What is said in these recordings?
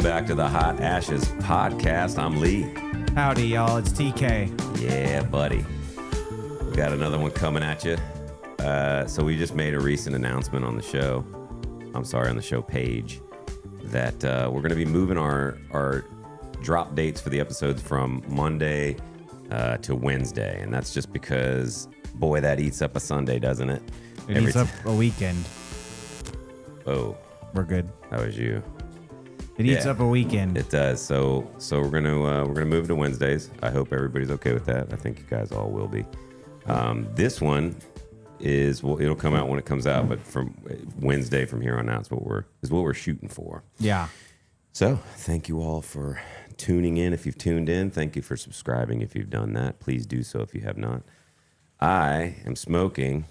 back to the Hot Ashes podcast. I'm Lee. Howdy, y'all. It's TK. Yeah, buddy. We got another one coming at you. So we just made a recent announcement on the show. On the show page that we're going to be moving our drop dates for the episodes from Monday to Wednesday. And that's just because, boy, that eats up a Sunday, doesn't it? It eats up a weekend. Oh. We're good. That was you. It eats up a weekend. It does. So we're gonna move to Wednesdays. I hope everybody's okay with that. I think you guys all will be. This one is it'll come out when it comes out, but from Wednesday from here on out is what we're shooting for. Yeah. So thank you all for tuning in. If you've tuned in, thank you for subscribing. If you've done that, please do so. If you have not, I am smoking.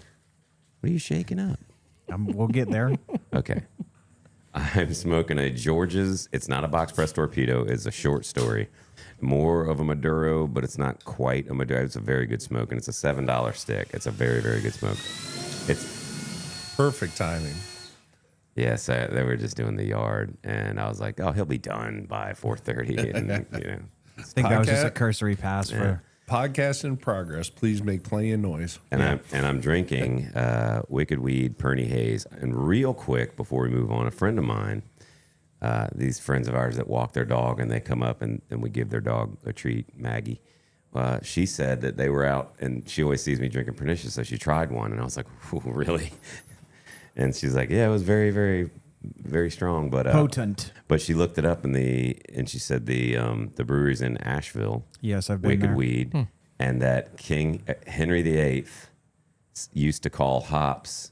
What are you shaking up? We'll get there. Okay. I'm smoking a George's. It's not a box press torpedo. It's a short story. More of a Maduro, but it's not quite a Maduro. It's a very good smoke, and it's a $7 stick. It's a very, very good smoke. It's perfect timing. Yes, they were just doing the yard, and I was like, "Oh, he'll be done by 4:30." And I think that was just a cursory pass for podcast in progress. Please make plenty of noise. And I'm drinking Wicked Weed Perny Haze. And real quick before we move on, a friend of mine, these friends of ours that walk their dog and they come up and we give their dog a treat, Maggie. She said that they were out and she always sees me drinking Pernicious, so she tried one and I was like, "Ooh, really?" And she's like, "Yeah, it was very, very, very strong, but potent." But she looked it up and she said the brewery's in Asheville. Yes, I've been Wicked there. Weed, and that King Henry VIII used to call hops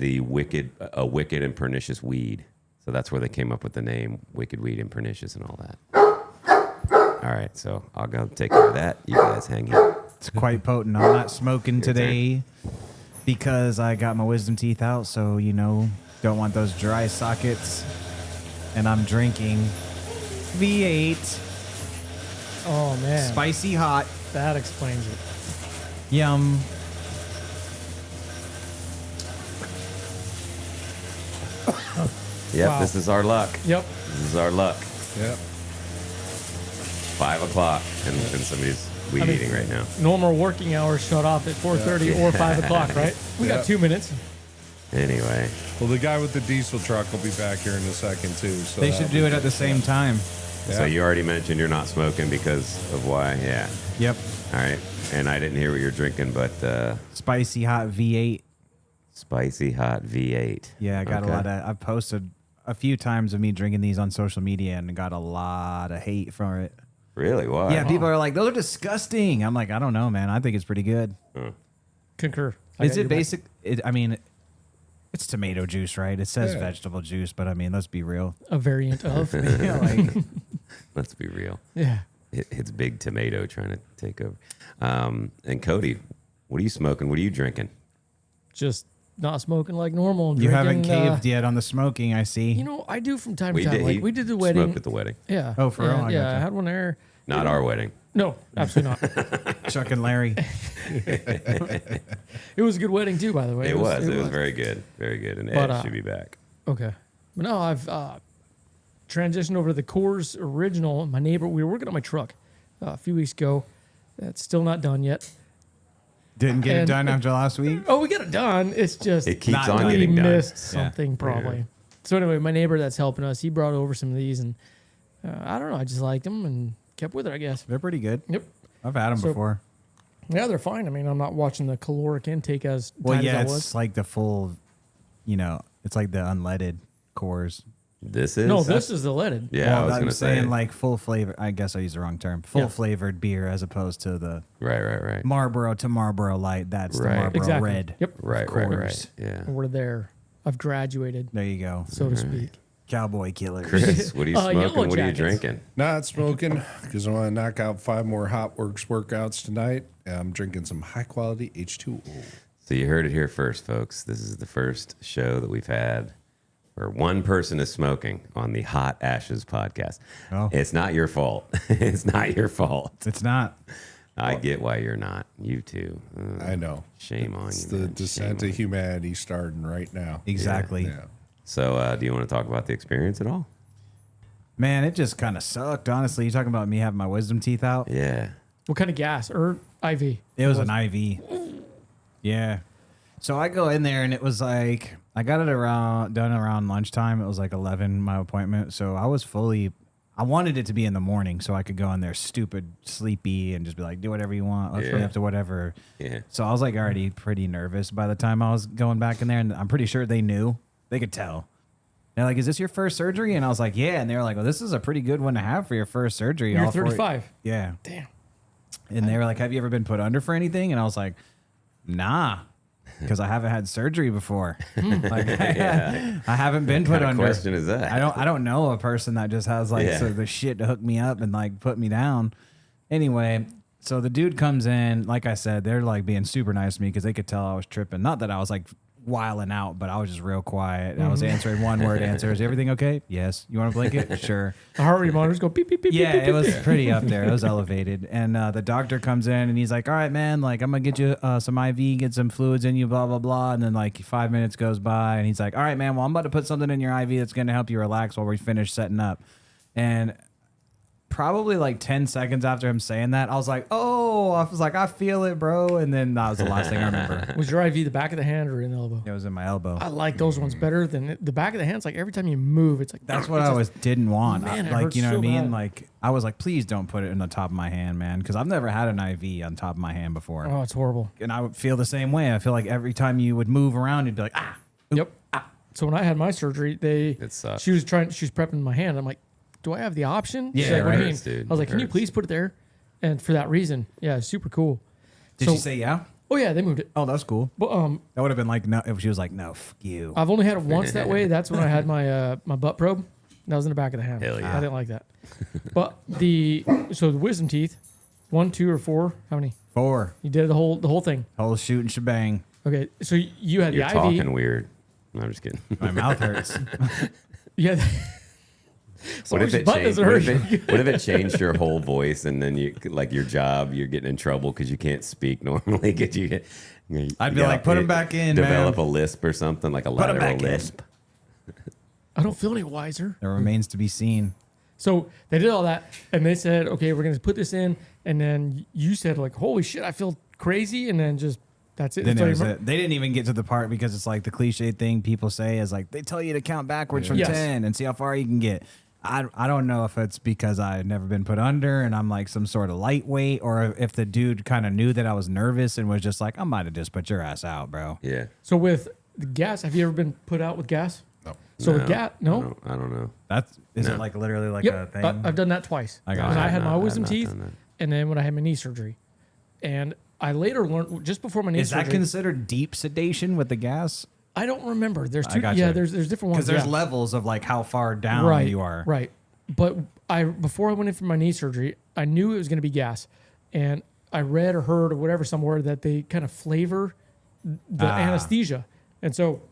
a wicked and pernicious weed. So that's where they came up with the name Wicked Weed and Pernicious and all that. All right, so I'll go take care of that. You guys hang in. It's quite potent. I'm not smoking today because I got my wisdom teeth out, so don't want those dry sockets. And I'm drinking V8. Oh, man. Spicy hot. That explains it. Yum. Yep, Wow. This is our luck. Yep. This is our luck. Yep. 5 o'clock, and somebody's weed eating right now. Normal working hours shut off at 4:30 or 5 o'clock, right? We got 2 minutes. Anyway. Well, the guy with the diesel truck will be back here in a second, too. So They should do it at the same time. Yeah. So you already mentioned you're not smoking because of why? Yeah. Yep. All right. And I didn't hear what you're drinking, but Spicy hot V8. Spicy hot V8. Yeah, I got a lot of. I've posted a few times of me drinking these on social media and got a lot of hate from it. Really? Why? Yeah, people are like, those are disgusting. I'm like, I don't know, man. I think it's pretty good. Concur. Is it basic? It's tomato juice, right? It says vegetable juice, but let's be real. A variant of. Let's be real. Yeah. It's big tomato trying to take over. And Cody, what are you smoking? What are you drinking? Just not smoking like normal. You haven't caved yet on the smoking, I see. I do from time to time. We did the wedding. Smoked at the wedding. Yeah. Oh, for real? I Yeah, gotcha. I had one there. Not our wedding. No, absolutely not. Chuck and Larry. It was a good wedding, too, by the way. It was very good. Very good. And Ed should be back. Okay. But no, I've transitioned over to the Coors Original. My neighbor, we were working on my truck a few weeks ago. That's still not done yet. Didn't get it done after last week? Oh, we got it done. It's just It keeps Not on done. we getting done. missed something probably. Yeah. So anyway, my neighbor that's helping us, he brought over some of these, and I don't know, I just liked them and kept with it, I guess. They're pretty good. Yep. I've had them before. Yeah, they're fine. I'm not watching the caloric intake as Well, tight yeah, as I it's was. like the full, it's like the unleaded Coors. This is? No, this is the leaded. Yeah, I was I'm going to say. saying like full flavor. I guess I used the wrong term. Full flavored beer as opposed to the Right. Marlboro to Marlboro Light. That's the Right. Marlboro Exactly. Red. Yep. Right. Coors. Yeah. We're there. I've graduated, There you go. so to speak. Cowboy killers. Chris, what are you Yellow smoking? What are you Jackets. drinking? Not smoking because I want to knock out 5 more Hot Works workouts tonight. I'm drinking some high-quality H2O. So you heard it here first, folks. This is the first show that we've had where one person is smoking on the Hot Ashes podcast. Oh. It's not your fault. It's not your fault. It's not. I get why you're not. You too. I know. Shame on It's you. the man. descent Shame of humanity starting right now. Exactly. Yeah. So do you want to talk about the experience at all? Man, it just kind of sucked, honestly. You talking about me having my wisdom teeth out? Yeah. What kind of gas or IV? It was an IV. Yeah. So I go in there and it was like I got it done around lunchtime. It was like 11 my appointment. So I wanted it to be in the morning so I could go in there stupid, sleepy, and just be like, do whatever you want. Let's me up to whatever. Yeah. So I was like already pretty nervous by the time I was going back in there, and I'm pretty sure they knew. They could tell. They're like, is this your first surgery? And I was like, yeah. And they were like, well, this is a pretty good one to have for your first surgery. You're 35. Yeah. Damn. And they were like, have you ever been put under for anything? And I was like, nah, because I haven't had surgery before. Like, I haven't been put What kind of under. question is that? I don't know a person that just has like sort of the shit to hook me up and like put me down. Anyway, so the dude comes in. Like I said, they're like being super nice to me because they could tell I was tripping. Not that I was like wiling out, but I was just real quiet. I was answering one word answers. Everything okay? Yes. You want a blanket? Sure. The heart rate monitors go beep, beep, beep, Yeah, beep, beep, it was beep. pretty up there. It was elevated. And the doctor comes in and he's like, all right, man, like I'm going to get you some IV, get some fluids in you, blah, blah, blah. And then like 5 minutes goes by and he's like, all right, man, well, I'm about to put something in your IV that's going to help you relax while we finish setting up. And probably like 10 seconds after him saying that, I was like, I feel it, bro. And then that was the last thing I remember. Was your IV the back of the hand or in the elbow? It was in my elbow. I like those ones better than the back of the hand. It's like every time you move, it's like That's what I didn't want. Man, it Like, hurts you know what I so mean? bad. Like, I was like, please don't put it in the top of my hand, man. Because I've never had an IV on top of my hand before. Oh, it's horrible. And I would feel the same way. I feel like every time you would move around, you'd be like, ah. Yep. So when I had my surgery, It sucks. she was prepping my hand. I'm like, do I have the option? She's Yeah, like, what do you hurts, mean? dude. I was like, It can you hurts. please put it there? And for that reason, yeah, it's super cool. Did So- she say yeah? Oh yeah, they moved it. Oh, that's cool. But That would have been like, no, if she was like, no, fuck you. I've only had it once that way. That's when I had my my butt probe. That was in the back of the hand. Hell yeah. I didn't like that. But the wisdom teeth, 1, 2, or 4. How many? 4. You did the whole thing. Whole shooting shebang. Okay, so you had You're the talking IV. weird. No, I'm just kidding. My mouth hurts. Yeah. What if it butt changed? doesn't hurt. What if it changed your whole voice and then you like your job? You're getting in trouble because you can't speak normally. Because I'd be like, put 'em back in, Develop man. a lisp or something like a 'em lateral back in. lisp. I don't feel any wiser. There remains to be seen. So they did all that, and they said, okay, we're going to put this in. And then you said, like, holy shit, I feel crazy. And then just, that's it. Then That's all it you was remember? it. They didn't even get to the part because it's like the cliche thing people say is like, they tell you to count backwards from Yes. 10 and see how far you can get. I don't know if it's because I had never been put under and I'm like some sort of lightweight, or if the dude kind of knew that I was nervous and was just like, I might have just put your ass out, bro. Yeah. So with the gas, have you ever been put out with gas? No. So with gas, no? I don't know. Is No. it like literally like a Yep. thing? I've done that twice. I got When it. I had my I've wisdom not teeth, done that. and then when I had my knee surgery. And I later learned, just before my knee Is that surgery, considered deep sedation with the gas? I don't remember. There's I two. gotcha. Yeah, there's different ones. Because there's yeah. levels of like how far down right, you are. Right. But before I went in for my knee surgery, I knew it was going to be gas, and I read or heard or whatever somewhere that they kind of flavor the anesthesia, and so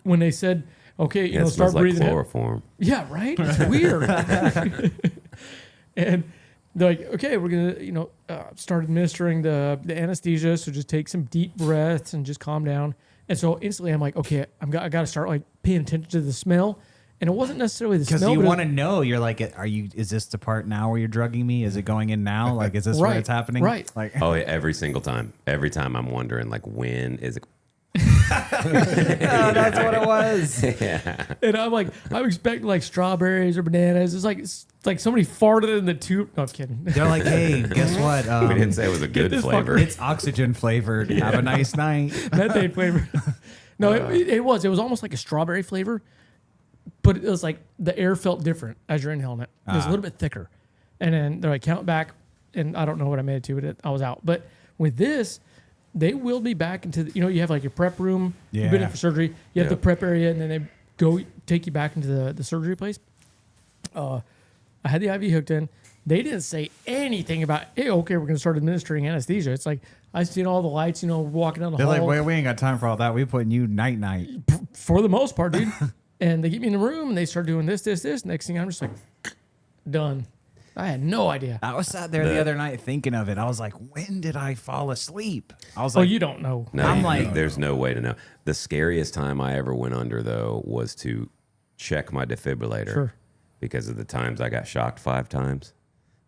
when they said, okay, you Yeah, know, it start smells like breathing. chloroform. Yeah, right. It's weird. And they're like, okay, we're gonna, start administering the anesthesia. So just take some deep breaths and just calm down. And so instantly, I'm like, okay, I got to start like paying attention to the smell. And it wasn't necessarily the Because smell. you but it- want to know, you're like, is this the part now where you're drugging me? Is it going in now? Like, is this where Right, it's happening? right. Like, Oh, yeah, every single time. Every time I'm wondering, like, when is it? that's what it was. And I'm like, I'm expecting like strawberries or bananas. It's like somebody farted in the tube. No, I'm kidding. They're like, hey, guess what? We didn't say it was a good this flavor. It's oxygen flavored. Have a nice night. Methane flavor. No, it was. It was almost like a strawberry flavor, but it was like the air felt different as you're inhaling it. It was a little bit thicker. And then they're like, count back. And I don't know what I made it to, but I was out. But with this, they will be back into, you have like your prep room. You've been in Yeah. for surgery. You have the Yep. prep area, and then they go take you back into the surgery place. I had the IV hooked in. They didn't say anything about, hey, okay, we're going to start administering anesthesia. It's like, I've seen all the lights, walking down the They're hall. like, wait, we ain't got time for all that. We putting you night night. For the most part, dude. And they get me in the room, and they start doing this. Next thing, I'm just like, done. I had no idea. I was sat there the other night thinking of it. I was like, when did I fall asleep? I was Oh, like, you don't know. No, I'm like- there's no way to know. The scariest time I ever went under, though, was to check my defibrillator. Sure. because of the times I got shocked 5 times.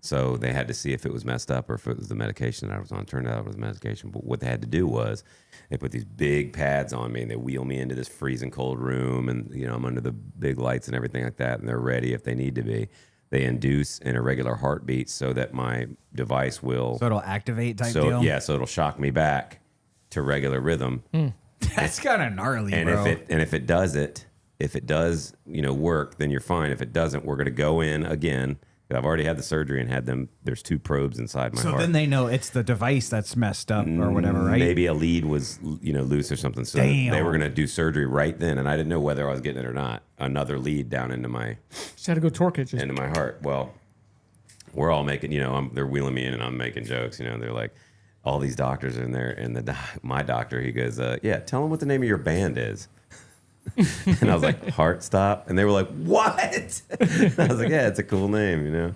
So they had to see if it was messed up or if it was the medication that I was on. Turned out it was medication. But what they had to do was they put these big pads on me and they wheel me into this freezing cold room. And, I'm under the big lights and everything like that. And they're ready if they need to be. They induce an irregular heartbeat so that my device will. So it'll activate type deal? Yeah, so it'll shock me back to regular rhythm. That's kind of gnarly, And bro. if it does, work, then you're fine. If it doesn't, we're going to go in again. I've already had the surgery and had them. There's 2 probes inside my heart. So then they know it's the device that's messed up or whatever, right? Maybe a lead was, loose or something. So Damn. they were going to do surgery right then, and I didn't know whether I was getting it or not. Another lead down into my Just had to go torque it. into my heart. Well, we're all making, they're wheeling me in, and I'm making jokes. They're like, all these doctors are in there, and my doctor, he goes, yeah, tell them what the name of your band is. And I was like, Heart Stop. And they were like, what? I was like, yeah, it's a cool name,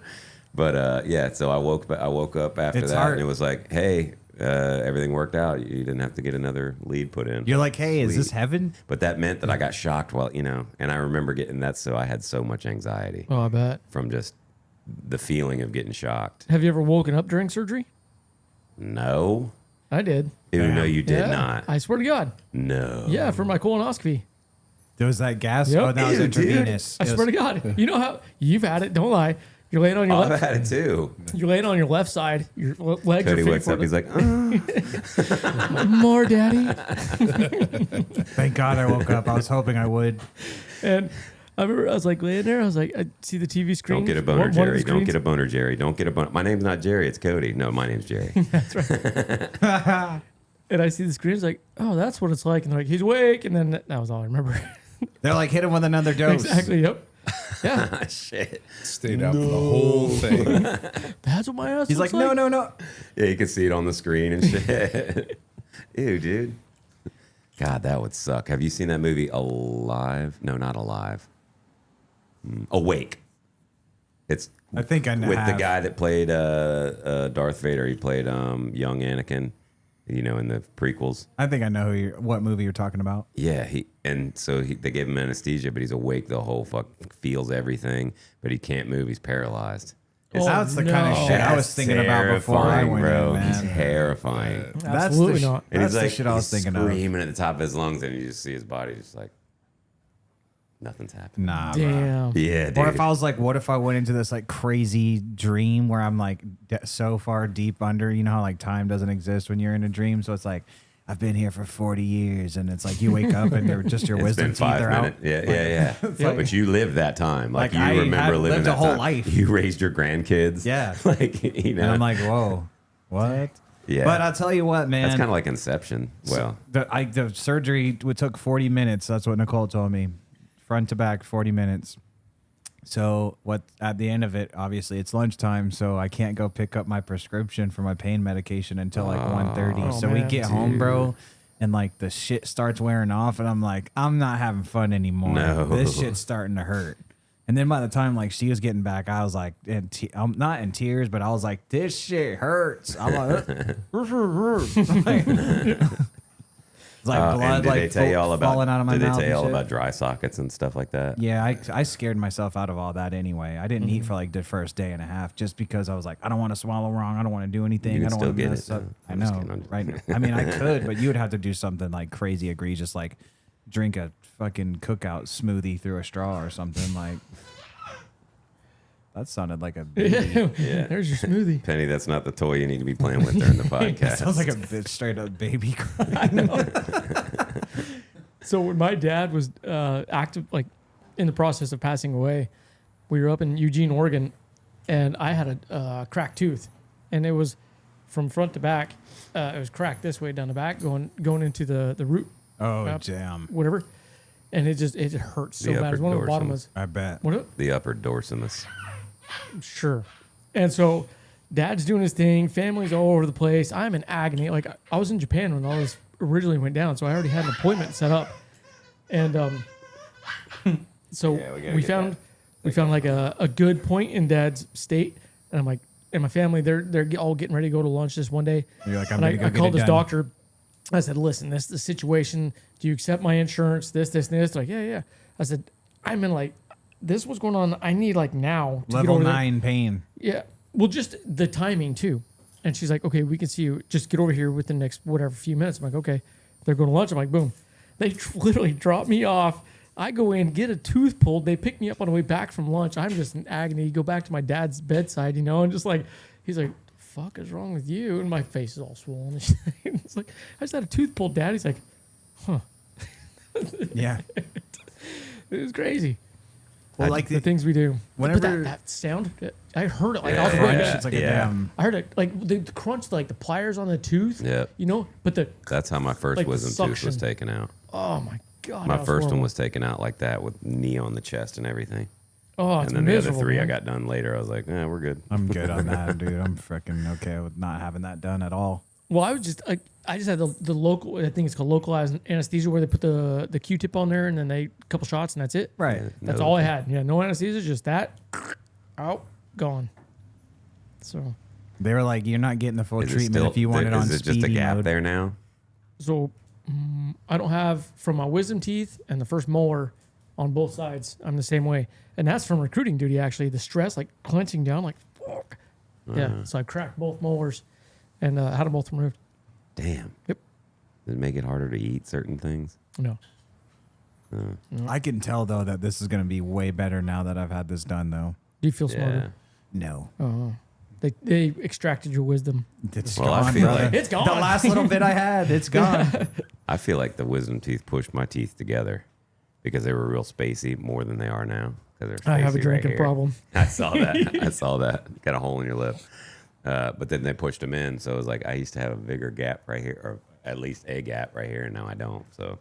But so I woke up after It's that hard. and it was like, hey, everything worked out. You didn't have to get another lead put in. You're like, hey, is this heaven? But that meant that I got shocked and I remember getting that. So I had so much anxiety Oh, I bet. from just the feeling of getting shocked. Have you ever woken up during surgery? No. I did. Ew, no, you did Yeah. not. I swear to God. No. Yeah, for my colonoscopy. There was that gas? Yep. Oh, that was Ew, dude. intravenous. I swear to God. You know how you've had it? Don't lie. You're laying on your I've left. had it too. You're laying on your left side. Your legs Cody are wakes up. He's like, more, daddy. Thank God I woke up. I was hoping I would. And I remember I was like laying there. I was like, I see the TV screen. don't get a boner, Jerry. Don't get a boner, Jerry. Don't get a boner. My name's not Jerry. It's Cody. No, my name's Jerry. And I see the screen. It's like, oh, that's what it's like. And they're like, he's awake. And then that was all I remember. They're like, hit him with another dose. Exactly. Yep. Yeah. Shit. Stayed out for the whole thing. That's what my ass He's like, looks no. Yeah, you can see it on the screen and shit. Ew, dude. God, that would suck. Have you seen that movie Alive? No, not Alive. Awake. It's I think I know. with the guy that played Darth Vader. He played young Anakin, in the prequels. I think I know what movie you're talking about. Yeah, they gave him anesthesia, but he's awake the whole feels everything, but he can't move. He's paralyzed. Oh, That's the kind of no. shit I was thinking about before I Terrifying, went bro. in, He's man. terrifying. That's Absolutely the not. And That's he's like, the shit I was thinking of. screaming at the top of his lungs, and you just see his body just like nothing's happening. Nah, bro. Damn. Yeah, dude. Or if I was like, what if I went into this like crazy dream where I'm like so far deep under, how like time doesn't exist when you're in a dream. So it's like, I've been here for 40 years and it's like you wake up and they're just your It's wisdom been teeth 5 are minutes. out. Yeah. Yeah. But you lived that time. Like, Like, I you remember had living lived a that whole time. life. You raised your grandkids. Yeah. Like, And I'm like, whoa, what? Yeah. But I'll tell you what, man. That's kind of like Inception. Well, The surgery took 40 minutes. That's what Nicole told me. Front to back, 40 minutes. So at the end of it, obviously it's lunchtime, so I can't go pick up my prescription for my pain medication until like 1:30. Oh, So we man. get home, bro, and like the shit starts wearing off, and I'm like, I'm not having fun anymore. No. This shit's starting to hurt. And then by the time like she was getting back, I was like, I'm not in tears, but I was like, this shit hurts. I'm like, it's like blood, and did like they tell you all about? falling out of my Did mouth. they tell you and all shit. about dry sockets and stuff like that? Yeah, I scared myself out of all that anyway. I didn't eat for like the first day and a half just because I was like, I don't want to swallow wrong. I don't want to do anything. You I can don't still want to get mess it, up. though. I I'm just know, kidding, I'm just right? I mean, I could, but you would have to do something like crazy egregious, like drink a fucking cookout smoothie through a straw or something. Like that sounded like a baby. Yeah. There's your smoothie. Penny, that's not the toy you need to be playing with during the That podcast. sounds like a bitch, straight up baby crying. So when my dad was active, like in the process of passing away, we were up in Eugene, Oregon, and I had a cracked tooth, and it was from front to back. It was cracked this way down the back, going into the root, Oh, damn. whatever, and it hurt so The bad. It was one of the upper bottom dorsum. was I bet. what? The upper dorsimus. Sure. And so dad's doing his thing. Family's all over the place. I'm in agony. Like I was in Japan when all this originally went down. So I already had an appointment set up. And so we found like a good point in dad's state. And I'm like, and my family, they're all getting ready to go to lunch this one day. You're like, I'm And gonna go I get called it this done. doctor. I said, listen, this is the situation. Do you accept my insurance? This, and this. They're like, yeah. I said, I'm in like this was going on. I need like now to get Level over 9 pain. there. Yeah. Well, just the timing too. And she's like, okay, we can see you. Just get over here within the next whatever few minutes. I'm like, okay. They're going to lunch. I'm like, boom. They literally drop me off. I go in, get a tooth pulled. They pick me up on the way back from lunch. I'm just in agony. Go back to my dad's bedside, and just like, he's like, fuck is wrong with you? And my face is all swollen. It's like, I just had a tooth pulled, Dad. He's like, huh. Yeah. It was crazy. Well, like The things we do. Whenever- But that sound, I heard it like I was Yeah. running. Crunch, it's like a damn. I heard it like the crunch, like the pliers on the tooth. Yep. But That's how my first Like the wisdom tooth was suction. taken out. oh my god, My that first one horrible. was taken out like that with knee on the chest and everything. Oh, it's And then miserable, the other 3 I man. got done later. I was like, we're good. I'm good on that, dude. I'm freaking okay with not having that done at all. Well, I was just I just had the local. I think it's called localized anesthesia, where they put the Q-tip on there and then they a couple shots and that's it. Right. That's No- all I had. Yeah, no anesthesia, just that. Out, gone. So They were like, you're not getting the full Is it treatment still- if you want it on Is it just a speedy gap mode. there now? I don't have from my wisdom teeth and the first molar on both sides. I'm the same way, and that's from recruiting duty. Actually, the stress, like clenching down, like fuck. Yeah. So I cracked both molars, and had them both removed. Damn. Yep. Does it make it harder to eat certain things? No. I can tell though that this is going to be way better now that I've had this done though. Do you feel Yeah. smarter? No. They extracted your wisdom. It's Well, I gone, feel brother. like- It's gone. The last little bit I had, it's gone. I feel like the wisdom teeth pushed my teeth together because they were real spacey more than they are now. Because they're I have a spacey drinking right here. problem. I saw that. I saw that. Got a hole in your lip. But then they pushed them in. So it was like I used to have a bigger gap right here, or at least a gap right here, and now I don't. So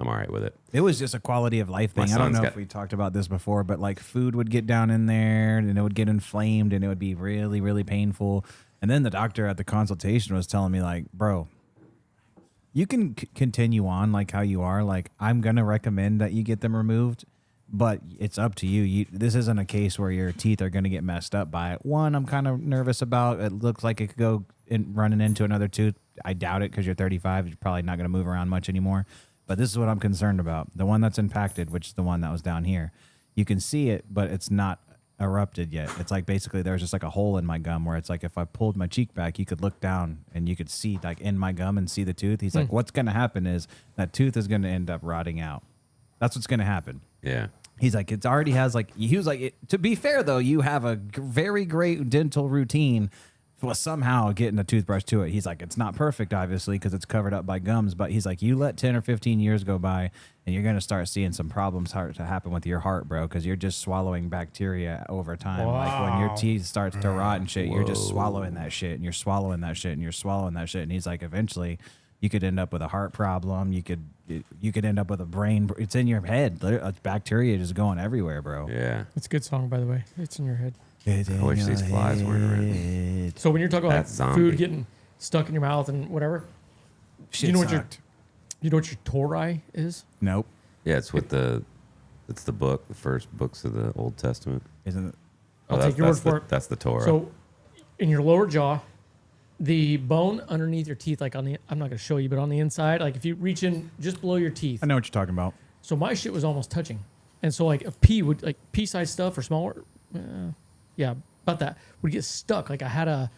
I'm all right with it. It was just a quality of life My thing. I don't son's know got- if we talked about this before, but like food would get down in there and it would get inflamed and it would be really, really painful. And then the doctor at the consultation was telling me like, bro, you can continue on like how you are. Like I'm going to recommend that you get them removed, but it's up to you. This isn't a case where your teeth are going to get messed up by it. One, I'm kind of nervous about. It looks like it could go running into another tooth. I doubt it because you're 35. You're probably not going to move around much anymore. But this is what I'm concerned about. The one that's impacted, which is the one that was down here. You can see it, but it's not erupted yet. It's like basically there's just like a hole in my gum where it's like if I pulled my cheek back, you could look down and you could see like in my gum and see the tooth. He's like, what's going to happen is that tooth is going to end up rotting out. That's what's going to happen. Yeah. He's like, it already has like, he was like, to be fair though, you have a very great dental routine for somehow getting a toothbrush to it. He's like, it's not perfect, obviously, because it's covered up by gums. But he's like, you let 10 or 15 years go by and you're going to start seeing some problems start to happen with your heart, bro, because you're just swallowing bacteria over time. Like when your teeth starts to rot and shit, you're just swallowing that shit and you're swallowing that shit and you're swallowing that shit. And he's like, eventually you could end up with a heart problem. You could end up with a brain. It's in your head. Bacteria just going everywhere, bro. Yeah. It's a good song, by the way. It's in your head. I wish these flies weren't around. So when you're talking about That's zombie. food getting stuck in your mouth and whatever, Shit you know what sucked. you know what your tori is? Nope. Yeah, it's with it's the book, the first books of the Old Testament. Isn't it? I'll that's- take your word that's for the- it. That's the Torah. So in your lower jaw, the bone underneath your teeth, like on the, I'm not going to show you, but on the inside, like if you reach in just below your teeth. I know what you're talking about. So my shit was almost touching. And so like a pea would, like pea-sized stuff or smaller, yeah, about that, would get stuck. Like I had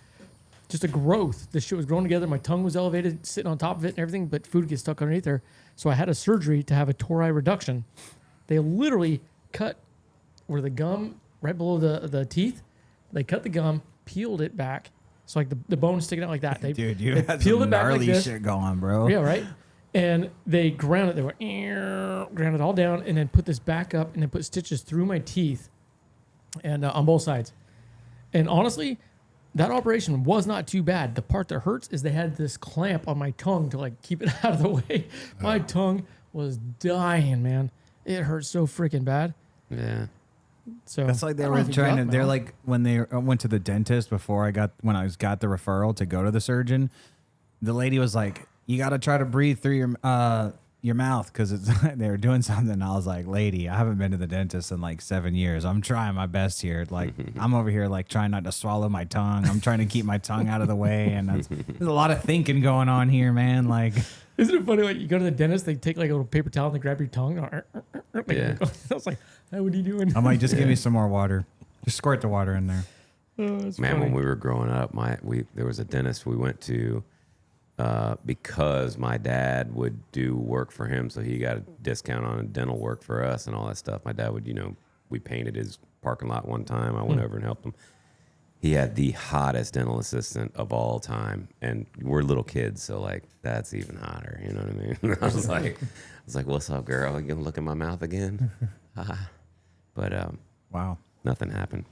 just a growth. The shit was growing together. My tongue was elevated, sitting on top of it and everything, but food gets stuck underneath there. So I had a surgery to have a tori reduction. They literally cut where the gum, right below the teeth, they cut the gum, peeled it back. So like the bone sticking out like that. They, Dude, you they had peeled some it back like gnarly this. shit going, bro. Yeah, right. And they ground it. They went ground it all down, and then put this back up, and then put stitches through my teeth, and on both sides. And honestly, that operation was not too bad. The part that hurts is they had this clamp on my tongue to like keep it out of the way. My tongue was dying, man. It hurt so freaking bad. yeah. So That's like they I don't were know if you trying to. got They're mouth. like when they went to the dentist before I got the referral to go to the surgeon. The lady was like, "You got to try to breathe through your mouth because it's." They were doing something. And I was like, "Lady, I haven't been to the dentist in like 7 years. I'm trying my best here. Like I'm over here like trying not to swallow my tongue. I'm trying to keep my tongue out of the way. And there's a lot of thinking going on here, man. Like." Isn't it funny? Like you go to the dentist, they take like a little paper towel and they grab your tongue. Yeah. I was like, hey, what are you doing? I'm like, just give me some more water. Just squirt the water in there. It's Man, funny. when we were growing up, there was a dentist we went to because my dad would do work for him, so he got a discount on dental work for us and all that stuff. My dad would, we painted his parking lot one time. I went over and helped him. He had the hottest dental assistant of all time, and we're little kids, so like that's even hotter. You know what I mean? I was like, "What's up, girl? You gonna look in my mouth again?" But Wow. nothing happened.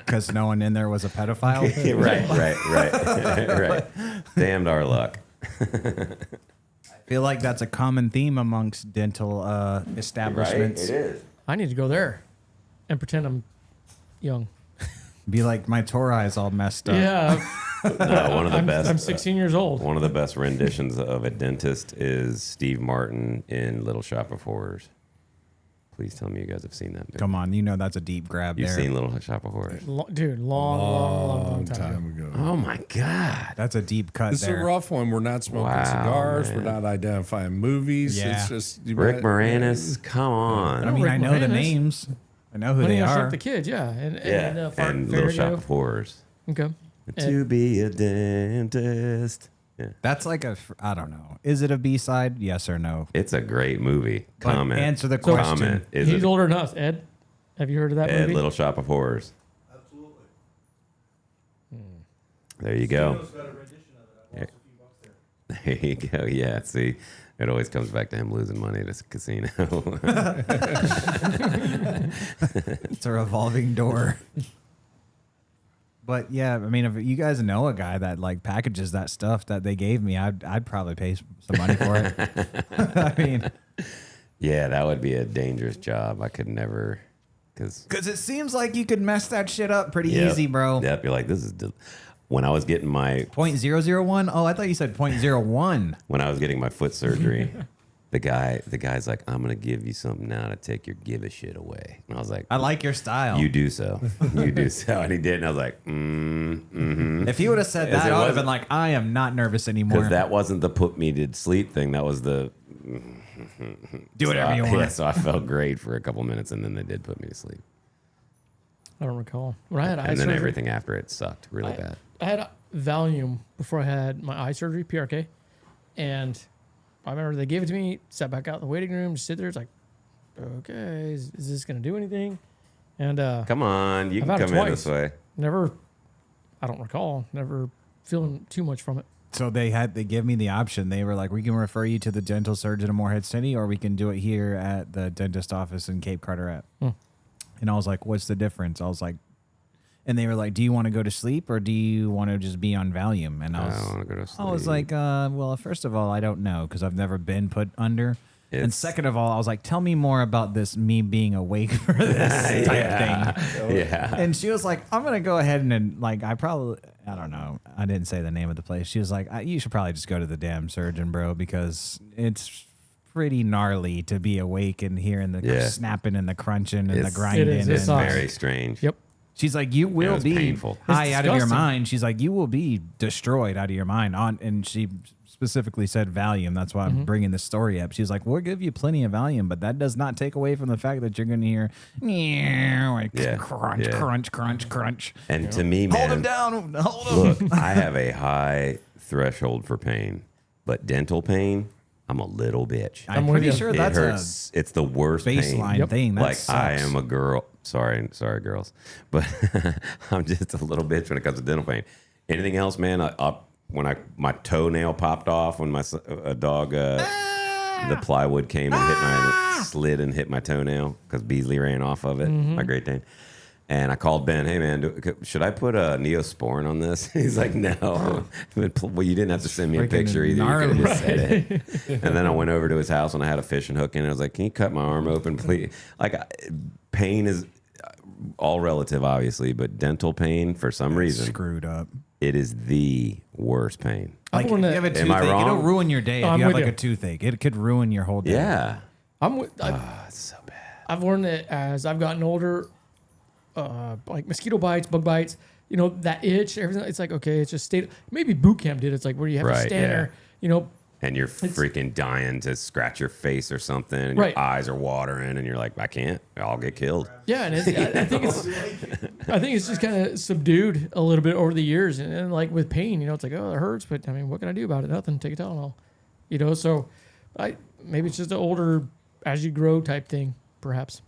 Because no one in there was a pedophile. Right. Damned our luck. I feel like that's a common theme amongst dental establishments. It is. I need to go there and pretend I'm young. Be like, my tori's all messed up. Yeah, One of the best. I'm 16 years old. One of the best renditions of a dentist is Steve Martin in Little Shop of Horrors. Please tell me you guys have seen that movie. Come on, that's a deep grab You've there. seen Little Shop of Horrors? Dude, long time ago. ago. Oh my God. That's a deep cut This is there. a rough one. We're not smoking Wow, cigars. man. We're not identifying movies. Yeah. It's just Rick Moranis, come on. I mean, Rick I know the Moranis. names. I know who Honey, they I are. Shrunk the Kids, yeah. And Little Shop of Horrors. Okay. To be a dentist. Yeah. That's like I don't know. Is it a B-side? Yes or no? It's a great movie. But Comment. answer the question. Comment. Is He's it older than us. Ed, have you heard of that Ed, movie? Little Shop of Horrors? Absolutely. There you go. Tino's got a rendition of it. I lost a few bucks there. There you go. Yeah, see, it always comes back to him losing money at a casino. It's a revolving door. But yeah, I mean, if you guys know a guy that like packages that stuff that they gave me, I'd probably pay some money for it. I mean, Yeah, that would be a dangerous job. I could never, because it seems like you could mess that shit up pretty easy, bro. Yep, you're like, this is. When I was getting my .001? Oh, I thought you said .01. when I was getting my foot surgery, the guy's like, I'm gonna give you something now to take your give a shit away, and I was like, I like your style. you do so, you do so, and he did, and I was like, If he would have said that, it I would have wasn't- been like, I am not nervous anymore. because that wasn't the put me to sleep thing. That was the Do whatever you want. Yeah, so I felt great for a couple minutes, and then they did put me to sleep, I don't recall. When I had eye and then surgery, everything after it sucked really bad. I had Valium before I had my eye surgery, PRK, and I remember they gave it to me, sat back out in the waiting room, just sit there. It's like, okay, is this going to do anything? And Come on, you I've can had it come in twice. this way. never, I don't recall, never feeling too much from it. So they gave me the option. They were like, we can refer you to the dental surgeon in Morehead City, or we can do it here at the dentist office in Cape Carteret. And I was like, what's the difference? I was like, and they were like, do you want to go to sleep or do you want to just be on Valium? And I don't want to go to sleep. I was like, well, first of all, I don't know because I've never been put under. And It's- second of all, I was like, tell me more about this me being awake for this type thing. Yeah. And she was like, I'm going to go ahead and like, I don't know. I didn't say the name of the place. She was like, you should probably just go to the damn surgeon, bro, because it's pretty gnarly to be awake and hearing the Yeah. snapping and the crunching and the It's- grinding. It is. It's and- awesome. Very strange. Yep. She's like, you will it's be painful. high It's out of your disgusting. mind. She's like, you will be destroyed out of your mind. And she specifically said Valium. That's why I'm bringing this story up. She was like, we'll give you plenty of Valium, but that does not take away from the fact that you're going to hear like Yeah. crunch, Yeah. crunch, crunch, crunch. And to me, Hold man, him down. Hold him. look, I have a high threshold for pain, but dental pain, I'm a little bitch. I'm with pretty you. sure It that's hurts. It's the worst a baseline pain. Yep. thing. That Like I sucks. am a girl. Sorry, girls, but I'm just a little bitch when it comes to dental pain. Anything else, man? When my toenail popped off when a dog the plywood came and hit slid and hit my toenail because Beasley ran off of it. My Great Dane. And I called Ben. Hey man, should I put a Neosporin on this? He's like, no. Well, you didn't have to send me a Freaking picture either. You could have gnarly. just said it. And then I went over to his house and I had a fishing hook in. And I was like, can you cut my arm open, please? Like, pain is all relative, obviously, but dental pain, for some reason, Screwed up. it is the worst pain. Like, if you have a Am I toothache, it'll wrong? ruin your day. If I'm you have with like you. a toothache, it could ruin your whole day. Yeah. I've It's so bad. I've learned that as I've gotten older, like mosquito bites, bug bites, you know, that itch, everything. It's like, okay, it's just maybe boot camp did. It's like where you have to Right, stand yeah. there, you know, and you're freaking dying to scratch your face or something, and Right. your eyes are watering, and you're like, I can't. I'll get killed. Yeah, and I think it's just kind of subdued a little bit over the years, and like with pain, you know, it's like, oh, it hurts, but I mean, what can I do about it? Nothing. Take a Tylenol, you know. So, maybe it's just an older, as you grow type thing, perhaps.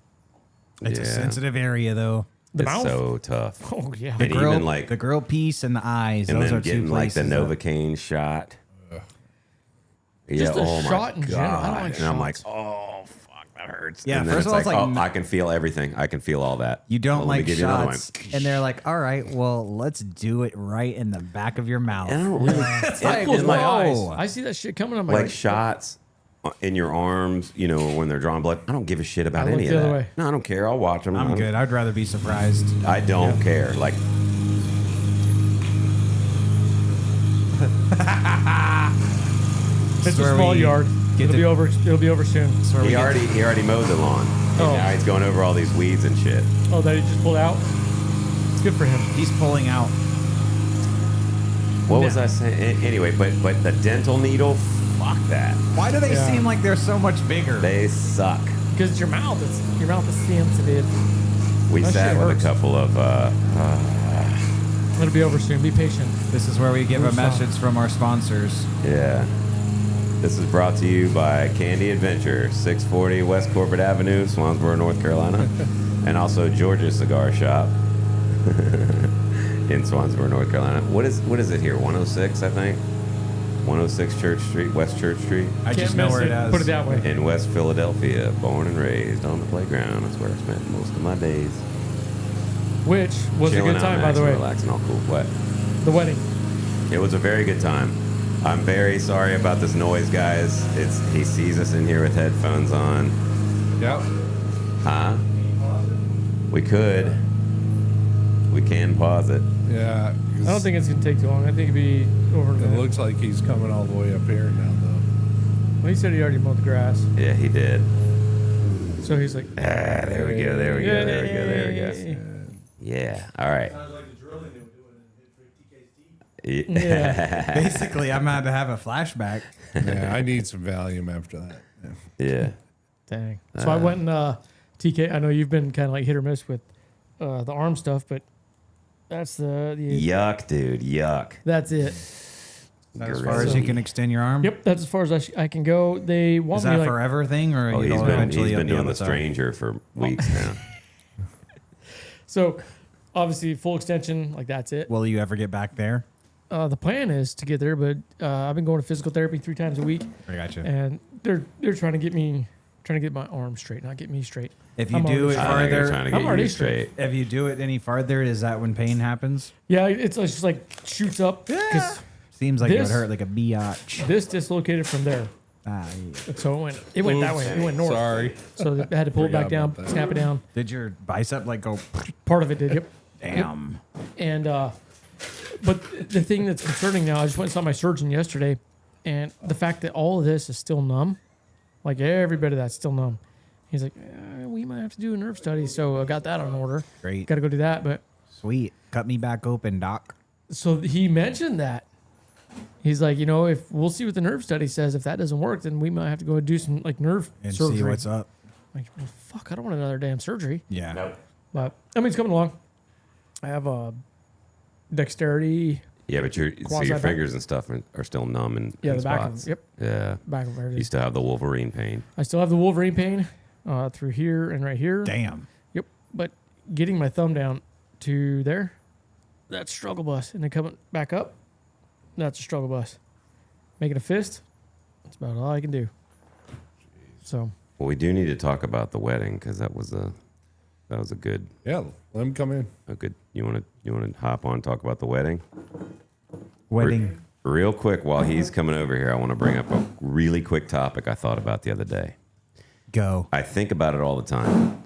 It's a sensitive area, though. The It's mouth. so tough. Oh yeah. And Grill, even like, the grill piece and the eyes. and Those then are two getting like places. the that- Novocaine shot. Yeah, Just a oh my shot in God. general. I don't like and I'm like, shots. oh, fuck, that hurts. Yeah, and then first it's of all, it's like, like oh, I can feel everything. I can feel all that. You don't Well, let me like give you another shots, and they're like, "All right, well, let's do it right in the back of your mouth." And I don't really I and close my eyes. whoa. I see that shit coming on my like shots in your arms, you know, when they're drawing blood. I don't give a shit about I look any the of other that. way. No, I don't care. I'll watch them. I'm good. I'd rather be surprised. I don't care. Like, It's a where small we yard. get It'll to- be over. It'll be over soon. he already mowed the lawn. Oh. And now he's going over all these weeds and shit. Oh, that he just pulled out. It's good for him. He's pulling out. What was I saying? Anyway, but the dental needle, fuck that. Why do they Yeah. seem like they're so much bigger? They suck. Because it's your mouth. Your mouth is sensitive. We That sat shit with hurts. a couple of It'll be over soon. Be patient. This is where we give a Who's message from our sponsors. yeah. This is brought to you by Candy Adventure, 640 West Corbett Avenue, Swansboro, North Carolina, and also George's Cigar Shop in Swansboro, North Carolina. What is it here? 106, I think. 106 Church Street, West Church Street, I Can't just know miss where it is. Put it that way. in West Philadelphia. Born and raised on the playground. That's where I spent most of my days. Which was a Chilling good out, time, by the maxing, way. relaxing, all cool. What? The wedding. It was a very good time. I'm very sorry about this noise, guys. He sees us in here with headphones on. Yep. Huh? We could. We can pause it. Yeah. I don't think it's gonna take too long. I think it'd be over. It The, looks like he's coming all the way up here now, though. well, he said he already mowed the grass, Yeah, he did. so he's like, There we go. There we go. There we go. There we go. "Yay." Yeah. All right. Sounds like the drilling they were doing in TK's teeth. Yeah. Basically, I'm about to have a flashback. Yeah, I need some Valium after that. Yeah. Yeah. Dang. So I went and TK. I know you've been kind of like hit or miss with the arm stuff, but that's the Yuck, dude. Yuck. that's it. As far as you can extend your arm. Yep, that's as far as I can go. They want Is me that like forever thing, or Oh, you'll he's eventually been be doing able the to- stranger for weeks now. so. Obviously, full extension, like that's it. Will you ever get back there? The plan is to get there, but I've been going to physical therapy 3 times a week, I got you. and they're trying to get my arm straight, not get me straight. If you I'm do it already- I think they're farther, trying to I'm get already you straight. if you do it any farther, is that when pain happens? Yeah, it's just like shoots up because Seems like it would This- hurt like a biatch. this dislocated from there, Ah, yeah. so it went that way. It went north. Sorry. So they had to pull it back Forgot down, about that. snap it down. Did your bicep like go? Part of it did. Yep. Damn. And but the thing that's concerning now, I just went and saw my surgeon yesterday, and the fact that all of this is still numb, like every bit of that's still numb. He's like, we might have to do a nerve study, so I got that on order. Great. Got to go do that. But Sweet. Cut me back open, doc. so he mentioned that. He's like, if we'll see what the nerve study says. If that doesn't work, then we might have to go do some like nerve And surgery. see what's up. Like, well, fuck, I don't want another damn surgery. Yeah. But I mean, it's coming along. I have a dexterity. Yeah, but so your Quasi-back. fingers and stuff are still numb in Yeah, in the back spots. of yep, Yeah. back of everything. You still have the Wolverine pain. I still have the Wolverine pain through here and right here. Damn. Yep. But getting my thumb down to there, that's struggle bus. And then coming back up, that's a struggle bus. Making a fist, that's about all I can do. So Well, we do need to talk about the wedding because that was a good. Yeah, let him come in. You want to hop on and talk about the wedding? Wedding. Real quick, while he's coming over here, I want to bring up a really quick topic I thought about the other day. Go. I think about it all the time.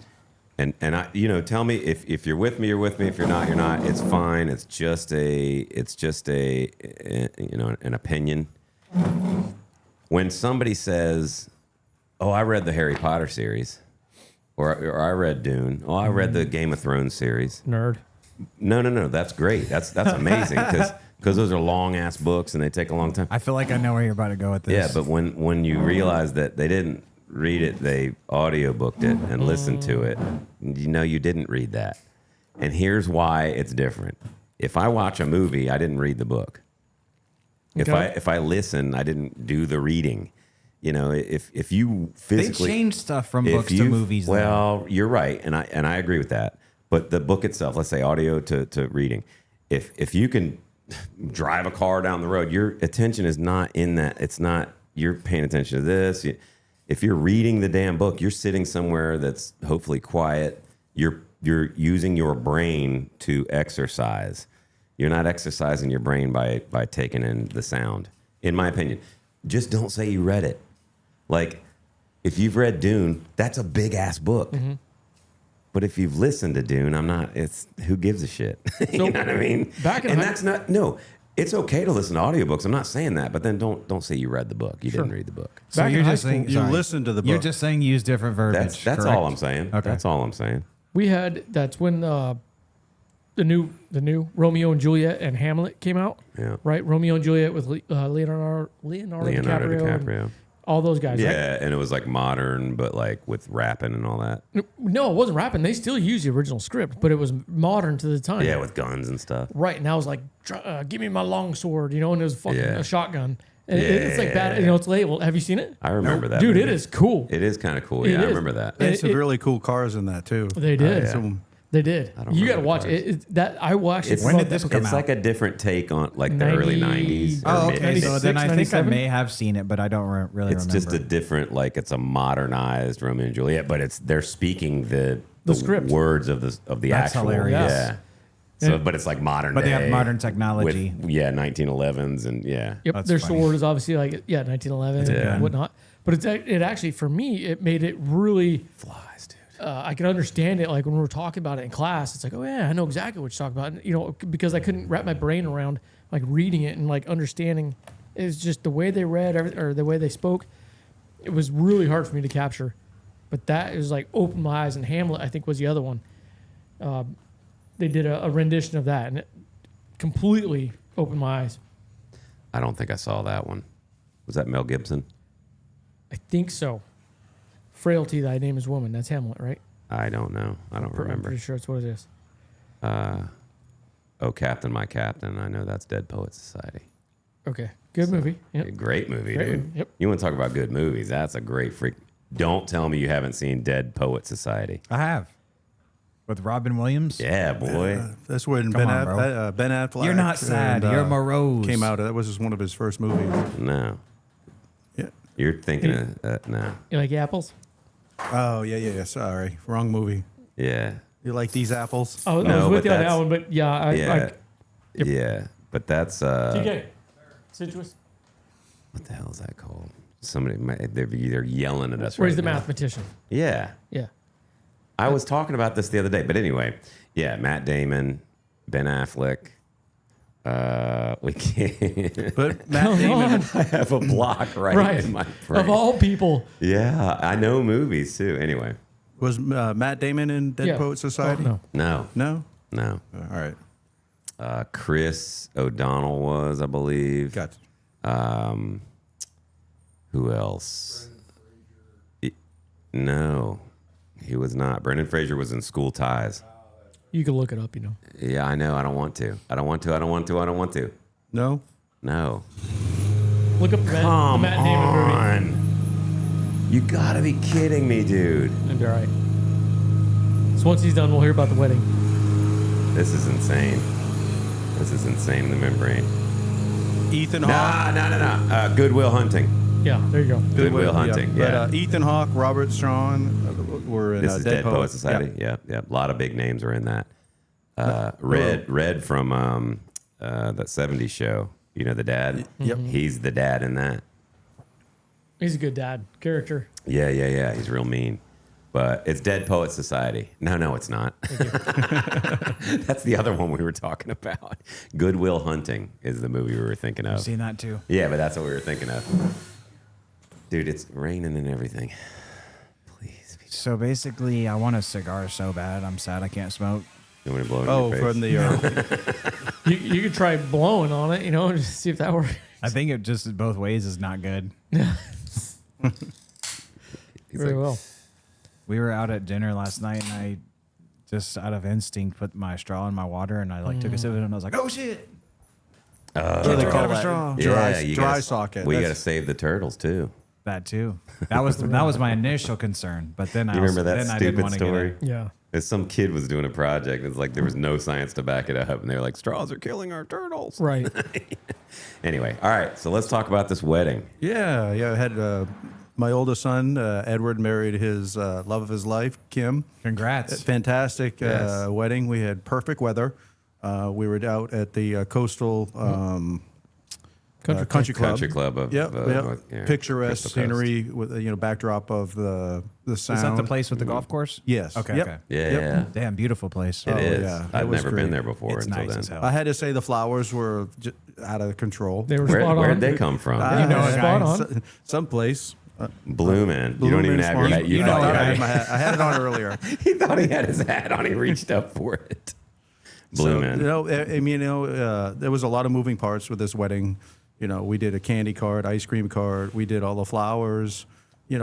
And I, tell me if you're with me, you're with me. If you're not, you're not. It's fine. It's just an opinion. When somebody says, "Oh, I read the Harry Potter series," or "I read Dune," "Oh, I read the Game of Thrones series," nerd. No. That's great. That's amazing because those are long ass books and they take a long time. I feel like I know where you're about to go with this. Yeah, but when you realize that they didn't read it, they audiobooked it and listened to it, you didn't read that. And here's why it's different. If I watch a movie, I didn't read the book. Okay. If I listen, I didn't do the reading. If you physically they change stuff from if books to you- movies. though. Well, you're right, and I agree with that. But the book itself, let's say audio to reading, if you can drive a car down the road, your attention is not in that. It's not you're paying attention to this. If you're reading the damn book, you're sitting somewhere that's hopefully quiet. You're using your brain to exercise. You're not exercising your brain by taking in the sound. In my opinion, just don't say you read it. Like, if you've read Dune, that's a big ass book. Mm-hmm. But if you've listened to Dune, it's who gives a shit? You So, know what I mean? It's okay to listen to audiobooks. I'm not saying that, but then don't say you read the book. You didn't read the book. So Back you're in high just saying You sorry. listen to the You're book. just saying use different verbiage. That's correct? all I'm saying. Okay. That's all I'm saying. That's when the new Romeo and Juliet and Hamlet came out. Yeah. Right, Romeo and Juliet with Leonardo DiCaprio, and all those guys. Yeah, Right? and it was like modern, but like with rapping and all that. No, it wasn't rapping. They still used the original script, but it was modern to the time. Yeah, with guns and stuff. Right, and I was like, "Give me my long sword," and it was fucking Yeah. a shotgun. And it's like bad. It's labeled. Have you seen it? I remember that. Dude, movie. it is cool. It is kind of cool. It Yeah, I is. remember that. They had some it- really cool cars in that too. They did. yeah. Some- They did. don't You got to remember watch the it. That I will actually. It's, When did this come it's out? like a different take on like the early 90s. Oh, or okay. mid- So then I think I 97? may have seen it, but I don't really It's remember. just a different, like it's a modernized Romeo and Juliet, but they're speaking the script. words of the That's actual. hilarious. Yeah. So, And- but it's like modern. But they have day modern technology. With, 1911s and yeah. Yep, That's their funny. sword is obviously like 1911 Yeah. and whatnot. But it actually for me it made it really. Flies, dude. I can understand it. Like when we were talking about it in class, it's like, oh yeah, I know exactly what you're talking about. And, because I couldn't wrap my brain around like reading it and like understanding. It's just the way they read or the way they spoke. It was really hard for me to capture. But that is like opened my eyes. And Hamlet, I think, was the other one. They did a rendition of that, and it completely opened my eyes. I don't think I saw that one. Was that Mel Gibson? I think so. Frailty, thy name is woman. That's Hamlet, right? I don't know. I don't I'm remember. pretty sure that's what it is. Oh, Captain, My Captain. I know that's Dead Poets Society. Okay, good movie. Yep. Great movie, Great dude. movie, yep. You want to talk about good movies? That's a great freak. Don't tell me you haven't seen Dead Poet Society. I have. With Robin Williams. Yeah, boy. That's when Come Ben, on, bro. Ben Affleck. You're not sad. and, You're morose. Came out. That was just one of his first movies. No. Yeah. You're thinking of, no. You like apples? Oh yeah. Sorry, wrong movie. Yeah. You like these apples? I was No, with but you on that that's- one, but yeah, Yeah. Yeah. But that's, TK, Citrus. what the hell is that called? They're yelling at us Where's right the now. mathematician? Yeah. Yeah. I was talking about this the other day, but anyway, yeah, Matt Damon, Ben Affleck. We can't. But Matt Come Damon. on. I have a block Right. in my brain. Of all people. Yeah, I know movies too. Anyway, Was Matt Damon in Dead Yeah. Poet Society? Oh, no. no, No? no. All right. Chris O'Donnell was, I believe. Got Who else? No, he was not. Brendan Fraser was in School Ties. You can look it up, Yeah, I know. I don't want to. I don't want to. No? No. Look up the Come Matt Damon movie. on. You gotta be kidding me, dude. It'll be all right. So once he's done, we'll hear about the wedding. This is insane. This is insane in the membrane. Ethan Hawke. No. Goodwill Hunting. Yeah, there you go. Goodwill Hunting. Yeah. But Ethan Hawke, Robert Strong were in This is Dead Dead Poet Society. Yeah. A lot of big names are in that. Red from that 70s show. You know the dad? Yep. He's the dad in that. He's a good dad character. Yeah. He's real mean. But it's Dead Poet Society. No, it's not. That's the other one we were talking about. Goodwill Hunting is the movie we were thinking of. I've seen that too. Yeah, but that's what we were thinking of. Dude, it's raining and everything. Please. So basically, I want a cigar so bad. I'm sad I can't smoke. You want me to blow it in Oh, your face? from the You could try blowing on it, just see if that works. I think it just both ways is not good. He's Very like, well. We were out at dinner last night, and I just out of instinct put my straw in my water, and I took a sip of it, and I was like, "Oh shit!" what do they Drink call out of a that? straw. you Dry gotta- socket. We got to That's- save the turtles too. That too. That was my initial concern, but then You I remember that then I didn't stupid wanna story? Get Yeah. As some kid was doing a project, it's like there was no science to back it up, and they were like, "Straws are killing our turtles." Right. Anyway, all right. So let's talk about this wedding. Yeah. I had my oldest son, Edward, married his love of his life, Kim. Congrats. Fantastic Yes. wedding. We had perfect weather. We were out at the coastal country club. Country club of Yep, yep. yeah, Picturesque Crystal Coast. scenery with backdrop of the sound. Is that the place with the golf course? Yes. Okay. Yep. Okay. Yeah, Yep. yeah. Damn, beautiful place. It is. yeah, it I've was never great. been there before It's until nice then. as hell. I had to say the flowers were out of control. They were spot on. Where'd they come from? You know it, spot guys. on. Someplace. Blue man. You don't even have your hat. You know thought it, I had had my hat. I had it on earlier. He thought he had his hat on. He reached up for it. Blue So, man. There was a lot of moving parts with this wedding. We did a candy cart, ice cream cart. We did all the flowers.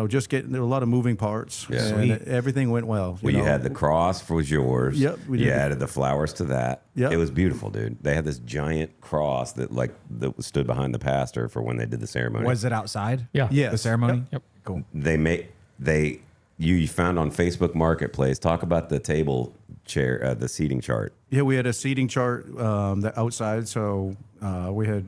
Just there were a lot of moving parts. Yeah. And Sweet. everything went well. Well, you had the cross was yours. Yep, we You did. added the flowers to that. Yep. It was beautiful, dude. They had this giant cross that stood behind the pastor for when they did the ceremony. Was it outside? Yeah. Yes. The ceremony? Yep. Cool. You found on Facebook Marketplace. Talk about the table chair, the seating chart. Yeah, we had a seating chart outside. So we had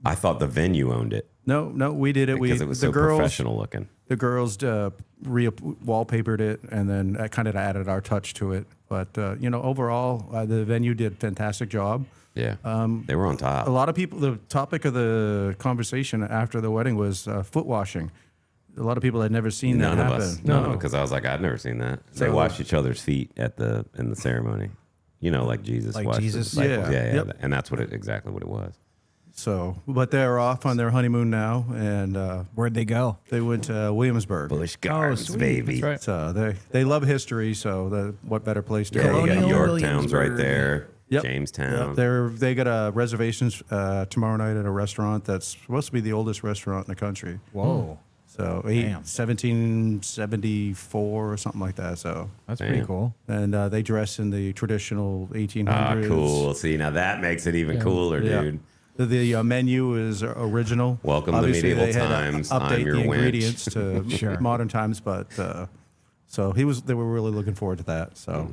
I thought the venue owned it no, we did it. because it was the so girls, professional looking. The girls wallpapered it, and then kind of added our touch to it. But overall, the venue did a fantastic job. Yeah, they were on top. A lot of people. The topic of the conversation after the wedding was foot washing. A lot of people had never seen None that of happen. us, because I was like, I'd never seen that. They So- washed each other's feet in the ceremony. Like Jesus Like washed the Jesus? disciples. Yeah. Yeah. Yep. And that's exactly what it was. So, but they're off on their honeymoon now, and Where'd they go? they went to Williamsburg. Busch Gardens, sweet. baby. That's right. So they love history. So what better place to Yeah, go? you got Colonial Yorktown's right there. Yep. Jamestown. Yep. They got reservations tomorrow night at a restaurant that's supposed to be the oldest restaurant in the country. Whoa. So Damn. 1774 or something like that. So That's pretty Damn. cool. and they dress in the traditional 1800s. Ah, cool. See, now that makes it even cooler, Yeah. dude. The menu is original. Welcome to Obviously, medieval they had to times. I'm Update your the wench. ingredients to Sure. modern times, but so they were really looking forward to that. So,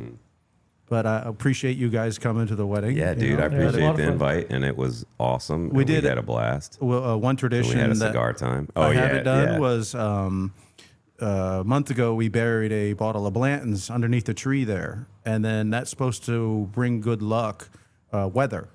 but I appreciate you guys coming to the wedding. Yeah, you dude, know. I Yeah, it was a lot appreciate of the fun. invite, and it was awesome. We and did. We had a blast. Well, one And tradition we had a that cigar time. Oh, I yeah. haven't done yeah. was a month ago we buried a bottle of Blantons underneath the tree there, and then that's supposed to bring good luck, weather.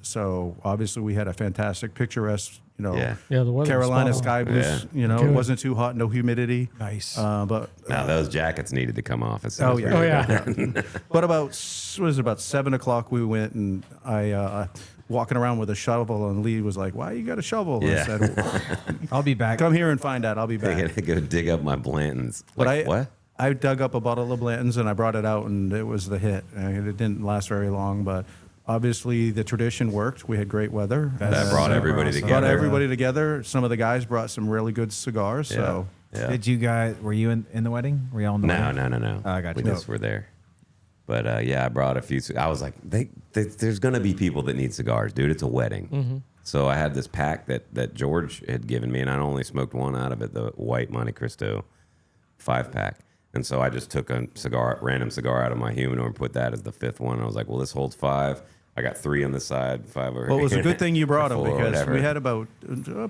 So obviously we had a fantastic picturesque, Yeah. Yeah, the weather was Carolina spot on. sky blues. Yeah. It wasn't too hot, no humidity. Nice. But Now, those jackets needed to come off as soon Oh, as we yeah. were Oh, done. yeah. But about 7:00 we went, and I walking around with a shovel, and Lee was like, "Why you got a shovel?" Yeah. I said, I'll be back. "Come here and find out. I'll be I back." gotta go dig up my Blantons. But Like, what? I dug up a bottle of Blanton's and I brought it out, and it was the hit. And it didn't last very long, but obviously the tradition worked. We had great weather. That brought super everybody awesome. together. Brought everybody together. Some of the guys brought some really good cigars. Yeah. So Yeah. Did you guys, were you in the wedding? Were you all in the No, wedding? no. Oh, I got We you. just were there. But yeah, I brought a few. I was like, there's going to be people that need cigars, dude. It's a wedding. So I had this pack that George had given me, and I only smoked one out of it, the white Monte Cristo 5-pack. And so I just took a random cigar out of my humidor and put that as the 5th one. I was like, well, this holds 5. I got 3 on this side, 5 over well, it was here. a good thing you brought them, 4 or because whatever. we had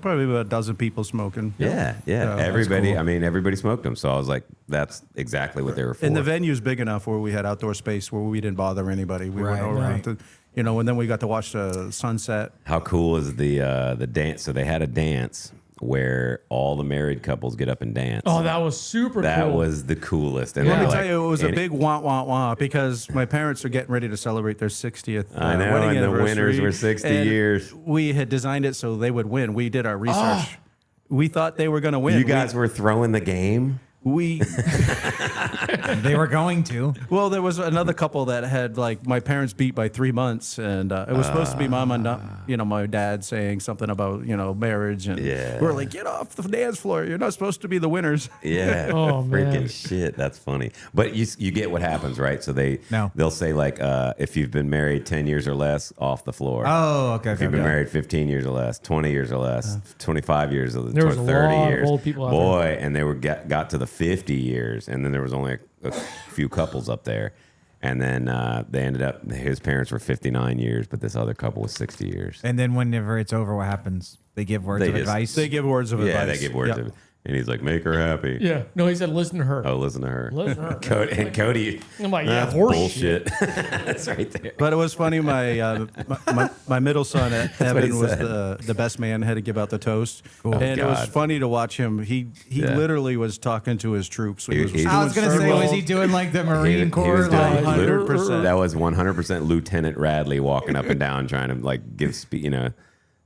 probably about a dozen people smoking. Yeah. that's Everybody, cool. I mean, everybody smoked them. So I was like, that's exactly what they were for. And the venue's big enough where we had outdoor space where we didn't bother anybody. We Right, went around right. to, and then we got to watch the sunset. How cool is the dance? So they had a dance where all the married couples get up and dance. Oh, that was super That cool. was the coolest. And Let they're me like- tell you, it was a and big wah because my parents are getting ready to celebrate their 60th I know, wedding and the anniversary. winners were 60 and years. We had designed it so they would win. We did our research. We thought they were going to win. You guys were throwing the game. We They were going to. well, there was another couple that had like my parents beat by 3 months, and it was supposed to be mom and my dad saying something about marriage, and Yeah. we're like, get off the dance floor. You're not supposed to be the winners. Yeah. Oh, man. Freaking shit. That's funny. But you get what happens, right? So No. they'll say like if you've been married 10 years or less, off the floor. Oh, okay. If you've been married 15 years or less, 20 years or less, 25 years or less, There was 30 a lot of years. old people out Boy, and they got to the 50 years, and then there was only a few couples up there. And then they ended up, his parents were 59 years, but this other couple was 60 years. And then whenever it's over, what happens? They give words They of just- advice. They give words of Yeah, advice. they give words Yep. of And he's like, make her happy. Yeah. No, he said, listen to her. Oh, listen to her. Listen to her. Cody. I'm like, yeah, That's horse bullshit. That's right there. But it was funny. My middle son what he Evan was said. the best man. Had to give out the toast, Cool. and it was God. funny to watch him. He Yeah. literally was talking to his troops. He was He- I was doing gonna say, circles. was he doing like the He Marine Corps? was doing Like, 100%. That was 100% Lieutenant Radley walking up and down trying to like give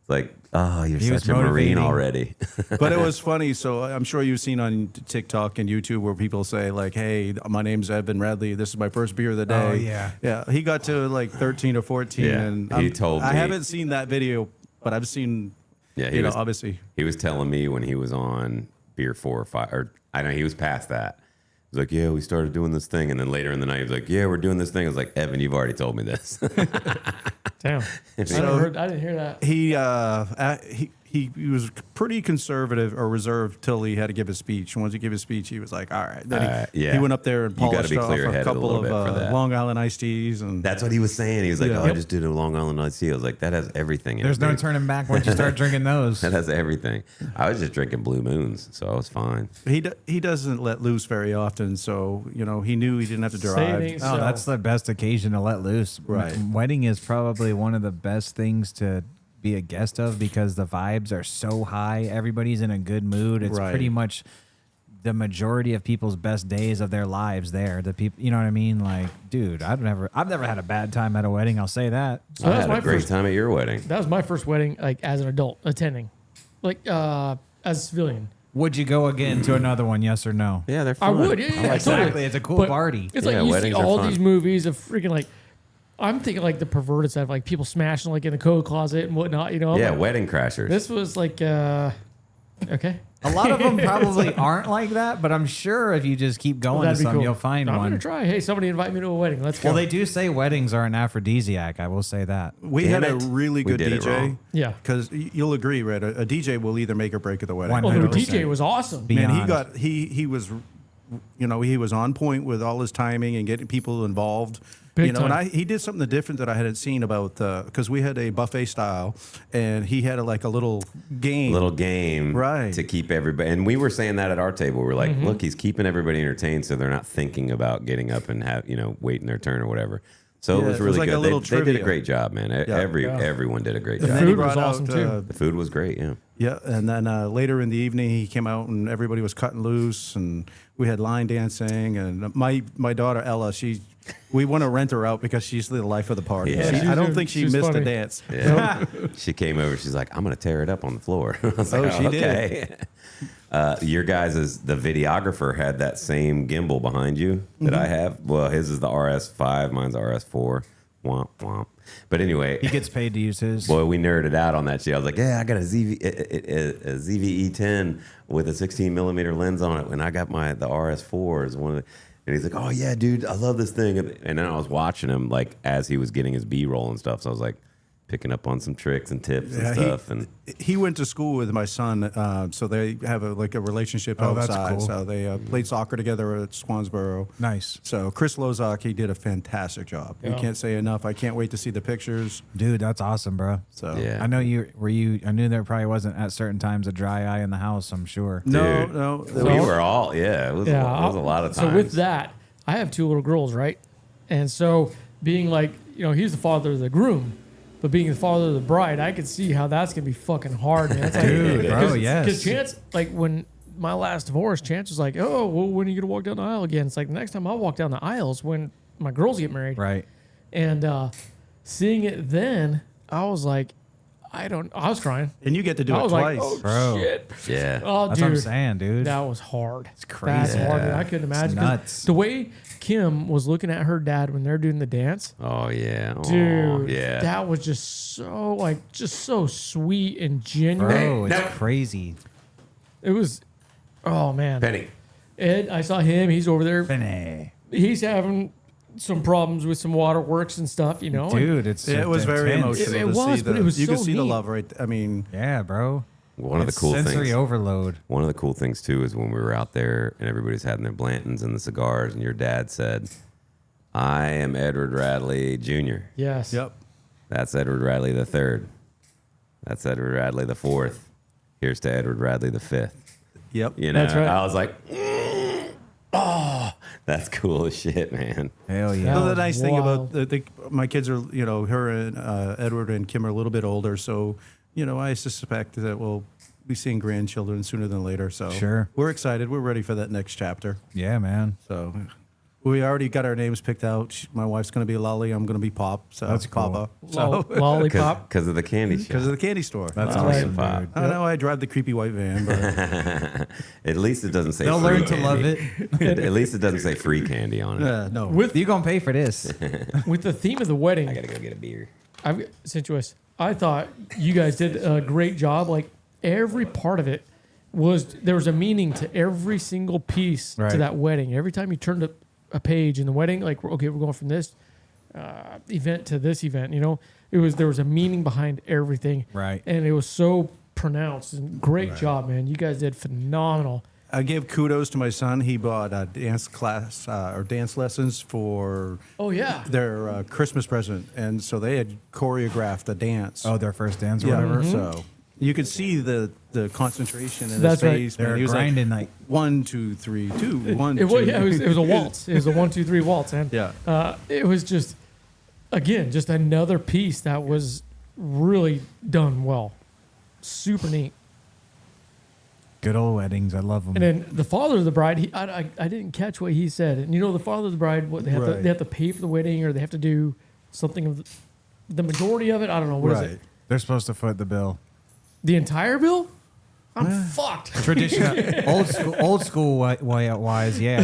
like, oh, you're He was such a Marine motivating. already. But it was funny. So I'm sure you've seen on TikTok and YouTube where people say like, "Hey, my name's Evan Radley. This is my first beer of the day." Oh, yeah. yeah. He got to like 13 or 14, Yeah, and he told I me. haven't seen that video, but I've seen. Yeah, you know, obviously. He was telling me when he was on beer 4 or 5, or I don't know, he was past that. He was like, yeah, we started doing this thing. And then later in the night, he was like, yeah, we're doing this thing. I was like, Evan, you've already told me this. Damn. I didn't hear that. He was pretty conservative or reserved till he had to give his speech. And once he gave his speech, he was like, all right. Then yeah. he went up there and You gotta polished be off clear-headed a a couple little bit for of that. Long Island iced teas. And That's what he was saying. He was like, Yeah. oh, I Yep. just did a Long Island iced tea. I was like, that has everything in there's it. no dude. turning back once you start drinking those. That has everything. I was just drinking Blue Moons, so I was fine. he doesn't let loose very often. So, he knew he didn't have to Say it drive. ain't Oh, so. that's the best occasion to let loose. Right. Wedding is probably one of the best things to be a guest of because the vibes are so high. Everybody's in a good mood. It's Right. pretty much the majority of people's best days of their lives there. The people, you know what I mean? Like, dude, I've never had a bad time at a wedding. I'll say that. So I that was had my a great first. time at your wedding. That was my first wedding, like as an adult attending, like as a civilian. Would you go again to another one? Yes or no? Yeah, they're I fun. would. Yeah, totally. Exactly. It's a cool But party. It's Yeah, like you see weddings are all fun. these movies of freaking like. I'm thinking like the perverted side, like people smashing like in the coat closet and whatnot. I'm Yeah, like, wedding crashers. this was like okay. A lot of them probably aren't like that, but I'm sure if you just keep going to That'd be some, cool. you'll find I'm one. gonna try. Hey, somebody invite me to a wedding. Let's go. Well, they do say weddings are an aphrodisiac. I will say that. We Damn had a it. really We good did it DJ. wrong. Yeah. Because you'll agree, Red, a DJ will either make or break of the wedding. Well, the 100%. DJ was awesome. Be Man, honest. he was, he was on point with all his timing and getting people involved. Big And time. he did something different that I hadn't seen about because we had a buffet style, and he had like a little game. Right. to keep everybody. And we were saying that at our table. We're Mm-hmm. like, look, he's keeping everybody entertained, so they're not thinking about getting up and waiting their turn or whatever. So Yeah, it was it really was like good. a little They did a trivia. great job, man. Everyone did a great And job. then he food was brought awesome, out, too. The food was great. Yeah. Yeah, and then later in the evening, he came out and everybody was cutting loose, and we had line dancing. And my daughter Ella, we want to rent her out because she's the life of the party. Yeah. I don't think she She's missed funny. a dance. Yeah. She came over. She's like, I'm going to tear it up on the floor. I was like, Oh, she did. okay. Your guys' the videographer had that same gimbal behind you that Mm-hmm. I have. Well, his is the RS5. Mine's the RS4. Womp, womp. But anyway. He gets paid to use his. Boy, we nerded out on that shit. I was like, yeah, I got a ZVE 10 with a 16 millimeter lens on it. And I got the RS4 is one of the, and he's like, oh yeah, dude, I love this thing. And then I was watching him like as he was getting his B-roll and stuff. So I was like picking up on some tricks and tips and stuff. And He went to school with my son, so they have a relationship Oh, that's outside. cool. So they played soccer together at Swansboro. Nice. So Chris Lozak, he did a fantastic job. Yeah. We can't say enough. I can't wait to see the pictures. Dude, that's awesome, bro. So yeah. I know I knew there probably wasn't at certain times a dry eye in the house, I'm sure. No, Dude. no. we were all, it was a lot of times. So with that, I have 2 little girls, right? And so being like, he's the father of the groom, but being the father of the bride, I could see how that's gonna be fucking hard, man. It's like- Dude, bro, yes. Because Chance, like when my last divorce, Chance was like, oh, well, when are you gonna walk down the aisle again? It's like the next time I walk down the aisle is when my girls get married. Right. And seeing it then, I was like, I was crying. And you get to do I it was twice. like, oh Bro. shit. Yeah. Oh, That's dude. what I'm saying, dude. That was hard. It's crazy. That's hard. Dude. Yeah. I couldn't imagine. 'Cause nuts. The way Kim was looking at her dad when they're doing the dance, Oh yeah. Oh, dude, yeah. that was just so sweet and genuine. Bro, it's now- crazy. It was, oh man. Penny. Ed, I saw him. He's over there. Finny. He's having some problems with some waterworks and stuff, you know. Dude, it's It was very intense. emotional It to was, see but the. it was you so could see the neat. love, right? I mean, Yeah, bro. One of the It's cool sensory things. overload. One of the cool things too is when we were out there and everybody's having their Blantons and the cigars, and your dad said, "I am Edward Radley Jr." Yes. yep. That's Edward Radley the third. That's Edward Radley the fourth. Here's to Edward Radley the fifth. Yep. You know, That's right. I was like, oh, that's cool as shit, man. Hell That yeah. So the was nice thing wild. about my kids are, her and Edward and Kim are a little bit older, so I suspect that we'll be seeing grandchildren sooner than later. So Sure. we're excited. We're ready for that next chapter. Yeah, man. So we already got our names picked out. My wife's going to be Lolly. I'm going to be Pop. So That's cool. Papa. Lol- So Lollipop. Because of the candy shop. because of the candy store. That's Lollipop. awesome, dude. I know I drive the creepy white van, but At least it doesn't say They'll free learn to love candy. it. At least it doesn't say free candy on it. no. With You gonna pay for this? with the theme of the wedding, I gotta go get a beer. I thought you guys did a great job. Like every part of it there was a meaning to every single piece Right. to that wedding. Every time you turned a page in the wedding, like okay, we're going from this event to this event. There was a meaning behind everything. Right. And it was so pronounced. And great job, man. You guys did phenomenal. I give kudos to my son. He bought a dance class or dance lessons for Oh yeah. their Christmas present, and so they had choreographed a dance. Oh, their first dance or yeah. whatever. So you could see the concentration in That's his right. face. They're man. He was grinding like like 1, 2, 3, 2, 1, It was, 2. yeah, it was a waltz. It was a 1, 2, 3 waltz, and Yeah. it was just another piece that was really done well. Super neat. good old weddings. I love them. And then the father of the bride, I didn't catch what he said. And the father of the bride, what they have to Right. they have to pay for the wedding, or they have to do something of the majority of it. I don't know what is Right. it. They're supposed to foot the bill. The entire bill. I'm fucked. Tradition, old school wise, yeah.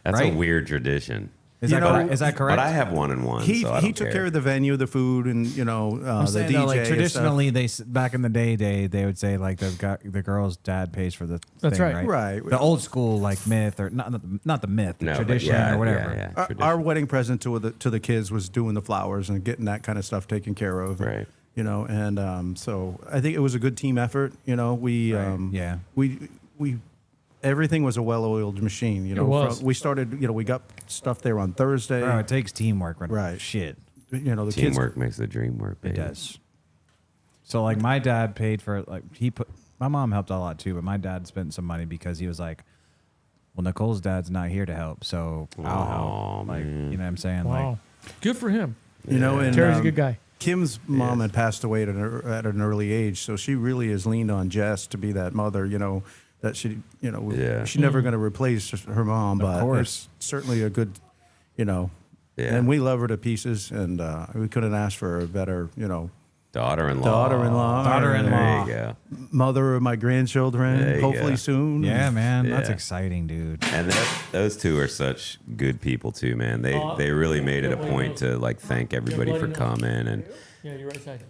That's Right. a weird tradition. Is You that know, correct? Is that correct? But I have one and one. He so I he don't took care. care of the venue, the food, and I'm the saying DJ. though, like and stuff. traditionally, back in the day, they would say like the girl's dad pays for the. That's thing, right. Right. The old school like myth or not the myth, the No, but tradition yeah, or whatever. Yeah, Our tradition. wedding present to the kids was doing the flowers and getting that kind of stuff taken care of. Right. And so I think it was a good team effort. We Yeah. we everything was a well-oiled machine. It was. We started. We got stuff there on Thursday. Bro, it takes teamwork. Right. Shit. The kids. Teamwork makes the dream work. It Baby. does. So like my dad paid for my mom helped a lot too, but my dad spent some money because he was like, well, Nicole's dad's not here to help, so I'll help. Like, man. you know what I'm saying? Wow. Good for him. And Terry's a good guy. Kim's mom had passed away at an early age, so she really has leaned on Jess to be that mother. That she, Yeah. she's never going to replace her mom, but course. it's certainly a good, Yeah. and we love her to pieces, and we couldn't ask for a better, Daughter-in-law. Daughter-in-law. There you go. mother of my grandchildren, There you hopefully go. soon. Yeah, man, that's Yeah. exciting, dude. And those two are such good people too, man. They really made it a point to like thank everybody for coming and. Yeah, you're right side.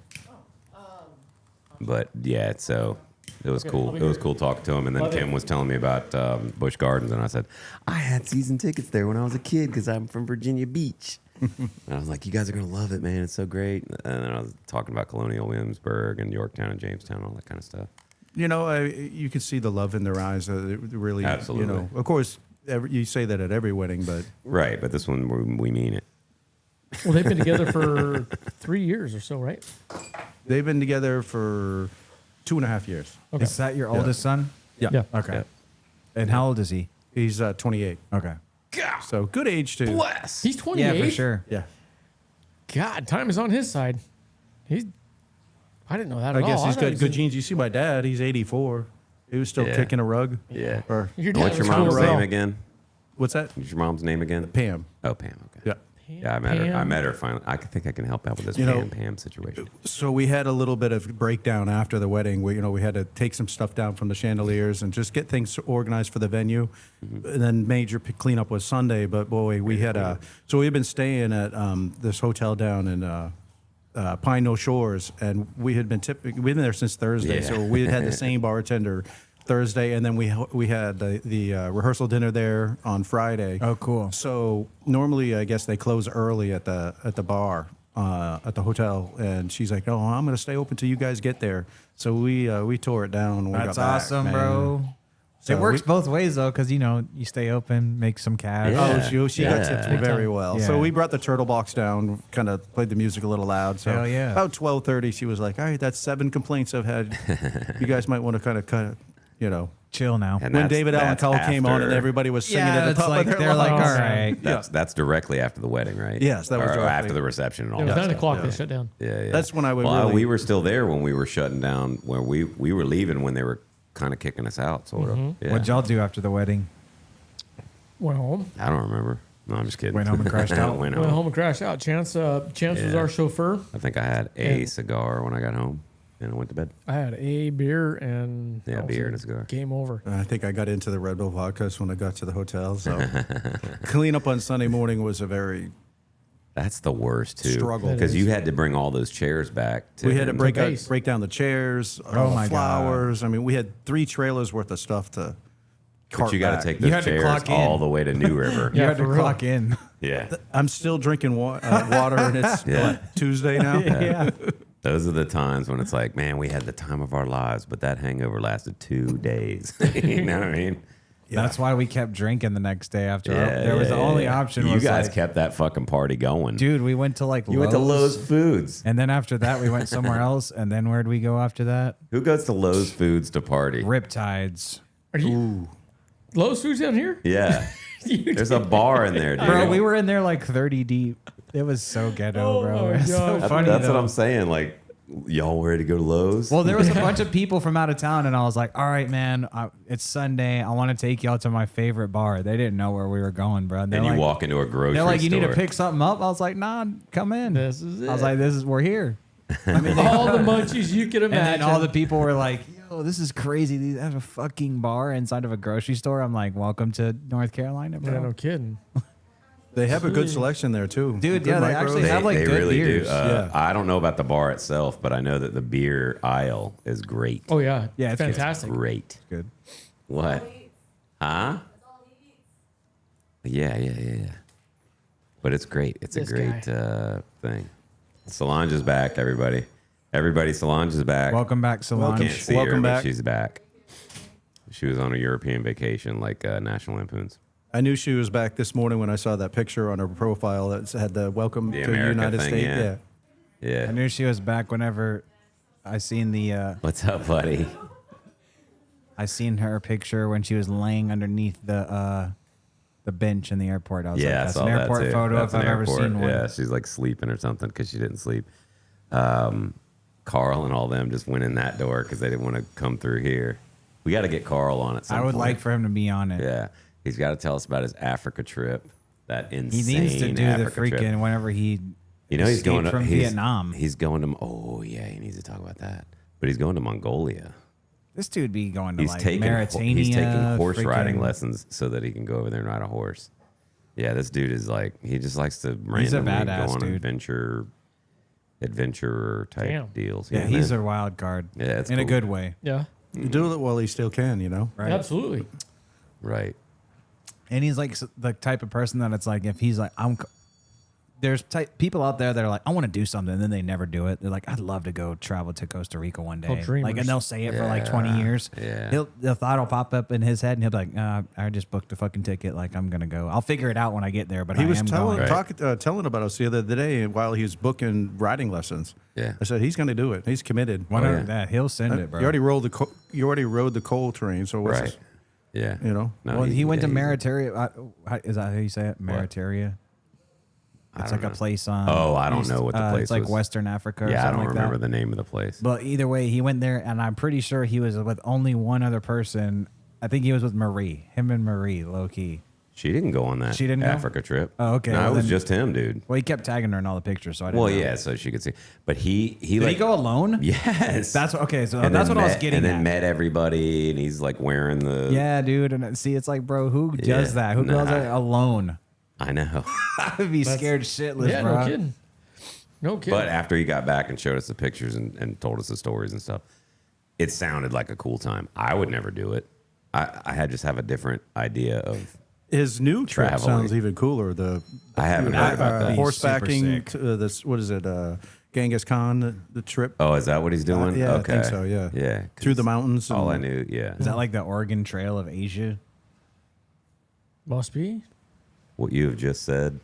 But yeah, so it was cool. It was cool talking to him. And then Kim was telling me about Busch Gardens, and I said, I had season tickets there when I was a kid because I'm from Virginia Beach. And I was like, you guys are gonna love it, man. It's so great. And then I was talking about Colonial Williamsburg and Yorktown and Jamestown, all that kind of stuff. You can see the love in their eyes. It really, Absolutely. Of course, you say that at every wedding, but Right, but this one we mean it. Well, they've been together for 3 years or so, right? they've been together for 2.5 years. Okay. Is that your oldest son? Yeah. Okay. Yeah. And how old is he? He's 28, Okay. so good age too. Bless. He's 28. Yeah, for sure. Yeah. God, time is on his side. I didn't know that I at all. guess he's thought got he good was- genes. You see my dad, he's 84. He was still Yeah. kicking a rug. Yeah. Or Your dad What's your was cool mom's as hell. name again? what's that? What's your mom's name again? Pam. Oh, Pam. Okay. Yeah. Yeah, I met her. I met her finally. I think I can help out with this Pam situation. So we had a little bit of breakdown after the wedding. We had to take some stuff down from the chandeliers and just get things organized for the venue. And then major cleanup was Sunday. But boy, we had so we've been staying at this hotel down in Pine Knoll Shores, and we had been we've been there since Thursday. Yeah. So we had the same bartender Thursday, and then we had the rehearsal dinner there on Friday. Oh, cool. So normally, I guess they close early at the bar at the hotel, and she's like, "Oh, I'm gonna stay open till you guys get there." So we tore it down. When we That's got back, awesome, man. bro. So it works both ways though, because you stay open, make some cash. Yeah. Oh, she got tipped very well. Yeah. So we brought the turtle box down, kind of played the music a little loud. So Hell yeah. about 12:30, she was like, "All right, that's 7 complaints I've had. You guys might want to kind of, Chill now. And when that's- David Allen that's Cole came on and after- everybody was singing Yeah, at the it's top like of their they're like, lungs. all right. That's directly after the wedding, right? Yes, that was or directly. after the reception and all It was that 9 stuff. o'clock. They shut down. Yeah. That's when I would Well, really- we were still there when we were shutting down. Where we were leaving when they were kind of kicking us out, sort of. Yeah. What'd y'all do after the wedding? Went home. I don't remember. No, I'm just kidding. Went home and crashed out? Went Went home. home and crashed out. Chance was Yeah. our chauffeur. I think I had a And- cigar when I got home, and I went to bed. I had a beer and Yeah, beer and a cigar. Game over. I think I got into the Red Bull vodka when I got to the hotel. So clean up on Sunday morning was a very That's the worst too. Struggle. It because is. you had to bring all those chairs back. we had to him. break down the chairs, Oh my God. flowers. I mean, we had 3 trailers worth of stuff to cart But you got back. to take You those had to chairs clock in. all the way to New River. You Yeah, had to for real. clock in. Yeah. I'm still drinking water, and it's Yeah. what, Tuesday now. Yeah. Those are the times when it's like, man, we had the time of our lives, but that hangover lasted 2 days. You know what I mean? That's why we kept drinking the next day after. There was the only option. You was guys like, kept that fucking party going. dude, we went to like you went to Lowe's Foods. And then after that, we went somewhere else. And then where'd we go after that? Who goes to Lowe's Foods to party? Riptides. Are you Lowe's Foods down here? Yeah. There's a bar in there, dude. Bro, we were in there like 30 deep. It was so ghetto, Oh bro. my It's so God. funny. That's what though. I'm saying. Like, y'all ready to go to Lowe's? Well, there was a bunch of people from out of town, and I was like, all right, man, it's Sunday. I want to take y'all to my favorite bar. They didn't know where we were going, bro. They're and you like, walk into a grocery they're like, you need to store. pick something up. I was like, nah, come in. This is it. I was like, we're here. all the munchies you could And imagine. then all the people were like, yo, this is crazy. They have a fucking bar inside of a grocery store. I'm like, welcome to North Carolina, bro. Yeah, no kidding. They have a good selection there too. Dude, Good yeah, they micros. actually have like they good really beers. do. Yeah. I don't know about the bar itself, but I know that the beer aisle is great. Oh yeah, Yeah, it's good. fantastic. Great. Good. What? Huh? Yeah. But it's great. It's This a great thing. Solange is back, everybody. Everybody, Solange is back. Welcome back, Solange. Can't see her, Welcome but back. she's back. She was on a European vacation, like National Lampoon's. I knew she was back this morning when I saw that picture on her profile that had the welcome The to the America United thing, States. yeah. Yeah. I knew she was back whenever I seen What's up, buddy? I seen her picture when she was laying underneath the bench in the airport. I was like, Yeah, I that's saw an that airport too. photo That's if an I've ever airport. seen one. Yeah, she's like sleeping or something because she didn't sleep. Carl and all them just went in that door because they didn't want to come through here. We got to get Carl on it. I would like for him to be on it. Yeah, he's got to tell us about his Africa trip. That He insane needs to do Africa the freaking trip. whenever he You know he's escaped going to, from he's- Vietnam. He's going to. Oh yeah, he needs to talk about that. But he's going to Mongolia. This dude be going to He's like taking Mauritania. he's taking horse freaking- riding lessons so that he can go over there and ride a horse. Yeah, this dude is like he just likes to He's a randomly badass go on dude. adventurer type Damn. deals. Yeah, he's man. a wild card. Yeah, it's in a cool. good way. Yeah, Do it while he still can, you know? Right. absolutely. right. And he's like the type of person that it's like if he's like there's people out there that are like I want to do something and then they never do it. They're like I'd love to go travel to Costa Rica one day. dreamers. Like and they'll say it for like 20 Yeah, years. yeah. The thought will pop up in his head and he'll be like I just booked a fucking ticket. Like I'm gonna go. I'll figure it out when I get there. But He I was am telling going. telling about us the other day while he was booking riding lessons. Yeah. I said he's going to do it. He's committed. Whatever yeah. that he'll send it, bro. You already rode the coal train, so what's Right. this- Yeah. you know? No, Well, he went to yeah, Maritaria. Is that how you say it? Maritaria. It's like don't a know. place on. Oh, I don't know what the place It's like was. Western Africa. Or Yeah, I something don't like remember that. the name of the place. But either way, he went there, and I'm pretty sure he was with only one other person. I think he was with Marie. Him and Marie, low key. She didn't go on that She didn't go? Africa trip. Oh, okay. No, Well, it was then- just him, dude. Well, he kept tagging her in all the pictures, so I didn't Well, know. yeah, so she could see. But he Did like he go alone? Yes. That's okay. So And that's then what I was met- getting And then at. met everybody, and he's like wearing the. Yeah, dude. And see, it's like, bro, who does Yeah, that? Who goes nah. like, alone? I know. I'd be scared shitless, Yeah, bro. no kidding. No kidding. But after he got back and showed us the pictures and told us the stories and stuff, it sounded like a cool time. I would never do it. I had just have a different idea of. His new trip Traveling. sounds even cooler. The I haven't heard about that. horsebacking. Super To, this what is it? Genghis Khan. The trip. Oh, is that what he's doing? yeah, I okay. think so, yeah. Yeah. 'cause Through the mountains. All I and- knew, yeah. Is that like the Oregon Trail of Asia? Must be. What you have just said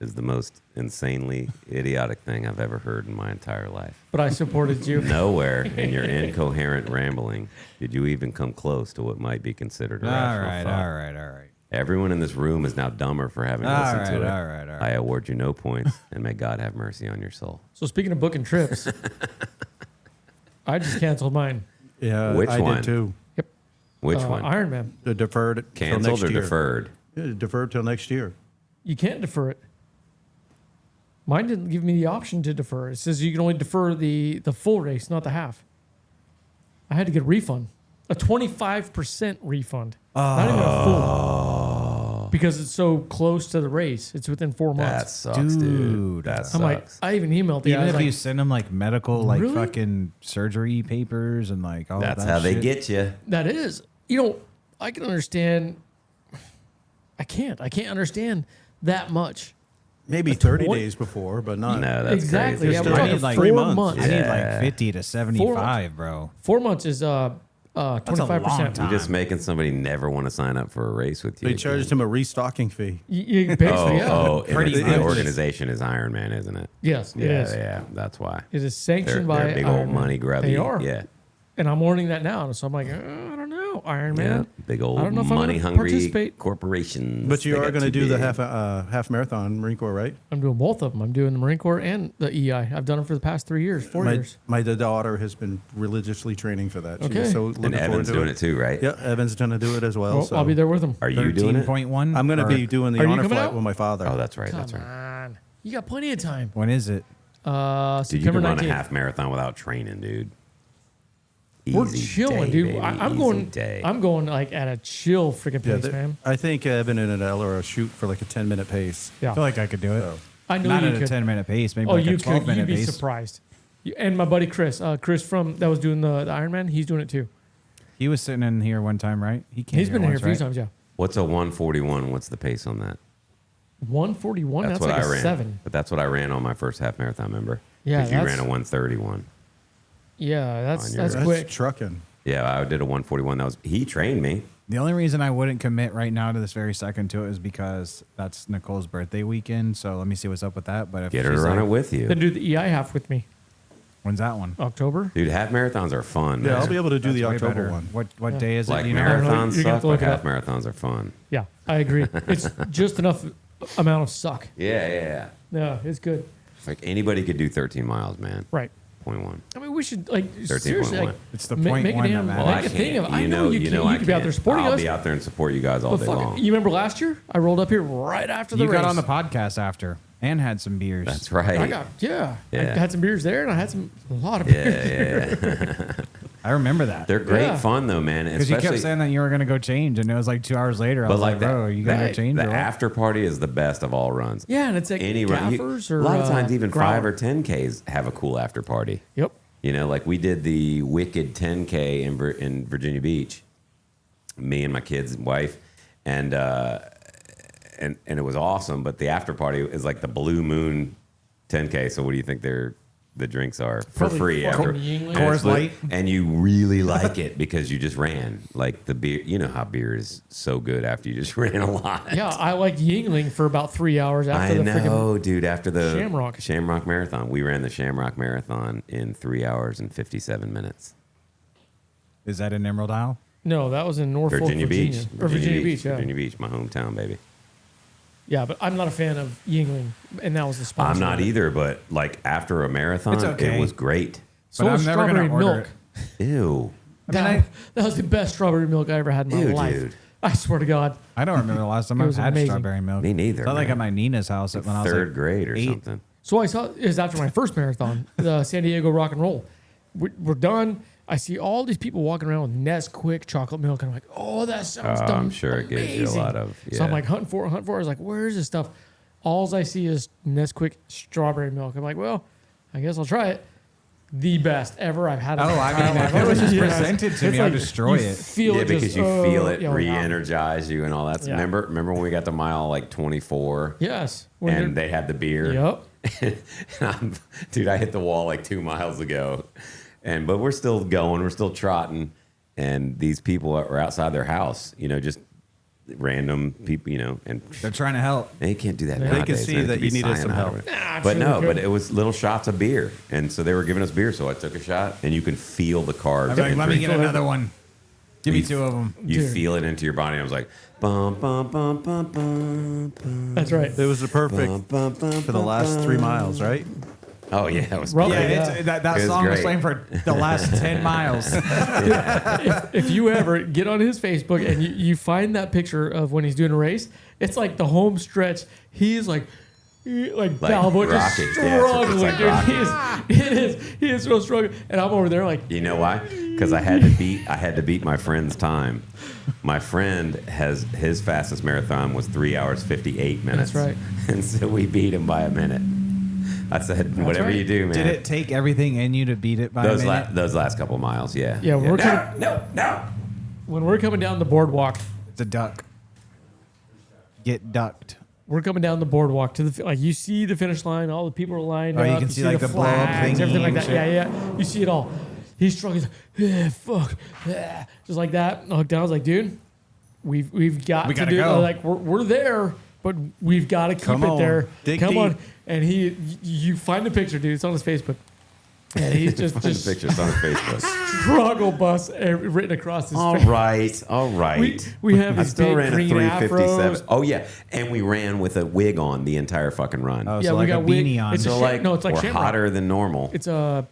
is the most insanely idiotic thing I've ever heard in my entire life. But I supported you. Nowhere in your incoherent rambling did you even come close to what might be considered a All rational right, thought. all right, all right. Everyone in this room is now dumber for having All listened right, to it. all right, all right. I award you no points, and may God have mercy on your soul. So speaking of booking trips, I just canceled mine. Yeah, Which I one? did too. Which one? Iron Man. The deferred it till Canceled next or year. deferred? Yeah, deferred till next year. You can't defer it. Mine didn't give me the option to defer. It says you can only defer the full race, not the half. I had to get a refund, a 25% refund, not even a full, because it's so close to the race. It's within 4 That months. sucks, dude. Dude. That I'm sucks. like, I even emailed the guy. I Even was if you like, send them like medical, like Really? fucking surgery papers and like all That's that how they shit. get you. that is, I can understand. I can't understand that much. Maybe 30 point. days before, but not. No, that's Exactly. crazy. Yeah, Still we're I talking need like 4 3 months. months. I need Yeah. like 50 to 75, bro. 4 months is 25%. time. You're just making somebody never want to sign up for a race with you. They charged him a restocking fee. Basically, yeah. Oh, and Pretty the much. organization is Iron Man, isn't it? Yes, it Yeah, is. yeah, that's why. It is sanctioned They're by big Iron old Man. money grubby. They are. Yeah, And I'm learning that now. So I'm like, I don't know, Iron yeah. Man. Big old I don't know if I'm money gonna hungry participate. corporations. But you They are got going to too do the big. half marathon Marine Corps, right? I'm doing both of them. I'm doing the Marine Corps and the EI. I've done it for the past 3 years, 4 years. My daughter has been religiously training for that. Okay. She's so looking And forward Evan's to doing it too, right? Yeah, Evan's going to do it as well. Well, so I'll be there with them. Are you doing it? 13.1? I'm going to Or be doing the Are you honor coming flight out? with my father. Oh, that's right. Come That's right. on. You got plenty of time. When is it? Dude, you September can run a 19th. half marathon without training, dude. We're Easy chilling, day, dude. baby. I'm Easy going. day. I'm going like at a chill freaking Yeah, pace, man. I think Evan and Adele are a shoot for like a 10-minute pace. Yeah, I feel like I could do it. So. I know Not you at a could. 10-minute pace, maybe Oh, like a you could. 12-minute You'd be pace. surprised. And my buddy Chris, Chris that was doing the Iron Man, he's doing it too. He was sitting in here one time, right? He came He's been in here once, a few right? times. Yeah, What's a 141? What's the pace on that? 141. That's what like I a ran. 7. But that's what I ran on my first half marathon, remember? Yeah, 'Cause you that's- ran a 131. Yeah, that's On your- that's That's quick. trucking. Yeah, I did a 141. He trained me. The only reason I wouldn't commit right now to this very second to it is because that's Nicole's birthday weekend. So let me see what's up with that. But if Get her to she's run like, it with you. Then do the EI half with me. when's that one? October. Dude, half marathons are fun. Yeah, man. I'll be able to do That's the way October better. one. What day is Like it? Do you know? You're gonna marathons have suck, to but look it half up. marathons are fun. Yeah, I agree. It's just enough amount of suck. Yeah. Yeah, it's good. It's like anybody could do 13 miles, man. Right. 0.1. I mean, we should like 13.1. seriously like It's the make point a one damn that make matters. a thing of. I You know you can. I You could be out there can't. supporting I'll us. be out there and support you guys all But day fuck it. long. You remember last year? I rolled up here right after the You race. got on the podcast after and had some beers. That's right. I Yeah. had some beers there, and I had a lot of yeah, beers. yeah. I remember that. They're great Yeah. fun though, man. Because you Especially, kept saying that you were going to go change, and it was like 2 hours later. I but was like, like bro, that, you going to that- go change? the or what? after party is the best of all runs. Yeah, and it's like Any run, gaffers or a lot of times even growler. 5 or 10Ks have a cool after party. Yep. You know, like we did the Wicked 10K in Virginia Beach, me and my kids and wife, and it was awesome. But the after party is like the Blue Moon 10K. So what do you think the drinks are for Probably free fucking after? Yingling. And it's Coors Light. and you really like it because you just ran. Like the beer, you know how beer is so good after you just ran a lot. Yeah, I liked Yingling for about 3 hours after I the know, freaking. dude. After the Shamrock. Marathon, we ran the Shamrock Marathon in 3 hours and 57 minutes. Is that in Emerald Isle? No, that was in Norfolk, Virginia Beach, Or Virginia Beach, yeah. Virginia Beach, my hometown, baby. Yeah, but I'm not a fan of Yingling, and that was the sponsor. I'm not of it. either, but like after a marathon, It's okay. it was great. So But was I'm never gonna strawberry order milk. it. Ew, I mean, That was the best strawberry milk I ever had in my ew, life. dude. I swear to God. I don't remember the last time It I've was had amazing. strawberry milk. Me neither, Felt like man. at my Nina's house when I was Third like grade or 8. something. So I saw it was after my first marathon, the San Diego Rock and Roll. We're done. I see all these people walking around with Nesquik chocolate milk, and I'm like, oh, that sounds dumb. I'm sure it gives you a lot of. So I'm yeah. like hunting for it. I was like, where's this stuff? All I see is Nesquik strawberry milk. I'm like, well, I guess I'll try it. The best ever I've had. Oh, I mean, if it was just presented to me, I'd destroy you it. Feel Yeah, it because just, you feel it yeah, wow. re-energize you and all that. Yeah. Remember when we got to mile like 24 Yes. When and they had the beer? Yep. Dude, I hit the wall like 2 miles ago, but we're still going, we're still trotting, and these people are outside their house, just random people, and They're trying to help. they can't do that. They nowadays, can see man. It that could be you needed some cyanide help. or- I'm But sure no, they but could. it was little shots of beer, and so they were giving us beer, so I took a shot, and you can feel the carbs. I'm like, let me entering. get another one. Give me You- 2 of them. You Dude. feel it into your body. I was like, bum bum bum bum bum bum. That's right. It was the perfect Bum, bum, bum, for the bum, last bum. 3 miles, right? Oh yeah, that was Rough- great. Yeah, Yeah. it's, that It was song was great. playing for the last 10 miles. If you ever get on his Facebook and you find that picture of when he's doing a race, it's like the home stretch. He's like Balboa just Rocky. Yeah, it's like struggling, Rocky. dude. He is so struggling. And I'm over there like, You know why? Because I had to beat my friend's time. My friend his fastest marathon was 3 hours 58 minutes. That's right. And so we beat him by a minute. I said, whatever right. you do, man. Did it take everything in you to beat it by those a minute? those last couple of miles, yeah. Yeah, we're no, no. when we're coming down the boardwalk, It's a duck. Get ducked. we're coming down the boardwalk to the you see the finish line, all the people are lined Oh, up. you can see, like, the blow up flags, thingy everything like and that. shit. Yeah. You see it all. He's struggling. He's like, fuck, just like that. I looked down. I was like, dude, we've got We to gotta do go. like we're there, but we've got to keep Come it on. there. Dig Come deep. on. And you find the picture, dude. It's on his Facebook. And he's just Find the pictures on Facebook. struggle bus written across his All face. right. We have I his still big ran a green 357. afros. Oh yeah, and we ran with a wig on the entire fucking run. Oh, Yeah, so we like a got wig- beanie on. it's a so sham- like, no, it's like we're shamrock. hotter than normal. It's Yeah,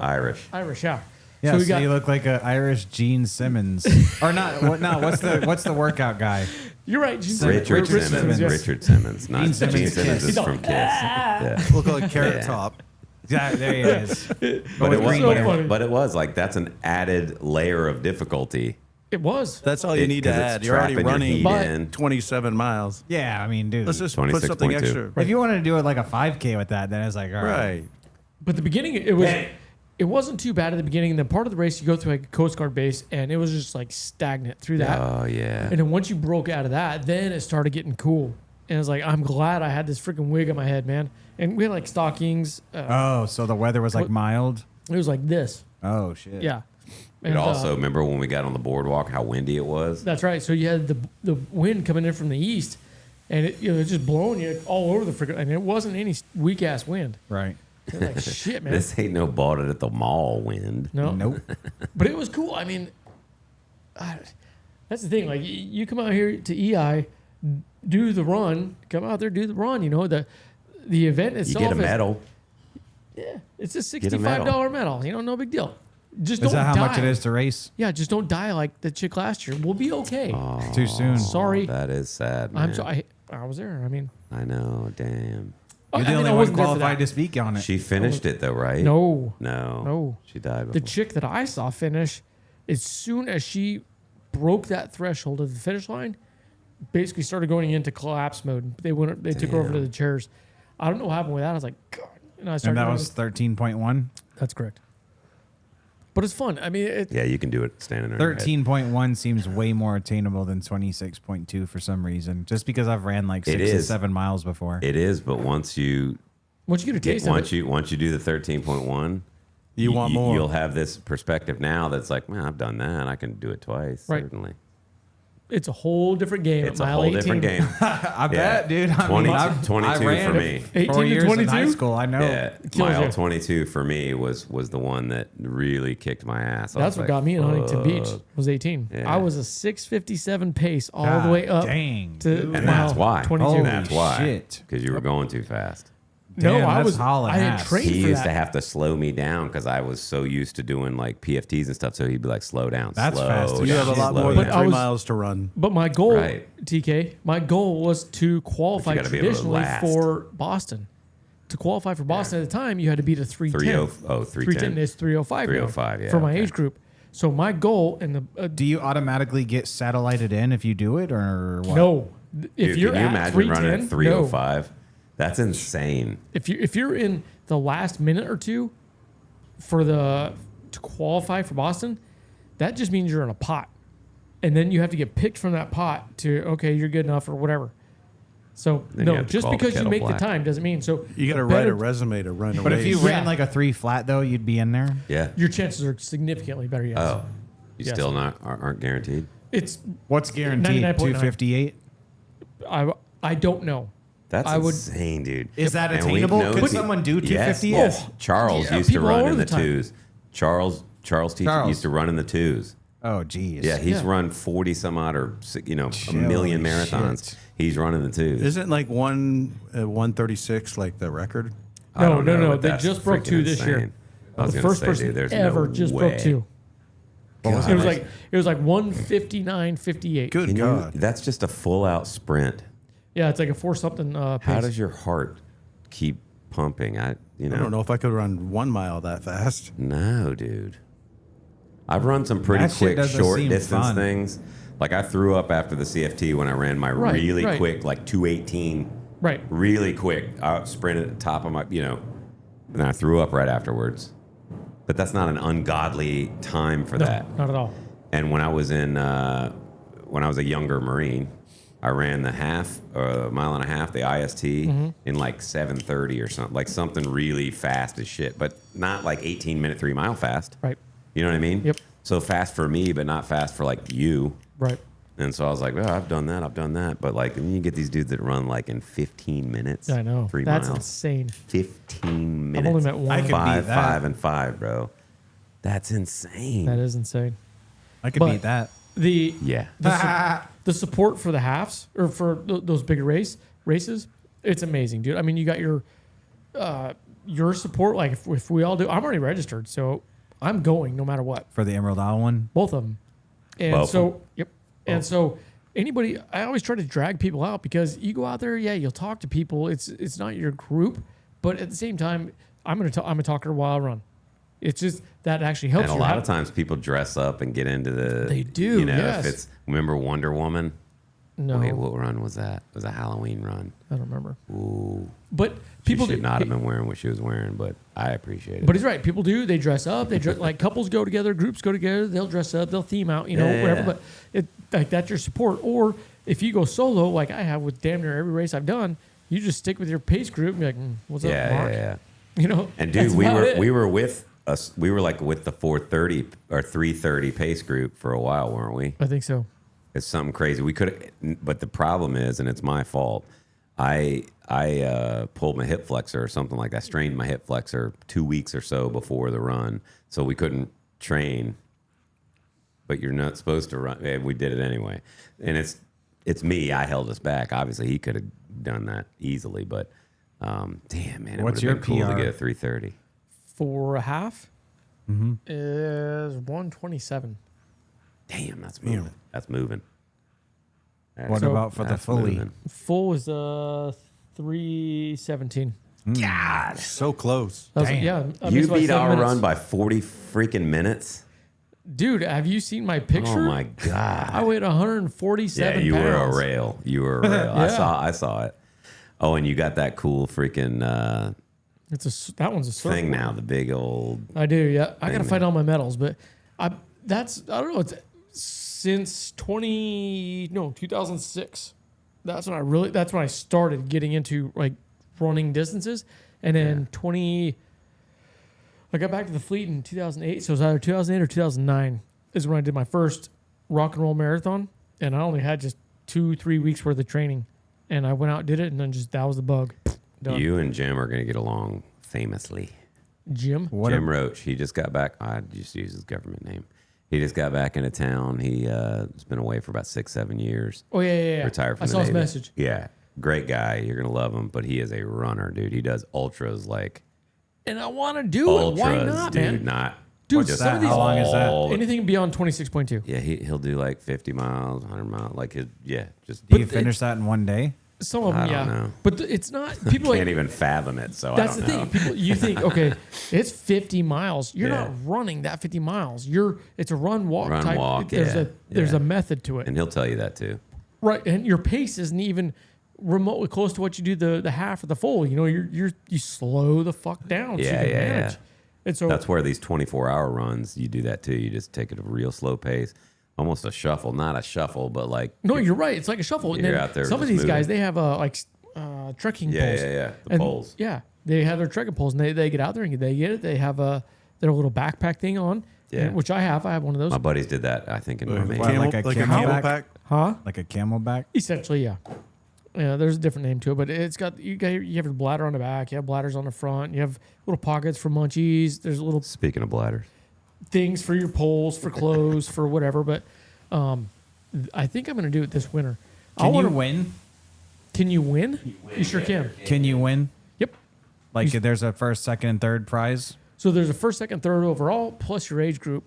Irish. Irish, yeah. Yeah, so so, we got. you look like an Irish Gene Simmons, or not? What? No, what's the workout guy? You're right. Gene Richard Simmons. Simmons. yes. Richard Simmons. Not Gene Gene Simmons Simmons, Kiss. is from Kiss. Yeah. Look like Carrot Yeah. Top. Yeah, there he is. But with it was, green so hair. funny. but it was like that's an added layer of difficulty. It was. That's all you need to 'cause it's add. You're already trapping your running heat But- in. 27 miles. Yeah, I mean, dude. Let's just put something 26.2. extra. if you wanted to do it like a 5K with that, then it's like, all right. Right. But the beginning, it wasn't too bad at the beginning. And then part of the race, you go through like a Coast Guard base, and it was just like stagnant through that. Oh yeah. And then once you broke out of that, then it started getting cool. And it was like, I'm glad I had this freaking wig on my head, man. And we had like stockings. Oh, so the weather was like What- mild. It was like this. Oh shit. Yeah. But And, also, remember when we got on the boardwalk, how windy it was? that's right. So you had the wind coming in from the east, and it was just blowing you all over the freaking. And it wasn't any weak ass wind. Right. It was like shit, man. This ain't no bought it at the mall wind. No. Nope. But it was cool. I mean, that's the thing. Like you come out here to EI, do the run. Come out there, do the run. You know the event You itself. get a is- medal. Yeah, it's a Get a medal. $65 medal. You know, no big deal. Just Is don't that how die. much it is to race? Yeah, just don't die like the chick last year. We'll be okay. Oh, Too soon. Sorry. That is sad, man. I'm sorry. I was there. I mean, I know. Damn. You're the I mean, only I one wasn't there for qualified that. to speak on it. She finished it though, right? No. No. She died The before. chick that I saw finish, as soon as she broke that threshold of the finish line, basically started going into collapse mode. They took her over to Damn. the chairs. I don't know what happened with that. I was like, God. And I And started. that going- was 13.1. That's correct. But it's fun. I mean, Yeah, you can do it standing there. 13.1 seems way more attainable than 26.2 for some reason. Just because I've ran like 6 to is. 7 miles before. It is, but once you once you get a taste of once it, you do the 13.1, You want more. You'll have this perspective now that's like, man, I've done that. I can do it twice. Right. Certainly. it's a whole different game. It's at a mile whole 18. different game. I Yeah. bet, dude. I 20 mean, I 22 ran for me. 18 4 to years in 22? high school. I know. Yeah, Kills mile you. 22 for me was the one that really kicked my ass. I That's was what got me in Huntington Beach. fuck. Was 18. Yeah. I was a 6:57 pace all God the way up dang, to dude. And mile that's why. 22. Holy That's why. shit. Because you were going too fast. No, Damn, I that's was. hauling I had ass. trained He for used that. to have to slow me down because I was so used to doing like PFTs and stuff. So he'd be like, "Slow down, That's slow fast as down, You have a lot slow more down." than But I 3 was- miles to run. But my goal, Right. TK, my goal was to qualify gotta be able to traditionally last. for Boston. To qualify for Boston at the time, you had to beat a 310. 310 is 305. now 305, yeah, for my okay. age group. So my goal and the Do you automatically get satellited in if you do it, or what? no, if Dude, you're can you at imagine 310, running at 305? That's insane. if you're in the last minute or two to qualify for Boston, that just means you're in a pot, and then you have to get picked from that pot to okay, you're good enough or whatever. So Then you no, have to just call the because you kettle make black. the time doesn't mean so. You got to the write better- a resume to run a But race. if you Yeah. ran like a 3 flat though, you'd be in there. Yeah. your chances are significantly better. Yes. Oh, you Yes. still aren't guaranteed. It's What's guaranteed? 99.9. 258. I don't know. That's I would- insane, dude. Is that And we've attainable? known Could pe- someone do Yes. 258? Yes. Charles Yeah, used to people all run over in the the time. twos. Charles teacher Charles. used to run in the twos. Oh, geez. Yeah, he's Yeah. run 40 some odd or a Holy million marathons. shit. He's running the twos. Isn't like 136 like the record? I No, don't no, know, no, but they that's just broke freaking 2 this year. insane. I was The gonna first say, person dude, there's ever no just way. broke 2. God. It was like 159.58. Good Can you- God. that's just a full out sprint. Yeah, it's like a 4 something pace. How does your heart keep pumping? I don't know if I could run 1 mile that fast. No, dude. I've run some pretty That shit quick doesn't short seem distance fun. things. Like I threw up after the CFT when I ran my Right, really right. quick, like 218, Right. really quick. I sprinted at the top of my, and then I threw up right afterwards. But that's not an ungodly time for No, that. not at all. And when I was when I was a younger Marine, I ran the mile and a half, the IST, Mm-hmm. in like 7:30 or something, like something really fast as shit, but not like 18-minute 3 mile fast. Right. You know what I mean? Yep. So fast for me, but not fast for like you. Right. And so I was like, well, I've done that. But like, and then you get these dudes that run like in 15 minutes. I know. 3 That's miles. insane. 15 minutes. I've only met one. I could Five, beat that. 5, and 5, bro. That's insane. That is insane. I could But- beat that. The Yeah. the support for the halves or for those bigger races, it's amazing, dude. I mean, you got your support. Like if we all do, I'm already registered, so I'm going no matter what. For the Emerald Isle one. Both of them. And Both of so, yep. And so, anybody, I always try to drag people out because you go out there, yeah, you'll talk to people. It's not your group, but at the same time, I'm a talker while I run. It's just that actually helps And a you. lot of times people dress up and get into the. They do, yes. If it's, remember Wonder Woman? No, Wait, what run was that? It was a Halloween run. I don't remember. Ooh. But She people should do, not have been wearing what she was wearing, but I appreciate it. But he's right. People do. They dress up. They dress, like couples go together, groups go together. They'll dress up. They'll theme out. Yeah. Whatever. But like that's your support. Or if you go solo, like I have with damn near every race I've done, you just stick with your pace group and be like, "What's up, Mark?" yeah. And that's dude, we about it. were with us. We were like with the 4:30 or 3:30 pace group for a while, weren't we? I think so. It's something crazy. We could, but the problem is, and it's my fault. I pulled my hip flexor or something like that. Strained my hip flexor 2 weeks or so before the run, so we couldn't train. But you're not supposed to run. We did it anyway, and it's me. I held us back. Obviously, he could have done that easily, but damn man, it would What's have your been cool to PR? get a 3:30. For a half Mm-hmm. is 127. Damn, that's moving. That's moving. What So- about for the That's fully? moving. Full is 317. God, So close. That was- Damn. yeah, I you missed by beat 7 our minutes. run by 40 freaking minutes. Dude, have you seen my picture? Oh my god! I weighed 147 Yeah, you were a pounds. rail. You were a rail. Yeah. I saw it. Oh, and you got that cool freaking That one's a surf thing board. now. The big old. I do, yeah. I gotta Thing find now. all my medals, but I don't know. It's since 2006. That's when I started getting into like running distances, and then I got back to the fleet in 2008. So it was either 2008 or 2009 is when I did my first rock and roll marathon, and I only had just 2-3 weeks worth of training, and I went out, did it, and then just that was the bug. Done. You and Jim are going to get along famously. Jim. What Jim Roach. He just got back. I just use his government name. He just got back into town. He has been away for about 6-7 years. Oh yeah. Retired from I the saw his Navy. message. Yeah. great guy. You're gonna love him, but he is a runner, dude. He does ultras like And I want to do ultras, it. Why not, dude. man? Not Dude, just some of these- How long is that? all- Anything beyond 26.2. Yeah, he'll do like 50 miles, 100 miles, like just. Do you But finish that in one day? Some of them, I don't yeah. know. But it's not. People Can't like, even fathom it, so that's I the don't know. thing. People, you think, okay, it's 50 miles. You're Yeah. not running that 50 miles. It's a run walk Run, type. walk, There's yeah. a method to it, And he'll tell you that too. right? And your pace isn't even remotely close to what you do the half or the full. You know, you slow the fuck down. So you Yeah, can yeah, manage. yeah. And so That's where these 24-hour runs, you do that too. You just take it at a real slow pace, almost a shuffle. Not a shuffle, but like no, you're right. It's like a shuffle. And You're then out there some of just these guys, moving. they have trekking yeah, poles. The And, poles. Yeah, they have their trekking poles, and they get out there and they get it. They have their little backpack thing on, Yeah. and- which I have. I have one of those. My buddies did that, I think, in Romania. Wow. like a camelback? camelback. Huh? Like a camelback? Essentially, yeah. Yeah, there's a different name to it, but you have your bladder on the back, you have bladders on the front, you have little pockets for munchies. There's little Speaking of bladders, things for your poles, for clothes, for whatever. But I think I'm going to do it this winter. Can you win? Can you win? You sure can. Can you win? Yep. Like there's a first, second, and third prize, So there's a first, second, third overall plus your age group.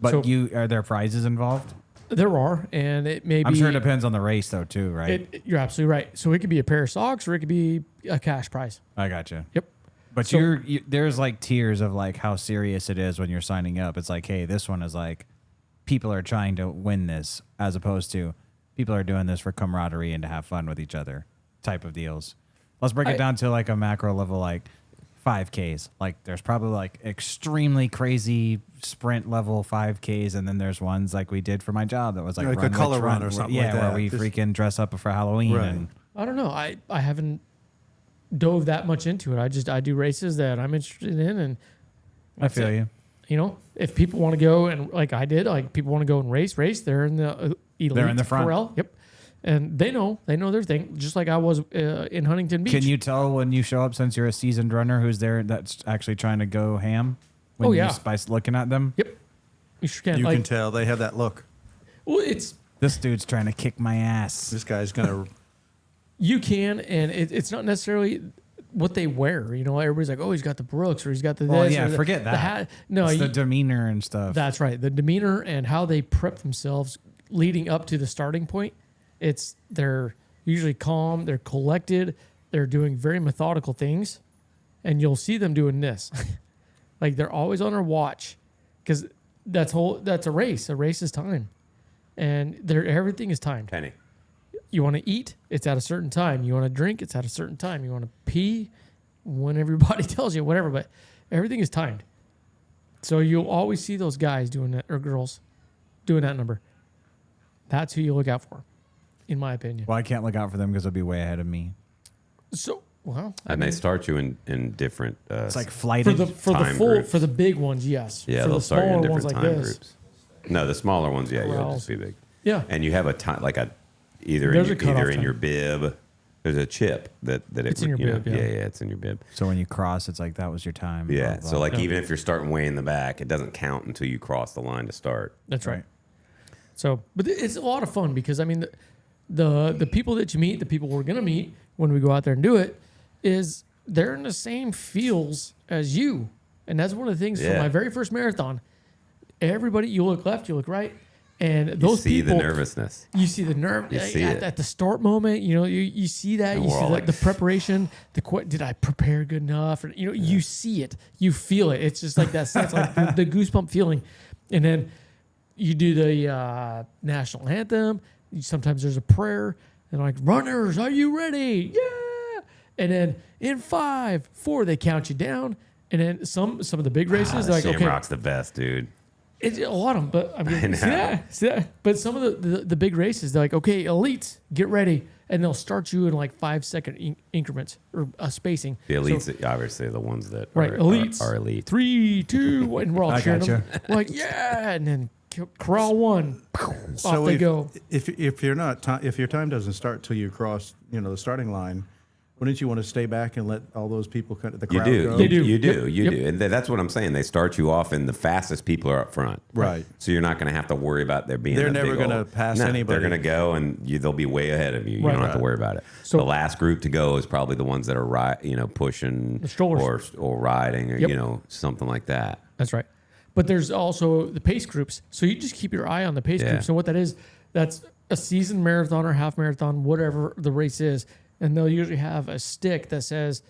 but So- are there prizes involved? There are, and it may be. I'm sure it depends on the race though too, right? You're absolutely right. So it could be a pair of socks, or it could be a cash prize. I gotcha. Yep. But So- there's like tiers of like how serious it is when you're signing up. It's like, hey, this one is like people are trying to win this, as opposed to people are doing this for camaraderie and to have fun with each other type of deals. Let's break it down to like a macro level, like 5Ks. Like there's probably like extremely crazy sprint level 5Ks, and then there's ones like we did for my job that was like, Like a run, color Rich, run or something like where that. we Just- freaking dress up for Halloween. Right. And I don't know. I haven't dove that much into it. I do races that I'm interested in, and I feel you. you know, if people want to go and like I did, like people want to go and race, they're in the elite They're in the front. corral. Yep. And they know their thing, just like I was in Huntington Beach. Can you tell when you show up, since you're a seasoned runner who's there that's actually trying to go ham? When Oh, you, yeah. by looking at them? Yep. You sure can. You like, can tell they have that look. well, it's This dude's trying to kick my ass. This guy's gonna. you can, and it's not necessarily what they wear. You know, everybody's like, oh, he's got the Brooks or he's got the Well, this. yeah, or the, forget the that. hat. No, It's the demeanor and stuff. that's right. The demeanor and how they prep themselves leading up to the starting point. They're usually calm, they're collected, they're doing very methodical things, and you'll see them doing this. Like they're always on their watch, because that's a race. A race is time, and everything is timed. Penny. You want to eat, it's at a certain time. You want to drink, it's at a certain time. You want to pee when everybody tells you, whatever, but everything is timed. So you'll always see those guys doing that, or girls doing that number. That's who you look out for, in my opinion. Well, I can't look out for them because they'll be way ahead of me. So, well, And they start you in different. It's like for flighted. the time full groups. for the big ones, yes. yeah, for they'll the start you in smaller different ones time like this, groups. No, the smaller ones, yeah, you'll Corrals. just be big. yeah. And you have a time like a either There's a in, cutoff either in time. your bib. There's a chip that It's in your you know, bib, yeah. yeah, it's in your bib. So when you cross, it's like that was your time. Yeah. blah, blah. So like Yeah. even if you're starting way in the back, it doesn't count until you cross the line to start. That's right. So, but it's a lot of fun because I mean, the people that you meet, the people we're gonna meet when we go out there and do it, is they're in the same feels as you, and that's one of the things from Yeah. my very first marathon. Everybody, you look left, you look right, and You those see people, the nervousness. you see the nerve You see it. at the start moment. You know, you see that. And You we're see all like- the preparation. Did I prepare good enough? Or, you know, you see it. You feel it. It's just like that sense, like the goosebump feeling. And then you do the national anthem. Sometimes there's a prayer. And like, runners, are you ready? Yeah. And then in 5, 4, they count you down. And then some of the big races, they're like, okay, Shamrock's the best, dude. it's a lot of them, but I mean, I see know. that? See that? But some of the big races, they're like, okay, elites, get ready, and they'll start you in like 5-second increments or spacing. The So- elites, obviously, are the ones that right? are, Elites are elite. 3, 2, 1, and we're all I cheering them. gotcha. We're like, yeah, and then corral 1, off they if, go. If you're not if your time doesn't start till you cross the starting line, Wouldn't you want to stay back and let all those people the You crowd do. go? They do. You do. Yep. You Yep. do. And that's what I'm saying. They start you off, and the fastest people are up front. Right. So you're not going to have to worry about there being. They're a never big gonna old- pass no, anybody. They're going to go, and they'll be way ahead of you. You Right. don't have to worry about it. So- the last group to go is probably the ones that are pushing The strollers. or riding, or Yep. something like that. That's right. But there's also the pace groups. So you just keep your eye on the pace Yeah. groups. So what that is, that's a season marathon or half marathon, whatever the race is. And they'll usually have a stick that says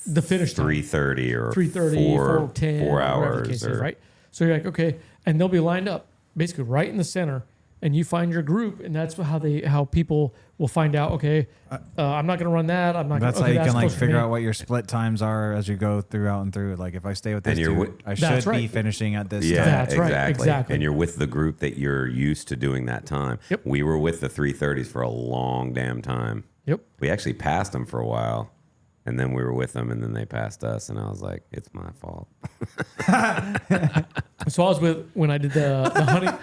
the finish time. 3:30 or 3:30, 4:10, 4 whatever the hours, case or is, right? So you're like, okay, and they'll be lined up basically right in the center, and you find your group, and that's how people will find out. Okay, I'm not going to run that. I'm not. That's gonna, how okay, you can like close for figure me. out what your split times are as you go throughout and through. Like if I stay with this And you're dude, wi- I That's should be right. finishing at this Yeah, time. That's right, exactly. And you're with the group that you're used to doing that time. Yep. We were with the 3:30s for a long damn time. Yep. We actually passed them for a while, and then we were with them, and then they passed us, and I was like, "It's my fault." So I was when I did the hunting,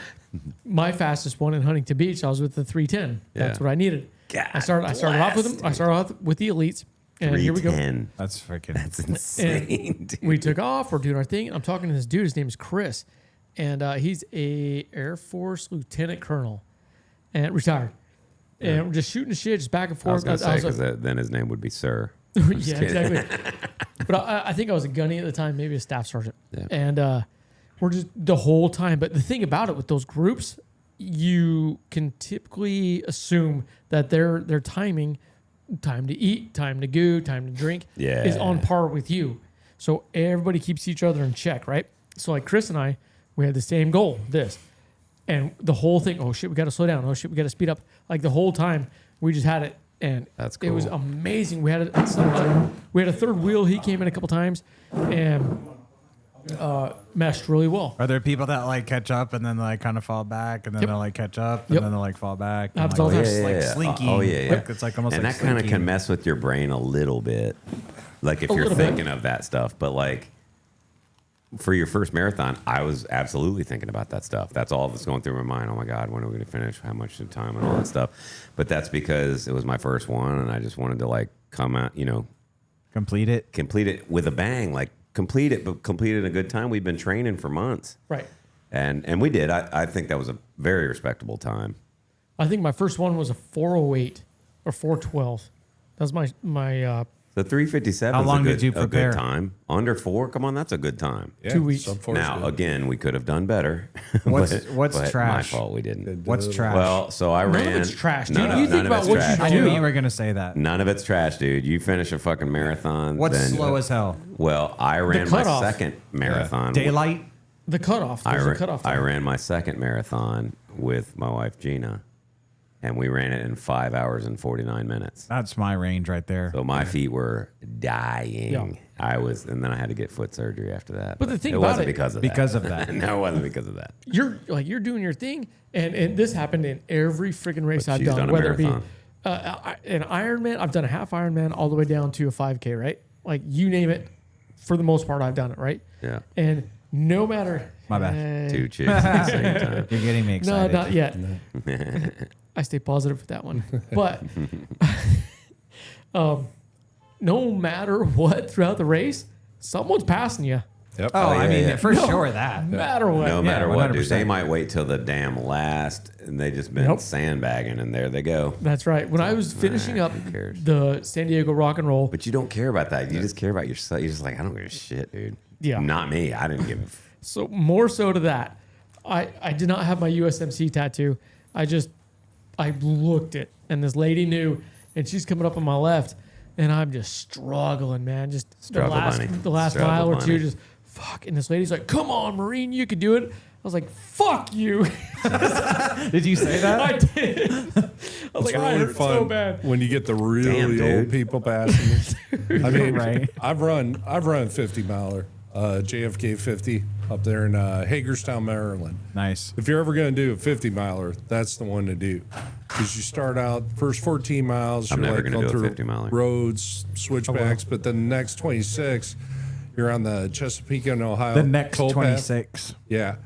my fastest one in Huntington Beach. I was with the 310. That's Yeah. what I needed. God I started off with them. I started off with the elites, and here we go. 310. That's freaking. That's insane, dude. We took off. We're doing our thing. I'm talking to this dude. His name is Chris, and he's a Air Force lieutenant colonel, and retired. And we're just shooting the shit, just back and I was forth. going to say, because then his name would be Sir. Yeah, exactly. But I think I was a gunny at the time, maybe a staff sergeant. Yeah. And we're just the whole time. But the thing about it with those groups, you can typically assume that their timing, time to eat, time to go, time to drink, is on Yeah. par with you. So everybody keeps each other in check, right? So like Chris and I, we had the same goal, this. And the whole thing, oh shit, we got to slow down. Oh shit, we got to speed up. Like the whole time, we just had it. And That's it was cool. amazing. We had a third wheel. He came in a couple times and meshed really well. Are there people that like catch up and then like kind of fall back and then Yep. they'll like catch up and Yep. then they'll like fall back? And, Happens like, all the time. it's Yeah, like yeah. slinky. Oh, yeah, yeah. Like, it's like almost And like that kind of slinky. can mess with your brain a little bit, like if A you're little bit. thinking of that stuff. But like for your first marathon, I was absolutely thinking about that stuff. That's all that's going through my mind. Oh my God, when are we going to finish? How much time and all that stuff. But that's because it was my first one, and I just wanted to like come out, Complete it. complete it with a bang, like complete it, but complete it in a good time. We've been training for months, Right. and we did. I think that was a very respectable time. I think my first one was a 408 or 412. That was my The 357 How is long a good, did you a prepare? good time. Under 4, come on, that's a good time. Yeah, 2 weeks. sub 4 is Now, good. again, we could have done better. What's but trash? My fault, we didn't. What's trash? Well, so I None ran. of it's trash, dude. None of, You none think of about it's what trash. you I do. knew you were gonna say that. None of it's trash, dude. You finish a fucking marathon. What's then, slow as hell? Well, I ran my cutoff. second marathon. Daylight. the cutoff. I There's a ran, cutoff. I time. ran my second marathon with my wife Gina, and we ran it in 5 hours and 49 minutes. That's my range right there. So my feet were dying. Yeah. And then I had to get foot surgery after that. But the thing it about wasn't it- because of Because of that. no, it wasn't because of that. You're doing your thing, and this happened in every freaking race But I've she's done, done a whether it be marathon. an Ironman. I've done a half Ironman all the way down to a 5K, right? Like you name it. For the most part, I've done it, right? Yeah. And no matter My bad. Hey. Two chicks at the same time. You're getting me No, excited. not yet. I stay positive with that one. But no matter what throughout the race, someone's passing you. Yep. Oh, I yeah, mean, yeah. for sure that. No matter what. No matter what, dude. 100%. They might wait till the damn last, and they just been Nope. sandbagging, and there they go. That's right. When I was finishing up who cares? the San Diego Rock and Roll, But you don't care about that. You just care about yourself. You're just like, I don't give a shit, dude. Yeah. Not me. I didn't give a so more so to that, I did not have my USMC tattoo. I looked it, and this lady knew, and she's coming up on my left, and I'm just struggling, man. Just Struggle bunny. the last Struggle mile or two, bunny. just fuck. And this lady's like, "Come on, Marine, you can do it." I was like, "Fuck you." Did you say that? I did. I was It's like, I really hurt fun so bad. when you get the really Damn, old dude. people passing you. I mean, Right. I've run 50 miler, JFK 50 up there in Hagerstown, Maryland. Nice. If you're ever going to do a 50 miler, that's the one to do. Because you start out first 14 miles, I'm you're never like gonna going do a through 50 miler. roads, switchbacks, but then the next 26, you're on the Chesapeake and Ohio. The next toll path. 26. Yeah.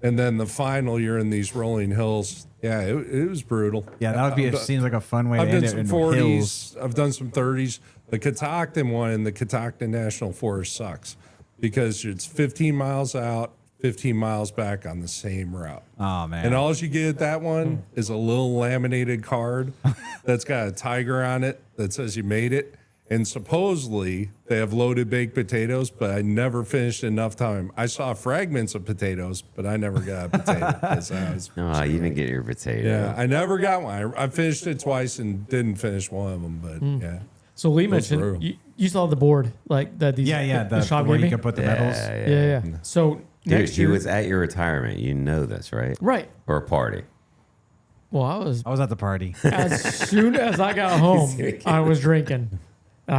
And then the final, you're in these rolling hills. Yeah, it was brutal. Yeah, that would be. I've It done- seems like a fun way I've to end done it some in 40s. hills. I've done some 30s. The Catoctin one in the Catoctin National Forest sucks because it's 15 miles out, 15 miles back on the same route. Oh man. And all you get at that one is a little laminated card that's got a tiger on it that says you made it. And supposedly they have loaded baked potatoes, but I never finished enough time. I saw fragments of potatoes, but I never got a potato. 'Cause I was, Oh, you didn't get your potato. yeah, I never got one. I finished it twice and didn't finish one of them, but yeah. So Lee Those mentioned brutal. you saw the board like that. These, yeah, the shop where gave you me. can put the medals. Yeah. So Dude, next he year, was at your retirement. You know this, right? right. Or a party. Well, I was I was at the party. as soon as I got home, I was drinking. And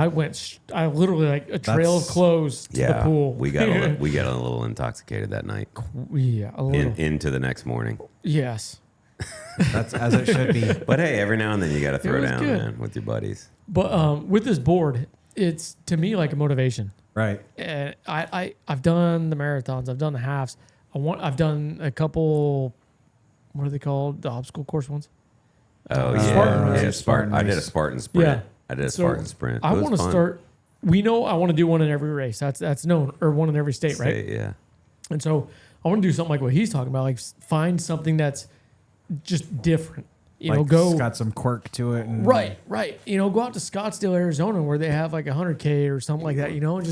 I literally like a trail of That's- clothes to the pool. We got a little intoxicated that night. Yeah, a little. Into the next morning. Yes. That's as it should be. But hey, every now and then you got to throw was down, good. man, with your buddies. But with this board, it's to me like a motivation. Right. And I've done the marathons, I've done the halves. I've done a couple. What are they called? The obstacle course ones. Oh Spartan race. yeah, Spartan I did a race. Spartan sprint. Yeah. I did a So, Spartan sprint. I It was want to fun. start. We know I want to do one in every race. That's known, or one in every state, right? Yeah. And so I want to do something like what he's talking about, like find something that's just different. You know, Like, go it's got some quirk to it. And right. You know, go out to Scottsdale, Arizona, where they have like 100K or something like that. You know, and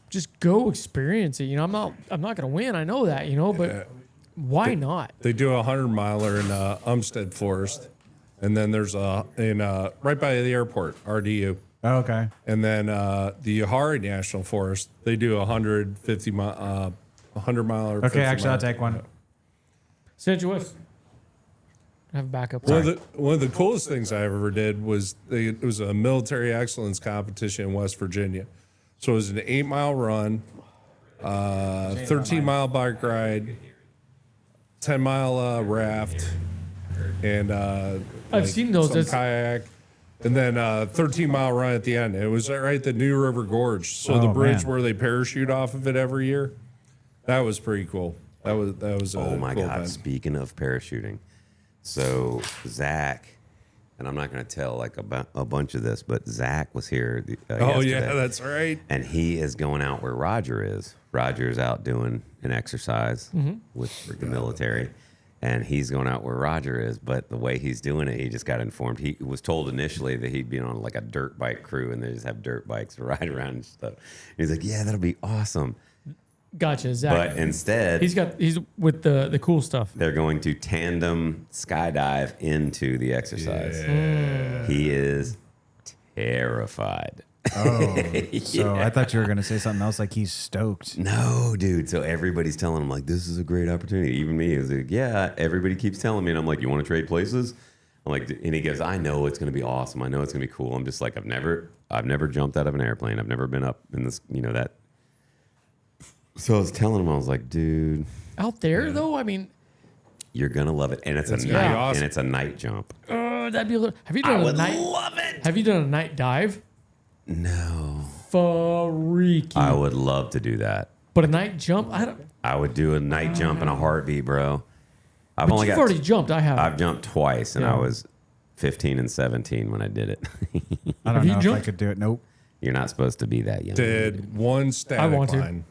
just go experience it. You know, I'm not gonna win. I know that. You know, but why not? They do a 100-miler in Umstead Forest, and then there's right by the airport, RDU. Oh, okay. And then the Yohari National Forest, they do a 150 mile, 100 miler. Okay, actually, I'll take one. St. Louis. I have a backup. One of the coolest things I ever did was it was a military excellence competition in West Virginia. So it was an 8-mile run, 13-mile bike ride, 10-mile raft, and I've seen those. some It's- kayak. And then 13-mile run at the end. It was right at the New River Gorge. So the Oh, bridge man. where they parachute off of it every year. That was pretty cool. That was a Oh my cool God! event. Speaking of parachuting, so Zach, and I'm not going to tell like about a bunch of this, but Zach was here. Oh yeah, yesterday, that's right. and he is going out where Roger is. Roger is out doing an exercise with the military, and he's going out where Roger is. But the way he's doing it, he just got informed. He was told initially that he'd be on like a dirt bike crew, and they just have dirt bikes to ride around and stuff. He's like, "Yeah, that'll be awesome." Gotcha, Zach. But instead, he's with the cool stuff. they're going to tandem skydive into the exercise. He is terrified. Oh, so I thought you were gonna say something else. Like he's stoked. No, dude. So everybody's telling him like, this is a great opportunity. Even me, is like, yeah. Everybody keeps telling me, and I'm like, you want to trade places? I'm like, and he goes, I know it's gonna be awesome. I know it's gonna be cool. I'm just like, I've never jumped out of an airplane. I've never been up in this, that. So I was telling him, I was like, dude, Out there though, I mean, you're gonna love it, and it's It's a gonna be night, awesome. and it's a night jump. that'd be a little. Have you done a night? love it. Have you done a night dive? No, Freaky. I would love to do that. But a night jump, I don't. I would do a night jump in a heartbeat, bro. I've But you've already jumped. I have. I've jumped twice, and Yeah. I was 15 and 17 when I did it. I don't Have you know if I jumped? could do it. Nope. You're not supposed to be that young. Did one static want to. line.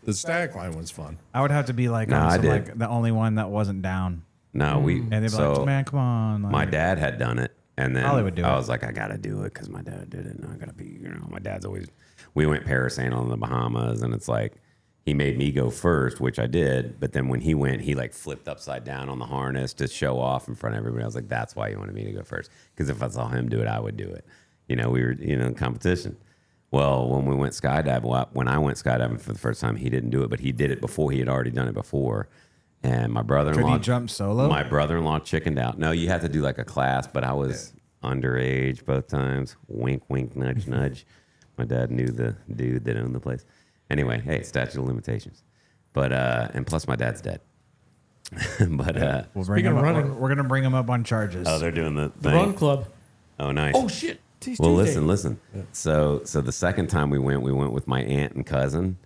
The static line was fun. I would have to be like, No, I did. like the only one that wasn't down. No, we. And they'd be So like, man, come on. Like, my dad had done it, and then Ollie would do I it. was like, I gotta do it because my dad did it, and I gotta be. My dad's always. We went parasailing in the Bahamas, and it's like he made me go first, which I did. But then when he went, he like flipped upside down on the harness to show off in front of everybody. I was like, that's why you wanted me to go first, because if I saw him do it, I would do it. We were in competition. Well, when we went skydiving, when I went skydiving for the first time, he didn't do it, but he did it before. He had already done it before. And my brother-in-law... Could he jump solo? My brother-in-law chickened out. No, you have to do like a class, but I was underage both times. Wink, wink, nudge, nudge. My dad knew the dude that owned the place. Anyway, hey, statute of limitations. But, and plus my dad's dead. But, We'll bring Speaking him of up. running- We're gonna bring him up on charges. oh, they're doing the the thing. run club. Oh, nice. Oh shit. Today's Well, Tuesday. listen. So the second time we went with my aunt and cousin,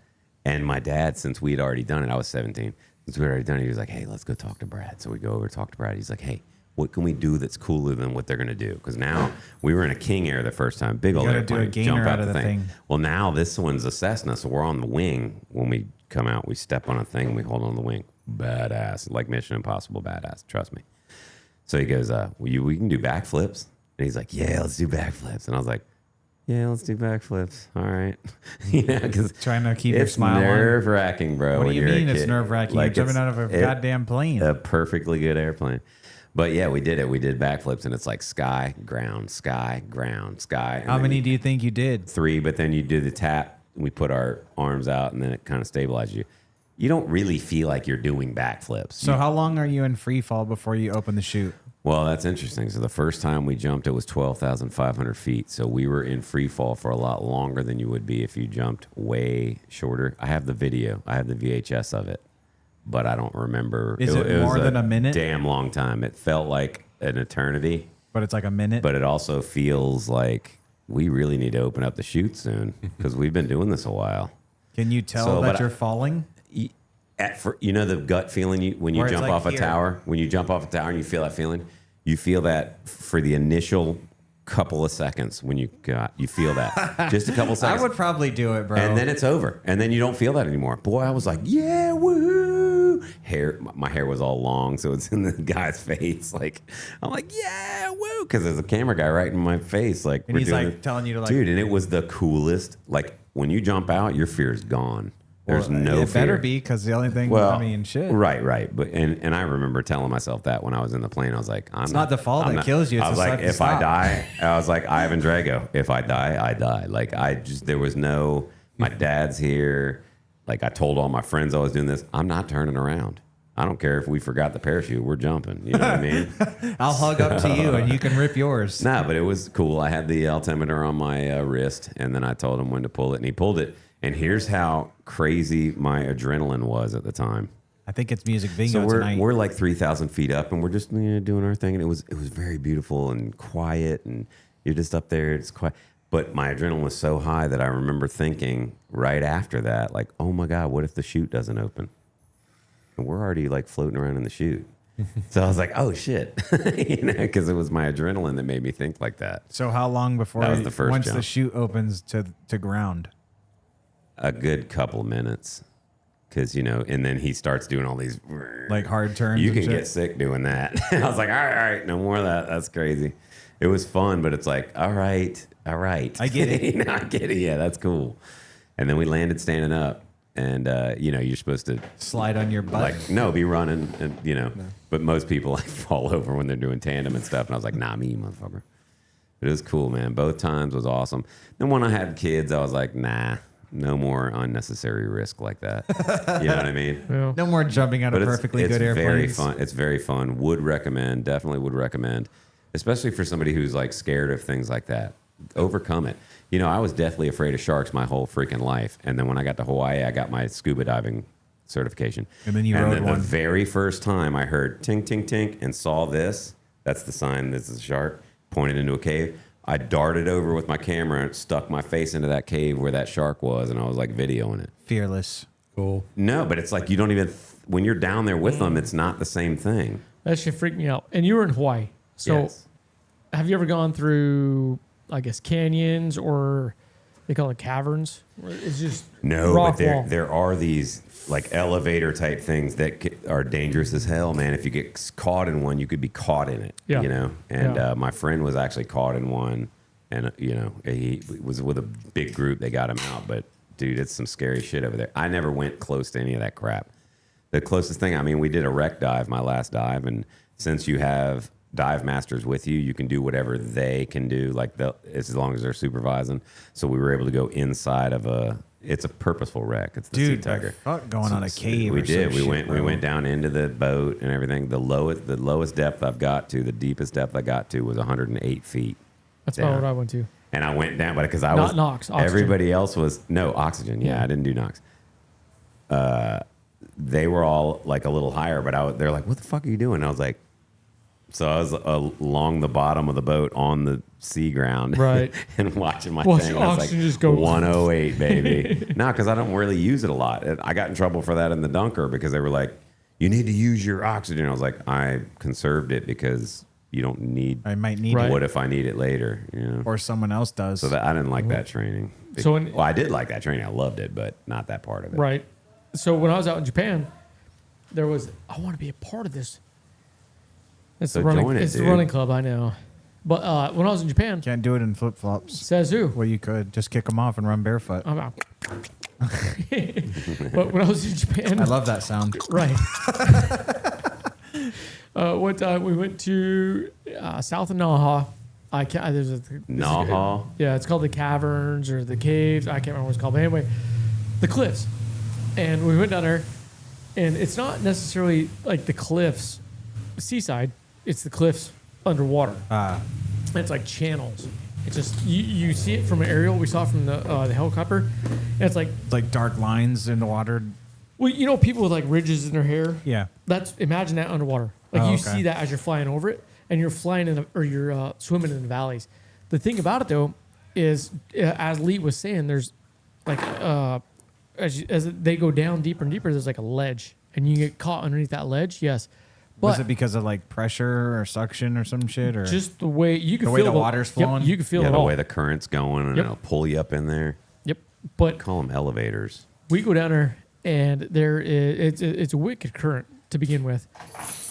and my dad. Since we had already done it, I was 17. Since we had already done it, he was like, "Hey, let's go talk to Brad." So we go over to talk to Brad. He's like, "Hey, what can we do that's cooler than what they're going to do? Because now we were in a King Air the first time, big old gotta do a airplane, gainer jump out out of the the thing. thing. Well, now this one's a Cessna, so we're on the wing. When we come out, we step on a thing and we hold on the wing. Badass, like Mission Impossible badass, trust me. So he goes, we can do backflips. And he's like, yeah, let's do backflips. And I was like, yeah, let's do backflips. All right. You know, because Trying to keep your it's smile on. nerve-wracking, bro. What do when you you're a mean it's kid. nerve-wracking? Like, You're jumping out of a goddamn plane. A perfectly good airplane. But yeah, we did it. We did backflips, and it's like sky, ground, sky, ground, sky. And How then many do you think you did? 3, but then you do the tap. We put our arms out, and then it kind of stabilizes you. You don't really feel like you're doing backflips. So how long are you in free fall before you open the chute? Well, that's interesting. So the first time we jumped, it was 12,500 feet. So we were in free fall for a lot longer than you would be if you jumped way shorter. I have the video. I have the VHS of it, but I don't remember. Is it was more than a minute? Damn long time. It felt like an eternity, But it's like a minute. but it also feels like we really need to open up the chute soon because we've been doing this a while. Can you tell So, that but you're falling? You know the gut feeling when you Where it's jump like off a here. tower? When you jump off a tower and you feel that feeling, you feel that for the initial couple of seconds when you feel that. Just a couple I seconds. would probably do it, bro. And then it's over. And then you don't feel that anymore. Boy, I was like, yeah, woo. My hair was all long, so it's in the guy's face. Like, I'm like, yeah, woo. Because there's a camera guy right in my face. Like, And we're he's doing like it. telling you to like. Dude, and it was the coolest. Like, when you jump out, your fear is gone. There's well, no it fear. better be because the only thing. Well, I mean, shit. Right. But and I remember telling myself that when I was in the plane, I was like, It's not the fall that kills you, it's I was the like, sudden if I stop. die, I was like Ivan Drago. If I die, I die. Like there was no. My dad's here. Like I told all my friends I was doing this. I'm not turning around. I don't care if we forgot the parachute. We're jumping. You know what I mean? I'll hug up to you and you can rip yours. Nah, but it was cool. I had the altimeter on my wrist, and then I told him when to pull it, and he pulled it. And here's how crazy my adrenaline was at the time. I think it's music bingo So tonight. we're like 3,000 feet up, and we're just doing our thing, and it was very beautiful and quiet, and you're just up there. It's quiet, but my adrenaline was so high that I remember thinking right after that, like, oh my god, what if the chute doesn't open? And we're already like floating around in the chute. So I was like, oh shit, because it was my adrenaline that made me think like that. So how long before That was the first once the jump. chute opens to ground? A good couple minutes, because and then he starts doing all these Like hard turns. You and can shit? get sick doing that. I was like, all right, no more of that. That's crazy. It was fun, but it's like, all right. I get it. I get it. Yeah, that's cool. And then we landed standing up, and you're supposed to slide on your butt. be running, and But most people like fall over when they're doing tandem and stuff. And I was like, nah, me, motherfucker. But it was cool, man. Both times was awesome. Then when I had kids, I was like, nah. No more unnecessary risk like that. You know what I mean? Yeah. No more jumping out of perfectly good airplanes. Very fun. It's very fun. Would recommend. Definitely would recommend, especially for somebody who's like scared of things like that. Overcome it. I was deathly afraid of sharks my whole freaking life, and then when I got to Hawaii, I got my scuba diving certification. And then you rode one. The very first time I heard tink tink tink and saw this, that's the sign. This is a shark pointed into a cave. I darted over with my camera and stuck my face into that cave where that shark was, and I was like videoing it. Fearless. Cool. No, but it's like you don't even, when you're down there with them, it's not the same thing. That shit freaked me out. And you were in Hawaii. So Yes. have you ever gone through, I guess, canyons or they call it caverns? Where it's just No, rock but wall. there are these like elevator type things that are dangerous as hell, man. If you get caught in one, you could be caught in it, Yeah. And Yeah. my friend was actually caught in one, and he was with a big group. They got him out, but dude, it's some scary shit over there. I never went close to any of that crap. The closest thing, we did a wreck dive, my last dive, and since you have dive masters with you, you can do whatever they can do, as long as they're supervising. So we were able to go inside of it's a purposeful wreck. It's the Sea Dude, Tiger. fuck going on a cave. We or did. some We shit, went. We bro. went down into the boat and everything. The lowest depth I've got to, the deepest depth I got to was 108 feet. That's down. about what I went to. And I went down, but because I Not was NOx, oxygen. Everybody else was no oxygen. Yeah, I didn't do NOx. They were all like a little higher, but they're like, "What the fuck are you doing?" And I was like, so I was along the bottom of the boat on the sea ground, Right. and watching my Watch thing. And I was oxygen like, just go- 108, baby. No, because I don't really use it a lot. I got in trouble for that in the Dunker because they were like, you need to use your oxygen. I was like, I conserved it because you don't need. I might need Right. it, What if I need it later? You know. or someone else does. So that I didn't like that training. So when- well, I did like that training. I loved it, but not that part of it. Right. So when I was out in Japan, there was I want to be a part of this. It's So the running. join it, It's the dude. running club. I know. But when I was in Japan, Can't do it in flip flops. says who? Well, you could just kick them off and run barefoot. I'm out. But when I was in Japan, I love that sound. right. One time we went to south of Naha. I can't. There's a Naha? Yeah, it's called the caverns or the caves. I can't remember what it's called. But anyway, the cliffs. And we went down there, and it's not necessarily like the cliffs, seaside. It's the cliffs underwater. It's like channels. It's just you see it from an aerial. We saw it from the helicopter, and it's like, It's like dark lines in the water. well, you know, people with like ridges in their hair. Yeah. That's imagine that underwater. Like Oh, you okay. see that as you're flying over it, and you're flying in or you're swimming in the valleys. The thing about it though is, as Lee was saying, there's like as they go down deeper and deeper, there's like a ledge, and you get caught underneath that ledge. Yes, Was but it because of like pressure or suction or some shit, or just the way you can The feel way the water's flowing? Yep, you can feel Yeah, it the all. way the current's going and Yep. it'll pull you up in there. Yep, but Call them elevators. we go down there, and there is it's a wicked current to begin with,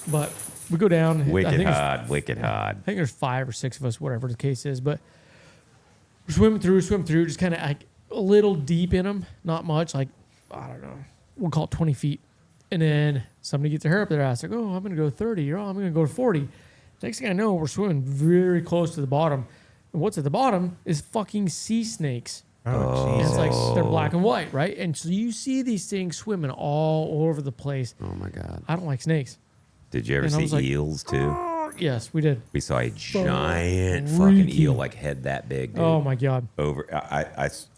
but we go down. I Wicked think there's- hard, wicked hard. I think there's 5 or 6 of us, whatever the case is. But we're swim through, just kind of like a little deep in them, not much, like, I don't know, we'll call it 20 feet. And then somebody gets their hair up their ass, like, oh, I'm going to go 30, or oh, I'm going to go 40. Next thing I know, we're swimming very close to the bottom. And what's at the bottom is fucking sea snakes. oh, And Jesus. it's like, they're black and white, right? And so you see these things swimming all over the place. Oh my God. I don't like snakes. Did you ever And I see was like, eels too? Yes, we did. We saw a giant fucking freaky. eel, like head that big. Dude. Oh, my God. Over,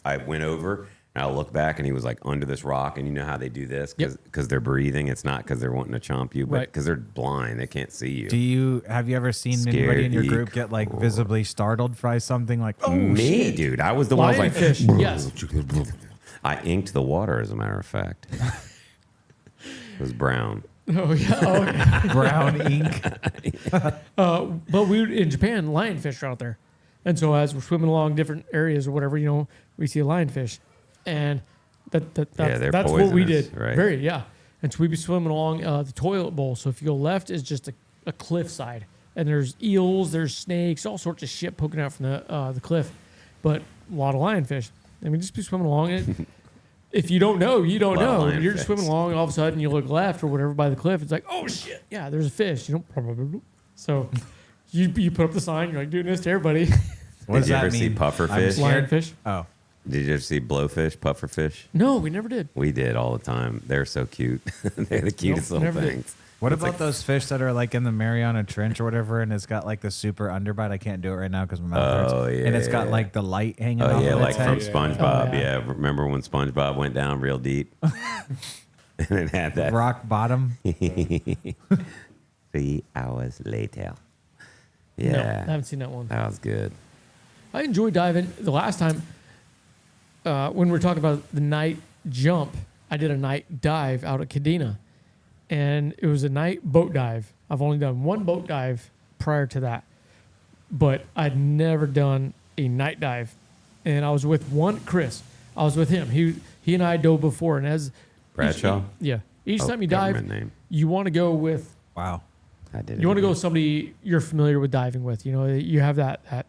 I went over and I looked back and he was like under this rock. And you know how they do this Yep. because they're breathing. It's not because they're wanting to chomp you, but Right. because they're blind, they can't see you. Have you ever seen Scared anybody in your the group get like visibly startled by something like, oh, Me, dude, I was the one. I was like, Lionfish, yes. I inked the water, as a matter of fact. It was brown. Oh, yeah. Oh, yeah. brown ink? But in Japan, lionfish are out there. And so as we're swimming along different areas or whatever, we see a lionfish. And they're that's what we poisonous, did. right? Very, yeah. And so we'd be swimming along the toilet bowl. So if you go left, is just a cliff side. And there's eels, there's snakes, all sorts of shit poking out from the cliff. But a lot of lionfish. And we just be swimming along it. If you don't know, you don't Lot of know. You're just lionfish. swimming along, and all of a sudden you look left or whatever by the cliff. It's like, oh shit, yeah, there's a fish. You know, so you put up the sign. You're like doing this to everybody. What Did does you that ever see mean? puffer I'm fish? scared. Lionfish? Oh, Did you ever see blowfish, pufferfish? No, we never did. We did all the time. They're so cute. They're the cutest little never did. things. what It's about like- those fish that are like in the Mariana Trench or whatever, and it's got like the super underbite? I can't do it right now because my mouth Oh, hurts. yeah, And it's got yeah. like the light hanging Oh off yeah, of like its from head. SpongeBob. Oh, yeah. Yeah, remember when SpongeBob went down real deep and it had that Rock bottom. 3 hours later. No, Yeah, I haven't seen that one. that was good. I enjoyed diving. The last time when we were talking about the night jump, I did a night dive out at Cadena, and it was a night boat dive. I've only done one boat dive prior to that, but I'd never done a night dive. And I was with Chris. I was with him. He and I dove before, and as Bradshaw? each Oh, time you dive, government name. you want to go with Wow. I did. you want to go with somebody you're familiar with diving with. You know, you have that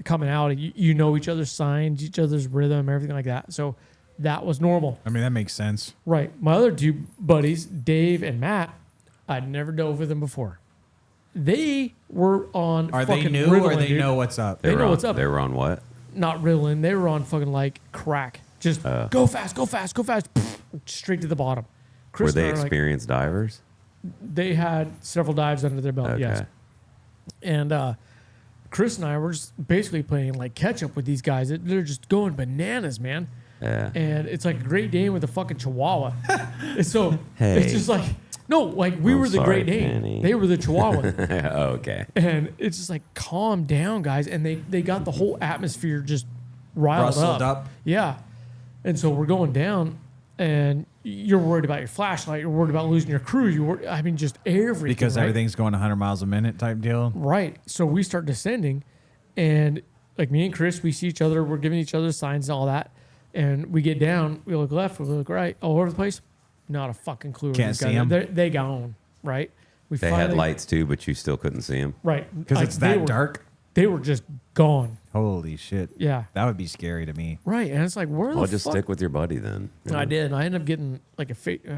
commonality. You know each other's signs, each other's rhythm, everything like that. So that was normal. I mean, that makes sense. Right. My other two buddies, Dave and Matt, I'd never dove with them before. They were on Are they fucking new or Ritalin, they dude. know what's up? They were know on, what's up. They were on what? Not Ritalin. They were on fucking like crack. Just go fast, go fast, go fast. Straight to the bottom. Chris Were they and I are like- experienced divers? they had several dives under their belt, Okay. yes. And Chris and I were just basically playing like catch up with these guys. They're just going bananas, man. Yeah. And it's like a Great Dane with a fucking Chihuahua. And so Hey. it's just like, no, like we I'm were the sorry, Great Dane. Penny. They were the Chihuahua. Oh, okay. And it's just like, calm down, guys. And they got the whole atmosphere just riled Rustled up. Yeah. And so we're going down, and you're worried about your flashlight. You're worried about losing your crew. Just everything. Because right? everything's going 100 miles a minute type deal. Right. So we start descending, and like me and Chris, we see each other. We're giving each other signs and all that. And we get down. We look left. We look right. All over the place. Not a fucking clue. Can't see 'em. They gone. Right. They had lights too, but you still couldn't see them. Right. Because it's that dark. They were just gone. Holy shit. Yeah. That would be scary to me. Right. And it's like, where the Well, just fuck? stick with your buddy then. you I know? did. I ended up getting like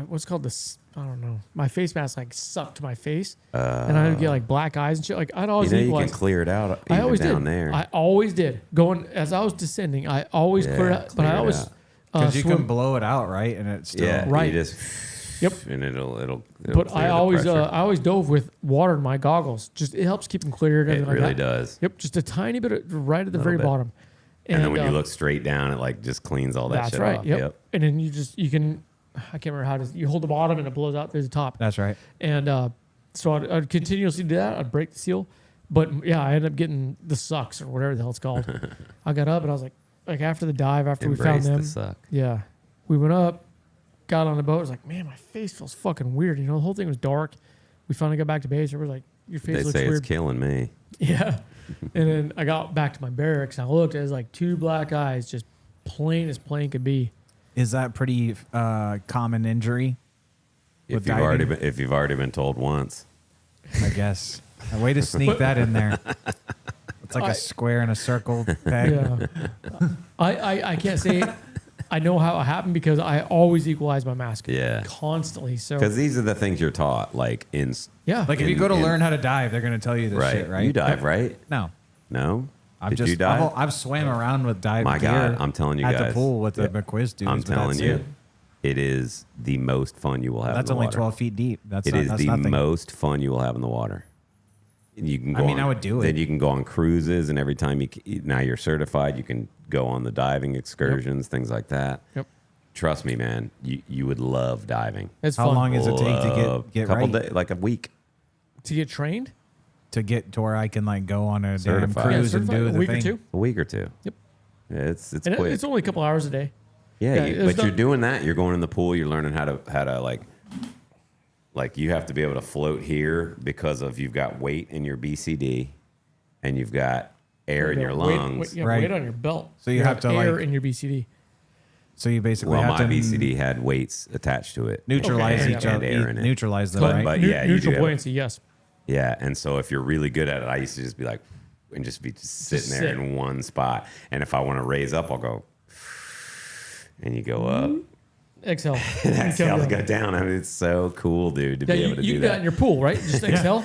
what's called this. I don't know. My face mask like sucked to my face, and I would get like black eyes and shit. Like I'd always You know, you equalize. can clear it out I even always down did. there. I always did. Going as I was descending, I always Yeah, cleared out. But clear I it always out. Because you can swim. blow it out, right? And it's still. yeah, Right. You just, Yep. and it'll But clear I the always pressure. dove with water in my goggles. Just it helps keep them cleared. It everything really like that. does. Yep. Just a tiny bit right at the Little very bit. bottom. And then when you uh, look straight down, it like just cleans all that that's shit right. off. Yep. And then you can. I can't remember how to. You hold the bottom and it blows out through the top. That's right. And so I'd continuously do that. I'd break the seal. But yeah, I ended up getting the sucks or whatever the hell it's called. I got up and I was like after the dive, after we found Embrace them. the suck. Yeah. We went up, got on the boat. I was like, man, my face feels fucking weird. You know, the whole thing was dark. We finally got back to base. Everybody's like, your face They looks say weird. it's killing me. Yeah. And then I got back to my barracks and I looked. It was like two black eyes, just plain as plain could be. Is that pretty common injury? With diving? If you've already been told once. I guess. A way to sneak that in there. It's like I- a square and a circle peg. Yeah. I can't say I know how it happened because I always equalize my mask. Yeah. Constantly. So Because these are the things you're taught, like in yeah. Like if you go to learn how to dive, they're going to tell you this right. shit, right? You dive, right? No. No. I've Did just you dive? I've swam around with dive My gear God, I'm telling you at guys. the pool with the McQuiz dudes. I'm but telling that's you, it. it is the most fun you will have. That's in the only water. 12 feet deep. That's It not, is that's the nothing. most fun you will have in the water. You can go I mean, on, I would do it. Then you can go on cruises, and every time now you're certified, you can go on the diving excursions, things like that. Yep. Trust me, man, you would love diving. It's How fun. long does it take to get couple right? days, like a week. To get trained? To get to where I can like go on a damn Certified. cruise Yeah, and certified, do a the week thing. or two. A week or two. Yep. Yeah, it's And quick. it's only a couple hours a day. Yeah, Yeah, but it's you're not- doing that. You're going in the pool. You're learning how to like you have to be able to float here because of you've got weight in your BCD, and you've got air in your lungs. You have Right. weight on your belt. So you have to, air like- in your BCD. So you basically Well, have my to BCD had weights attached to it. neutralize Okay, each yeah. other. And air in it. Neutralize them, But- right? but- yeah, you neutral do have- buoyancy, yes. Yeah, and so if you're really good at it, I used to just be like, and just be sitting there sit. in one spot. And if I want to raise up, I'll go, and you go up. Exhale. And exhale to Come go down. down. I mean, it's so cool, dude, to Yeah, be you able to do do that that. in your pool, right? Just exhale.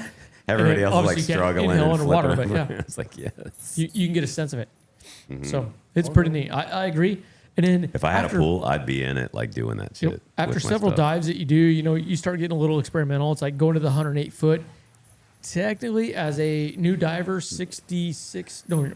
Everybody And else is like obviously you can't struggling inhale and underwater, flipping. but yeah. It's like, yes. You can get a sense of it. So it's pretty neat. I agree. And then If I had after- a pool, I'd be in it, like doing that shit. Yep. After with my several stuff. dives that you do, you start getting a little experimental. It's like going to the 108 foot. Technically, as a new diver, 66. No,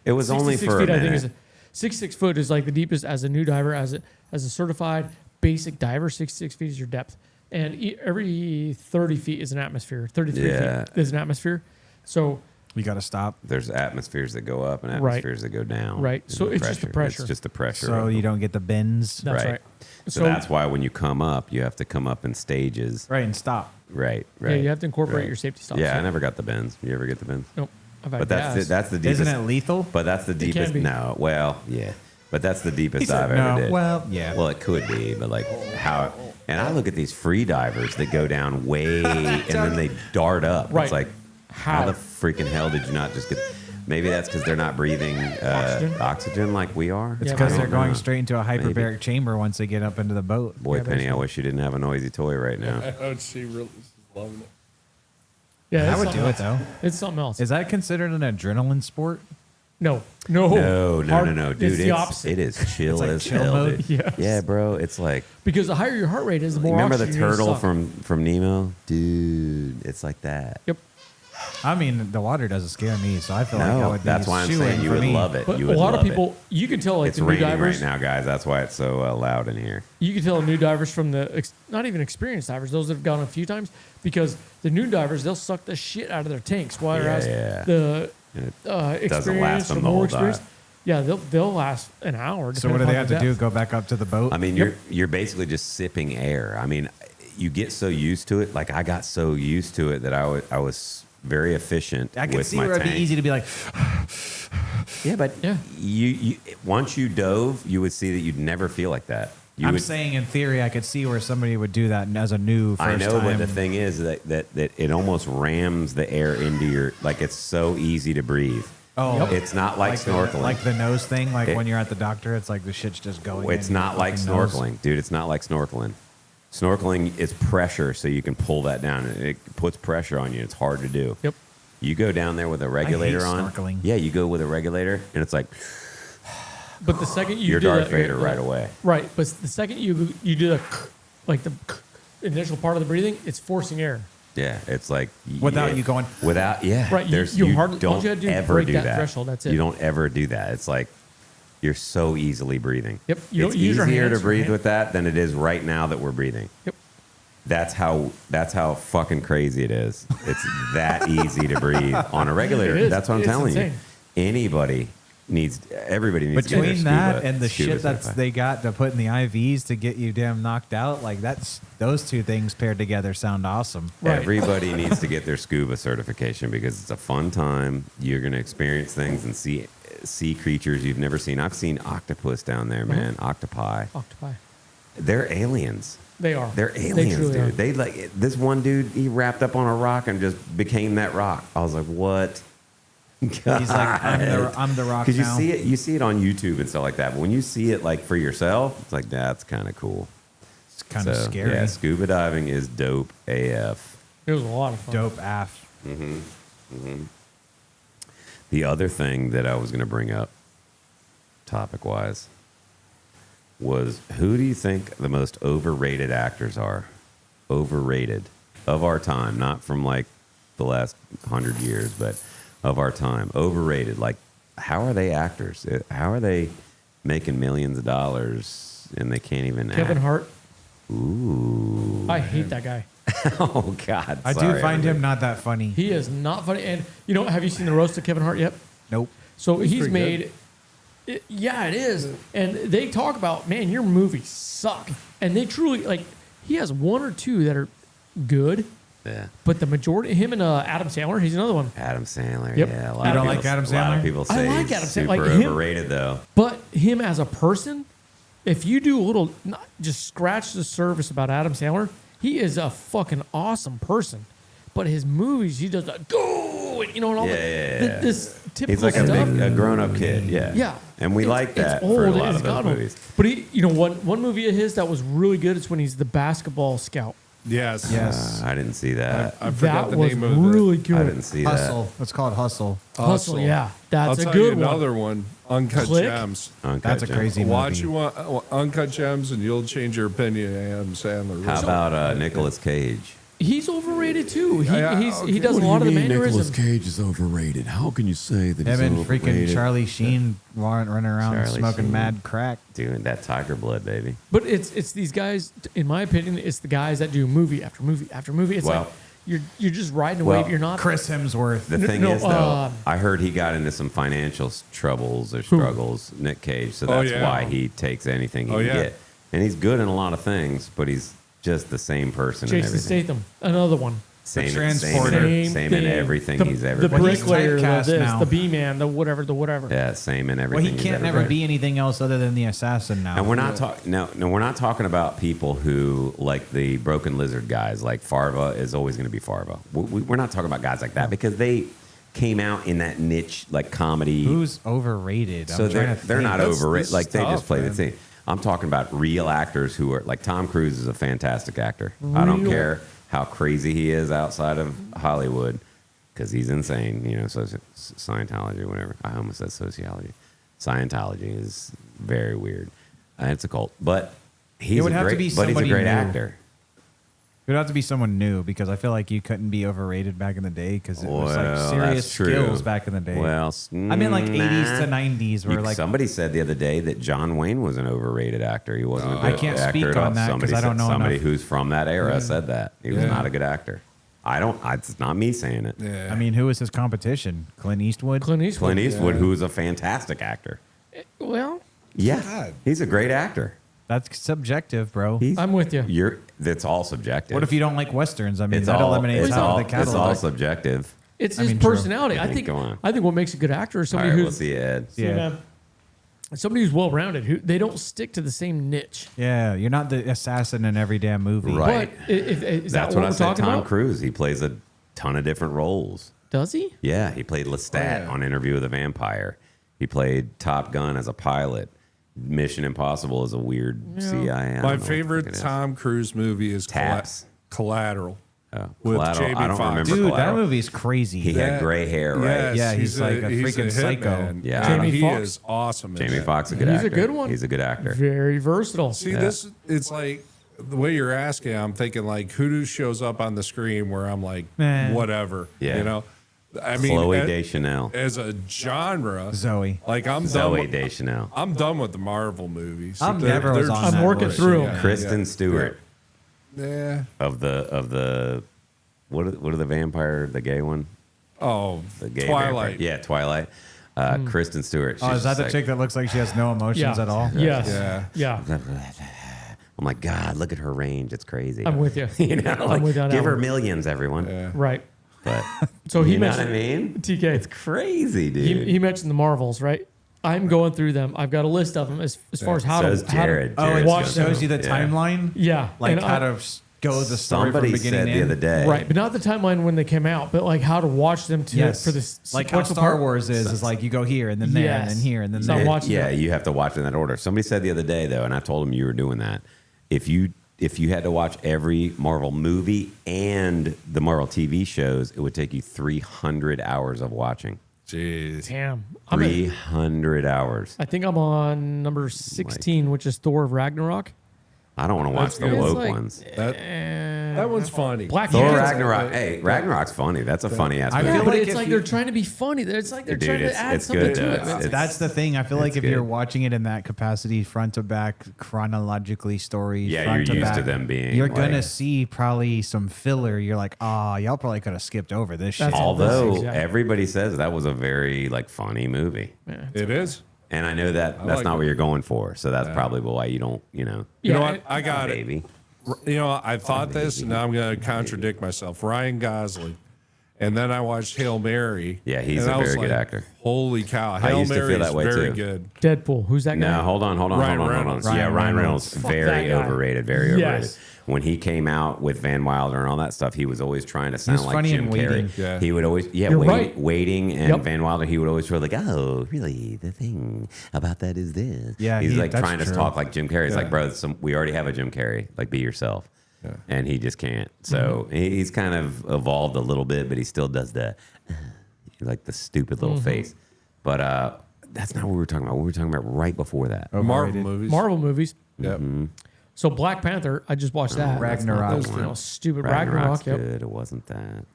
It was only 66 for feet. a I think minute. is 66 foot is like the deepest as a new diver. As a certified basic diver, 66 feet is your depth, and every 30 feet is an atmosphere. 33 Yeah. feet is an atmosphere. So You got to stop There's atmospheres that go up and Right. atmospheres that go down. Right. And So it's just the pressure. It's just the pressure. so of you the- don't get the bends. that's right. So that's why when you come up, you have to come up in stages. Right, and stop. Right. yeah, Right. you have to incorporate Right. your safety stops. Yeah, I never got the bends. You ever get the bends? Nope. I've had But that's the deepest. Isn't it lethal? But that's the can deepest. be. No, well, yeah. But that's the deepest said I've ever no. did. Well, yeah. Well, it could be, but like how. And I look at these free divers that go down way and then they dart up. Right. It's like, how How? the freaking hell did you not just get? Maybe that's because they're not breathing oxygen like we are. It's Yeah, because I they're don't going know. straight into a hyperbaric chamber once they get up into the boat. Boy, Yeah, Penny, I wish you didn't have a noisy toy right now. Oh, she really is loving it. Yeah, I it's would something do it else. though. It's something else. Is that considered an adrenaline sport? No, No, dude. It's the opposite. It is chill like as chill hell, mode? dude. Yes. Yeah, bro. It's like Because the higher your heart rate is, the more remember the oxygen you're gonna turtle suck. from Nemo, dude. It's like that. Yep. I mean, the water doesn't scare me, so I feel like that No, would be that's why I'm shoo-in saying you for would me. love it. But You a would lot of love people, it. you can tell like It's the new raining divers. right now, guys. That's why it's so loud in here. You can tell new divers from the not even experienced divers, those that have gone a few times, because the new divers they'll suck the shit out of their tanks, whereas Yeah. the And it doesn't last experienced them or the more whole experienced, dive. Yeah, they'll last an hour. So what do depending they have upon to the do? depth. Go back up to the boat? I mean, you're basically just sipping air. I mean, you get so used to it. Like I got so used to it that I was very efficient I can with see my where tank. it'd be easy to be like, Yeah, but Yeah. you once you dove, you would see that you'd never feel like that. You I'm would, saying in theory, I could see where somebody would do that as a new first I know, time. but the thing is that it almost rams the air into your, like it's so easy to breathe. Oh, Yep. It's not like snorkeling. like the nose thing. Like It- when you're at the doctor, it's like the shit's just going. It's in your not like fucking nose. snorkeling, dude. It's not like snorkeling. Snorkeling is pressure, so you can pull that down. It puts pressure on you. It's hard to do. Yep. You go down there with a regulator on. snorkeling. Yeah, you go with a regulator, and it's like But the second you you're do Darth that, Vader right away. Right, but the second you do the like the initial part of the breathing, it's forcing air. Yeah, it's like Without you going- Without Right, you- There's you hardly- all don't you gotta do is ever break do that that. threshold, that's it. You don't ever do that. It's like you're so easily breathing. Yep, you it's don't use your easier hands, to your breathe hand- with that than it is right now that we're breathing. Yep. That's how fucking crazy it is. It's that easy to breathe on a regulator. It is. That's what I'm It's telling insane. you. Everybody needs to get their Between that scuba- and the scuba shit that's certified. they got to put in the IVs to get you damn knocked out, like that's those two things paired together sound awesome. Right. Everybody needs to get their scuba certification because it's a fun time. You're going to experience things and see creatures you've never seen. I've seen octopus down there, man. Octopi. Octopi. They're aliens. They are. They're They aliens, truly dude. are. They like this one dude. He wrapped up on a rock and just became that rock. I was like, what? He's like, I'm the rock Because you now. see it on YouTube and stuff like that. But when you see it like for yourself, it's like that's kind of cool. It's kind of So, scary. Yeah, scuba diving is dope AF. It was a lot of fun. Dope af. The other thing that I was going to bring up, topic wise, was who do you think the most overrated actors are? Overrated of our time, not from like the last 100 years, but of our time. Overrated. Like, how are they actors? How are they making millions of dollars and they can't even Kevin act? Hart. Ooh. I hate that guy. Oh, God. I do sorry, find him everybody. not that funny. He is not funny. And you know, have you seen the roast of Kevin Hart yet? Nope. So he's pretty made. Yeah, it is. And they talk about, man, your movies suck. And they truly like. He has one or two that are good, Yeah. but the majority, him and Adam Sandler, he's another one. Adam Sandler. Yep. Yeah. A You lot don't of like people, Adam A lot Sandler? of people I say like he's Adam Sandler. super Like him- overrated, though. But him as a person, if you do a little, not just scratch the surface about Adam Sandler, he is a fucking awesome person. But his movies, he does that go, and, you know, and all Yeah, the, yeah, yeah. this typical He's like stuff. a grown-up kid. Yeah. Yeah, And we It's- like that it's for a old, lot it's of those gotten old. movies. But he, you know, one movie of his that was really good is when he's the basketball scout. Yes. Yes. I didn't see that. I forgot That the was name of really it. good. I didn't see Hustle. It's called Hustle. Hustle, yeah, that's I'll a tell good you one. another one. Uncut Click. Gems. that. Uncut That's a Gems. crazy Watch movie. you want Uncut Gems, and you'll change your opinion of Adam Sandler. How about Nicolas Cage? He's overrated too. He Yeah, he okay. does a lot of the mannerisms. Cage is overrated? How can you say that Him and freaking Charlie Sheen running around Charlie smoking Sheen. mad crack. Doing that tiger blood, baby. But it's these guys. In my opinion, it's the guys that do movie after movie after movie. It's Well- like you're just riding a Well, wave. You're not Chris Hemsworth. The No, thing no, is, though, I heard he got into some financial troubles or struggles, Nick Cage. So Oh, that's yeah. why he takes anything he Oh, can yeah. get. And he's good in a lot of things, but he's just the same person in Jason everything. Statham, another one. Same, transporter. same in everything The, he's ever the been. Well, he's bricklayer, the typecast this, now. the B-man, the whatever. Yeah, same in Well, everything. he he's can't ever never been. be anything else other than the assassin now. And we're not talking. No, we're not talking about people who like the Broken Lizard guys. Like Farva is always going to be Farva. We're not talking about guys like that because they came out in that niche like comedy. Who's overrated? So I'm trying they're to they're think. not That's- overrated. this Like is they just tough, play the man. thing. I'm talking about real actors who are like Tom Cruise is a fantastic actor. I don't Real- care how crazy he is outside of Hollywood because he's insane. You know, Scientology or whatever. I almost said sociology. Scientology is very weird. It's a cult, but he's It would a have to great, be but he's a somebody great new. actor. It would have to be someone new because I feel like you couldn't be overrated back in the day because it was Well, like serious that's true. skills back in the day. Well, I mean, like 80s to nah. 90s were like. Somebody said the other day that John Wayne was an overrated actor. He wasn't a I good can't actor speak at all. on that 'cause Somebody I don't said- know Somebody enough. who's from that era said that. He was Yeah. not a good actor. It's not me saying it. Yeah. I mean, who was his competition? Clint Eastwood? Clint Eastwood. Clint Eastwood, who is a fantastic actor. Well, Yeah, God. he's a great actor. That's subjective, bro. I'm with you. That's all subjective. What if you don't like westerns? I mean, It's that all, eliminates it's out all, of the it's all catalog. subjective. It's I his mean, true. personality. I Okay, think. go on. I think what makes a good actor is All somebody right, we'll who's see you, Ed. Yeah. somebody who's well rounded. Who they don't stick to the same niche. Yeah, you're not the assassin in every damn movie. Right. But is that That's what what I we're said. talking Tom about? Cruise. He plays a ton of different roles. Does he? Yeah, he played Lestat on Interview with a Vampire. He played Top Gun as a pilot. Mission Impossible is a weird CIA. I don't know My what the favorite fuck it is. Tom Cruise movie is Taps. Collateral. Oh, with Collateral. Jamie I don't Foxx. remember Dude, that Collateral. movie's crazy. He had gray hair, right? Yes, Yeah, he's like a freaking psycho. hitman. Yeah. And Jamie he Foxx? is awesome. in Jamie that. Foxx, a good He's actor. a good one. He's a good actor. Very versatile. See, this it's like the way you're asking. I'm thinking like who shows up on the screen where I'm like Nah. whatever. Yeah. You know, I mean, Chloe as, Deschanel. as a genre, Zoe. like I'm done. Zoe With, Deschanel. I'm done with the Marvel movies. I'm never was on I'm that working bullshit. through 'em. Yeah, Kristen Stewart Yeah. of the what are the vampire, the gay one? Oh, The gay Twilight. vampire. Yeah, Twilight. Kristen Stewart. Oh, she's is that just the like, chick that looks like she has no emotions Yeah. at all? Yes. Yeah. Yeah. I'm like, God, look at her range. It's crazy. I'm with you. You know, I'm like, with you on that give her one. millions, everyone. Yeah. Right. But So he you know what I mentioned mean? TK. It's crazy, dude. He mentioned the Marvels, right? I'm going through them. I've got a list of them as far as how So's to how Jared. to Oh, it Jared's watch just gonna them. shows you the Yeah. timeline? Yeah, Like and how I- to go the story Somebody from beginning said to the end? other day. right, but not the timeline when they came out, but like how to watch them to Yes. for this like how sequential Star part. Wars is like you go here and then there and Yes. then here and then So I'm there. watching Yeah, them. you have to watch in that order. Somebody said the other day though, and I told them you were doing that. If you had to watch every Marvel movie and the Marvel TV shows, it would take you 300 hours of watching. Jeez. Damn, I'm at, 300 hours. I think I'm on number 16, which is Thor Ragnarok. I don't want to watch the good. woke It's like- ones. That one's funny. Black Thor Panther. Ragnarok. Hey, Ragnarok's funny. That's a funny ass I movie. feel But like it's if like you- they're trying to be funny. It's like they're Dude, trying to it's- add it's something good, to though. it. It's- That's the thing. I feel like it's if you're good. watching it in that capacity, front to back, chronologically stories. Yeah, front you're to used to back, them being, You're like- gonna see probably some filler. You're like, y'all probably could have skipped over this shit. That's all. Although Exactly. everybody says that was a very like funny movie. It is. And I know that that's like not it. what you're going for. So that's probably why you don't, you know, You know Yeah, what? I got it. baby. You know, I thought this, and now I'm going to contradict myself. Ryan Gosling. And then I watched Hail Mary. Yeah, he's and a I was very good like, actor. Holy cow. Hail used to Mary feel that is way, very too. good. Deadpool. Who's that guy? No, hold on. Ryan Reynolds. Yeah, Ryan Ryan Reynolds. Reynolds, Fuck very that guy. overrated, very Yes. overrated. When he came out with Van Wilder and all that stuff, he was always trying to sound was like funny Jim in Waiting. Carrey. Yeah. He would always, You're right. Waiting and Yep. Van Wilder, he would always feel like, oh, really? The thing about that is this. Yeah, he's like that's trying to true. talk like Jim Carrey. It's Yeah. like, bro, we already have a Jim Carrey. Like, be yourself. And he just can't. So he's kind of evolved a little bit, but he still does the like the stupid little face. But that's not what we were talking about. We were talking about right before that. Marvel movies. Marvel movies. Yep. So Black Panther, I just watched that. Ragnarok. That was, you know, stupid Ragnarok's Ragnarok. Yep. good. It wasn't that.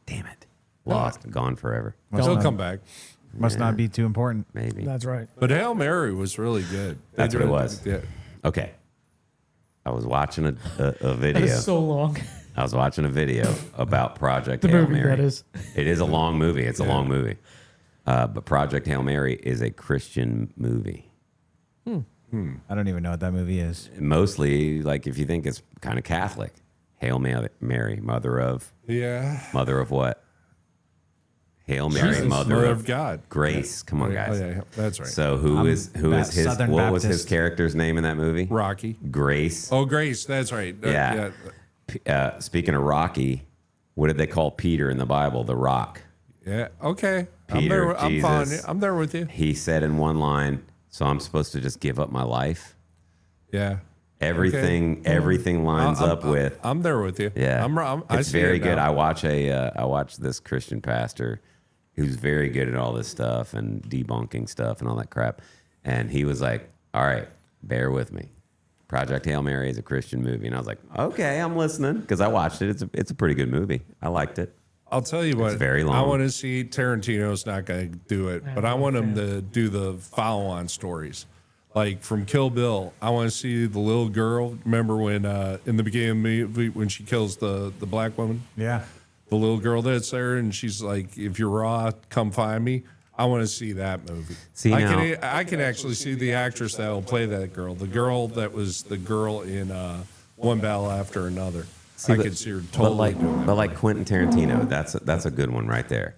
Damn it. Lost. Gone forever. He'll come back. Must not be too important. Maybe. That's right. But Hail Mary was really good. That's what it was. Yeah. Okay. I was watching a That video. is so long. I was watching a video about Project The Hail movie, Mary. that is. It is a long movie. It's a long movie. But Project Hail Mary is a Christian movie. I don't even know what that movie is. Mostly, like, if you think it's kind of Catholic. Hail Mary, mother of what? Hail Mary, Jesus, mother of God. grace. Come on, Oh, guys. yeah, that's right. So who is his? Southern What was his Baptist. character's name in that movie? Rocky. Grace. Oh, Grace. That's right. Yeah. Speaking of Rocky, what did they call Peter in the Bible? The Rock. Yeah. Okay. Peter, I'm following you. Jesus. I'm there with you. He said in one line, "So I'm supposed to just give up my life." Yeah. Everything lines up with. I'm there with you. Yeah, I it's see very it good. now. I watch this Christian pastor who's very good at all this stuff and debunking stuff and all that crap. And he was like, "All right, bear with me. Project Hail Mary is a Christian movie." And I was like, "Okay, I'm listening," because I watched it. It's a pretty good movie. I liked it. I'll tell you what. very long. I want to see Tarantino's not going to do it, but I want him to do the follow-on stories. Like from Kill Bill, I want to see the little girl. Remember when in the beginning of the movie when she kills the black woman? Yeah. The little girl that's there, and she's like, "If you're raw, come find me." I want to see that movie. See, I can actually see the actress that will play that girl. The girl that was the girl in One Battle After Another. I could see her totally doing that. But like Quentin Tarantino, that's a good one right there.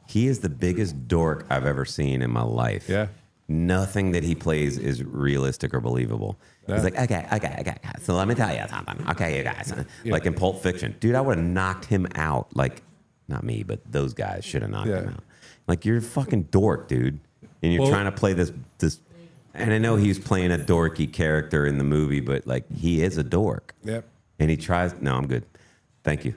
He is the biggest dork I've ever seen in my life. Yeah. Nothing that he plays is realistic or believable. Yeah. He's like, okay. So let me tell you something. Okay, you guys. Like in Pulp Fiction, dude, I would have knocked him out. Like, not me, but those guys should have knocked him out. Like, you're a fucking dork, dude, and you're trying to play this. And I know he's playing a dorky character in the movie, but like, he is a dork. Yep. And he tries. No, I'm good. Thank you.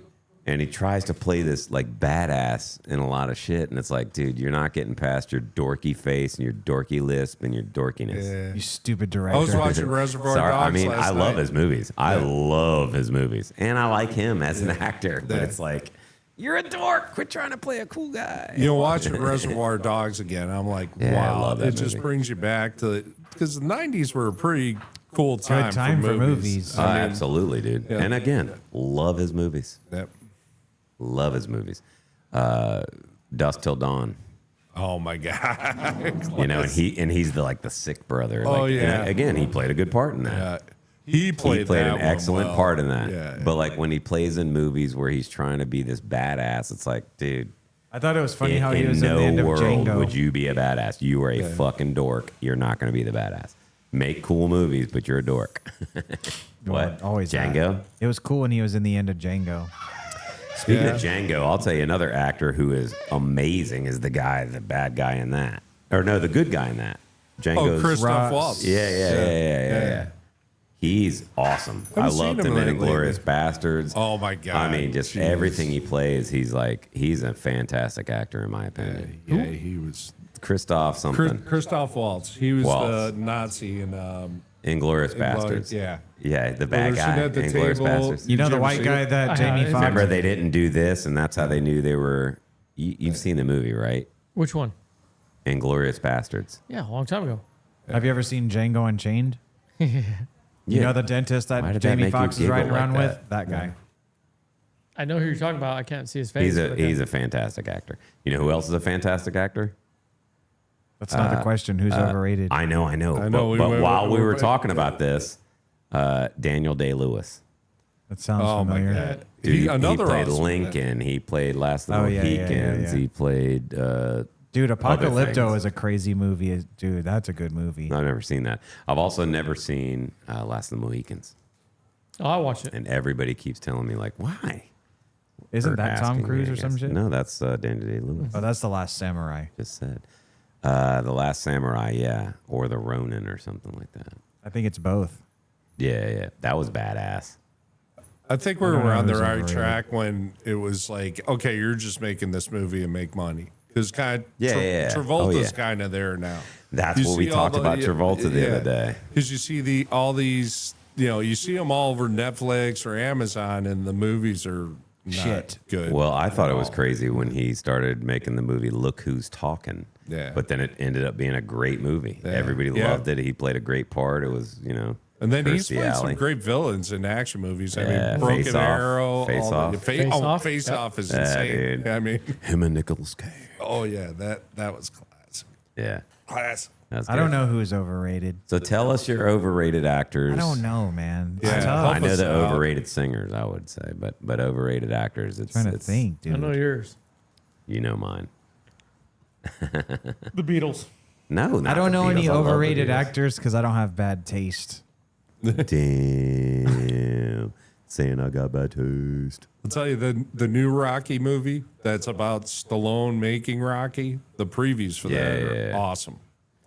And he tries to play this like badass in a lot of shit, and it's like, dude, you're not getting past your dorky face and your dorky lisp and your dorkiness. Yeah. You stupid director. I was watching Reservoir Dogs. I mean, last I love night. his movies. I love his movies, and I like him as an actor. But it's like, you're a dork. Quit trying to play a cool guy. You know, watching Reservoir Dogs again, I'm like, Yeah, I wow, love that it just movie. brings you back to because the '90s were a pretty cool time, Good time for movies. Oh, absolutely, dude. Yeah. And again, love his movies. Yep. Love his movies. Dusk Till Dawn. Oh my god. You know, and he's the sick brother. Oh, Like, yeah. and again, he played a good part in that. He played He played that an one excellent well. part in that. Yeah. But like when he plays in movies where he's trying to be this badass, it's like, dude, I thought it was funny how he in was no in the end of world Django. would you be a badass. You are a fucking dork. You're not going to be the badass. Make cool movies, but you're a dork. What? Always that. Django? It was cool when he was in the end of Django. Speaking of Django, I'll tell you another actor who is amazing is the bad guy in that. Or no, the good guy in that. Django's. Christoph Waltz. Yeah. He's awesome. I Haven't loved seen him him in lately. Inglourious Bastards. Oh my god. I mean, just Jeez. everything he plays, he's a fantastic actor in my opinion. Yeah, he was. Christoph something. Christoph Waltz. He was Waltz. the Nazi in Inglourious Bastards. Yeah. Yeah, the bad They're guy. sitting at the Inglourious table. Bastards. You know Did the you white ever see guy it? that Jamie have. Foxx. Remember, they didn't do this, and that's how they knew they were. You've seen the movie, right? Which one? Inglourious Bastards. Yeah, a long time ago. Have you ever seen Django Unchained? You Yeah. know the dentist Why that did that Jamie make you Foxx is giggle riding like around that? with? That guy. I know who you're talking about. I can't see his face. He's a fantastic actor. You know who else is a fantastic actor? That's not the question. Who's overrated? I know. I know, But, we but went- while we we were went- talking about this, Daniel Day-Lewis. That sounds Oh my familiar. god. Dude, he Another played awesome- Lincoln. He played Last of the Oh, yeah, yeah, Mohicans. yeah. He played. Dude, things. Apocalypto is a crazy movie. Dude, that's a good movie. I've never seen that. I've also never seen Last of the Mohicans. Oh, I watched it. And everybody keeps telling me, like, why? Isn't Or that Tom asking me, Cruise I or some guess. shit? No, that's Daniel Day-Lewis. Oh, that's The Last Samurai. Just said. The Last Samurai, yeah. Or The Ronin or something like that. I think it's both. Yeah. That was badass. I think we I were don't know on the who's right overrated. track when it was like, okay, you're just making this movie and make money. Because kind of Yeah. Travolta's Oh, yeah. kind of there now. That's You what we see all talked about Travolta the other day. Because you see all these, you see them all over Netflix or Amazon, and the movies are not Shit. good. Well, I thought it was at all. crazy when he started making the movie Look Who's Talking. Yeah. But then it ended up being a great movie. Yeah. Everybody Yeah. loved it. He played a great part. It was, And then he's Kirstie played some Alley. great villains in action movies. I Yeah, mean, Broken Face Off. Arrow, Face all Off. the, Face Off. Face Yep. Off is Yeah, insane. dude. I mean, him and Nicolas Cage. oh yeah, that was classic. Yeah. Classic. That's I don't good. know who's overrated. So tell us your overrated actors. I don't know, man. Yeah. It's tough. I know us the out. overrated singers, I would say, but overrated actors. It's I'm trying to it's- think, dude. I know yours. You know mine. The Beatles. No, not I don't the know any Beatles. I love the overrated Beatles. actors because I don't have bad taste. Damn, saying I got bad taste. I'll tell you the new Rocky movie that's about Stallone making Rocky. The previews for that are Yeah. awesome.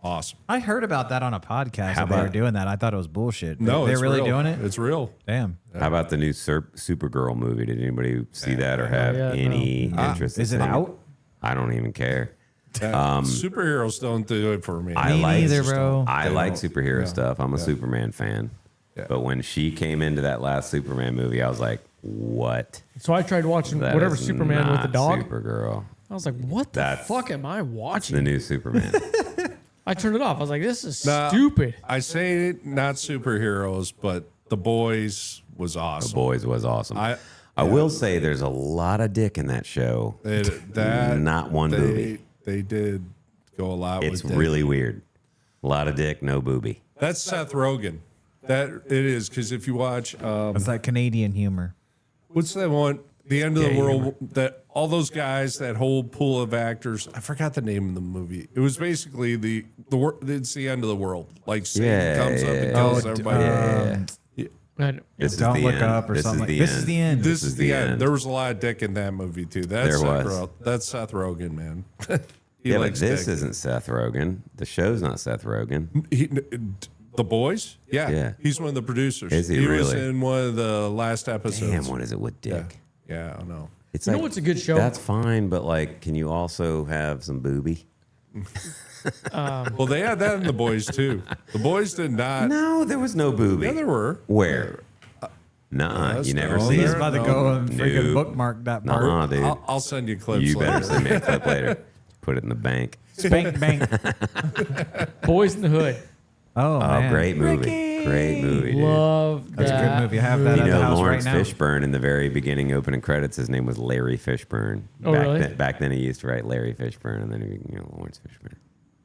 Awesome. I heard about that on a podcast. How That they were about- doing that. I thought it was bullshit. No, they're it's really real. doing it. It's real. Damn. How about the new Supergirl movie? Did anybody see that or have yeah, any no. interest? in Is it seeing out? I don't even care. Superheroes don't do it for me. I Me like neither, bro. I They like don't. superhero Yeah. stuff. I'm a Superman fan. Yeah. But when she came into that last Superman movie, I was like, "What? So I tried watching That whatever is Superman with the not dog. Supergirl. I was like, what the That's- fuck am I The watching? new Superman." I turned it off. I was like, this is Nah, stupid. I say it, not superheroes, but The Boys was The awesome. Boys was awesome. I- I will say there's a lot of dick in that show. That Not one they, movie. They did go a lot It's with dick. really weird. A lot of dick, no booby. That's Seth Rogen. That it is, because if you watch, It's that Canadian humor. what's that one? The End of the Gay World. humor. That all those guys, that whole pool of actors. I forgot the name of the movie. It was basically it's the end of the world. Like Satan comes up and kills everybody. This is Don't the look end. up or This something. is This is the end. This is the end. end. There was a lot of dick in that movie too. There was. That's Seth Rogen, man. He Yeah, but likes this dick. isn't Seth Rogen. The show's not Seth Rogen. The Boys? Yeah. Yeah. He's one of the producers. Is he was really? in one of the last episodes. Damn, what is it with yeah. dick? Yeah, I know. It's You know like, what's a good show? That's fine, but like, can you also have some booby? Well, they had that in The Boys too. The Boys did not. No, there was no booby. Yeah, there were. Where? Nuh-uh. Yes, You never no, see there- He's it. about to No. go and freaking Nope. bookmark that part. Nuh-uh, dude. I'll send you clips You better later. send me a clip later. Put it in the bank. Spank bank. Boys in the Hood. Oh, Oh, man. great movie. Great movie, dude. Love That's a that good movie. I have that You at the know, house Lawrence right now. Fishburne in the very beginning opening credits, his name was Larry Fishburne. Oh, really? Back then he used to write Larry Fishburne and then Lawrence Fishburne.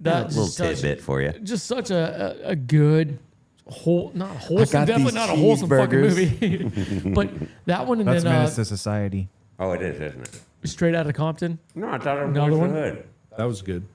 That's Little such, tidbit for you. just such a good not wholesome, got definitely these not a wholesome fucking cheeseburgers. movie. But that one and That's then Menace to Society. Oh, it is, isn't it? Straight Outta Compton. No, I thought it was Another Boys in one? the Hood. That was good.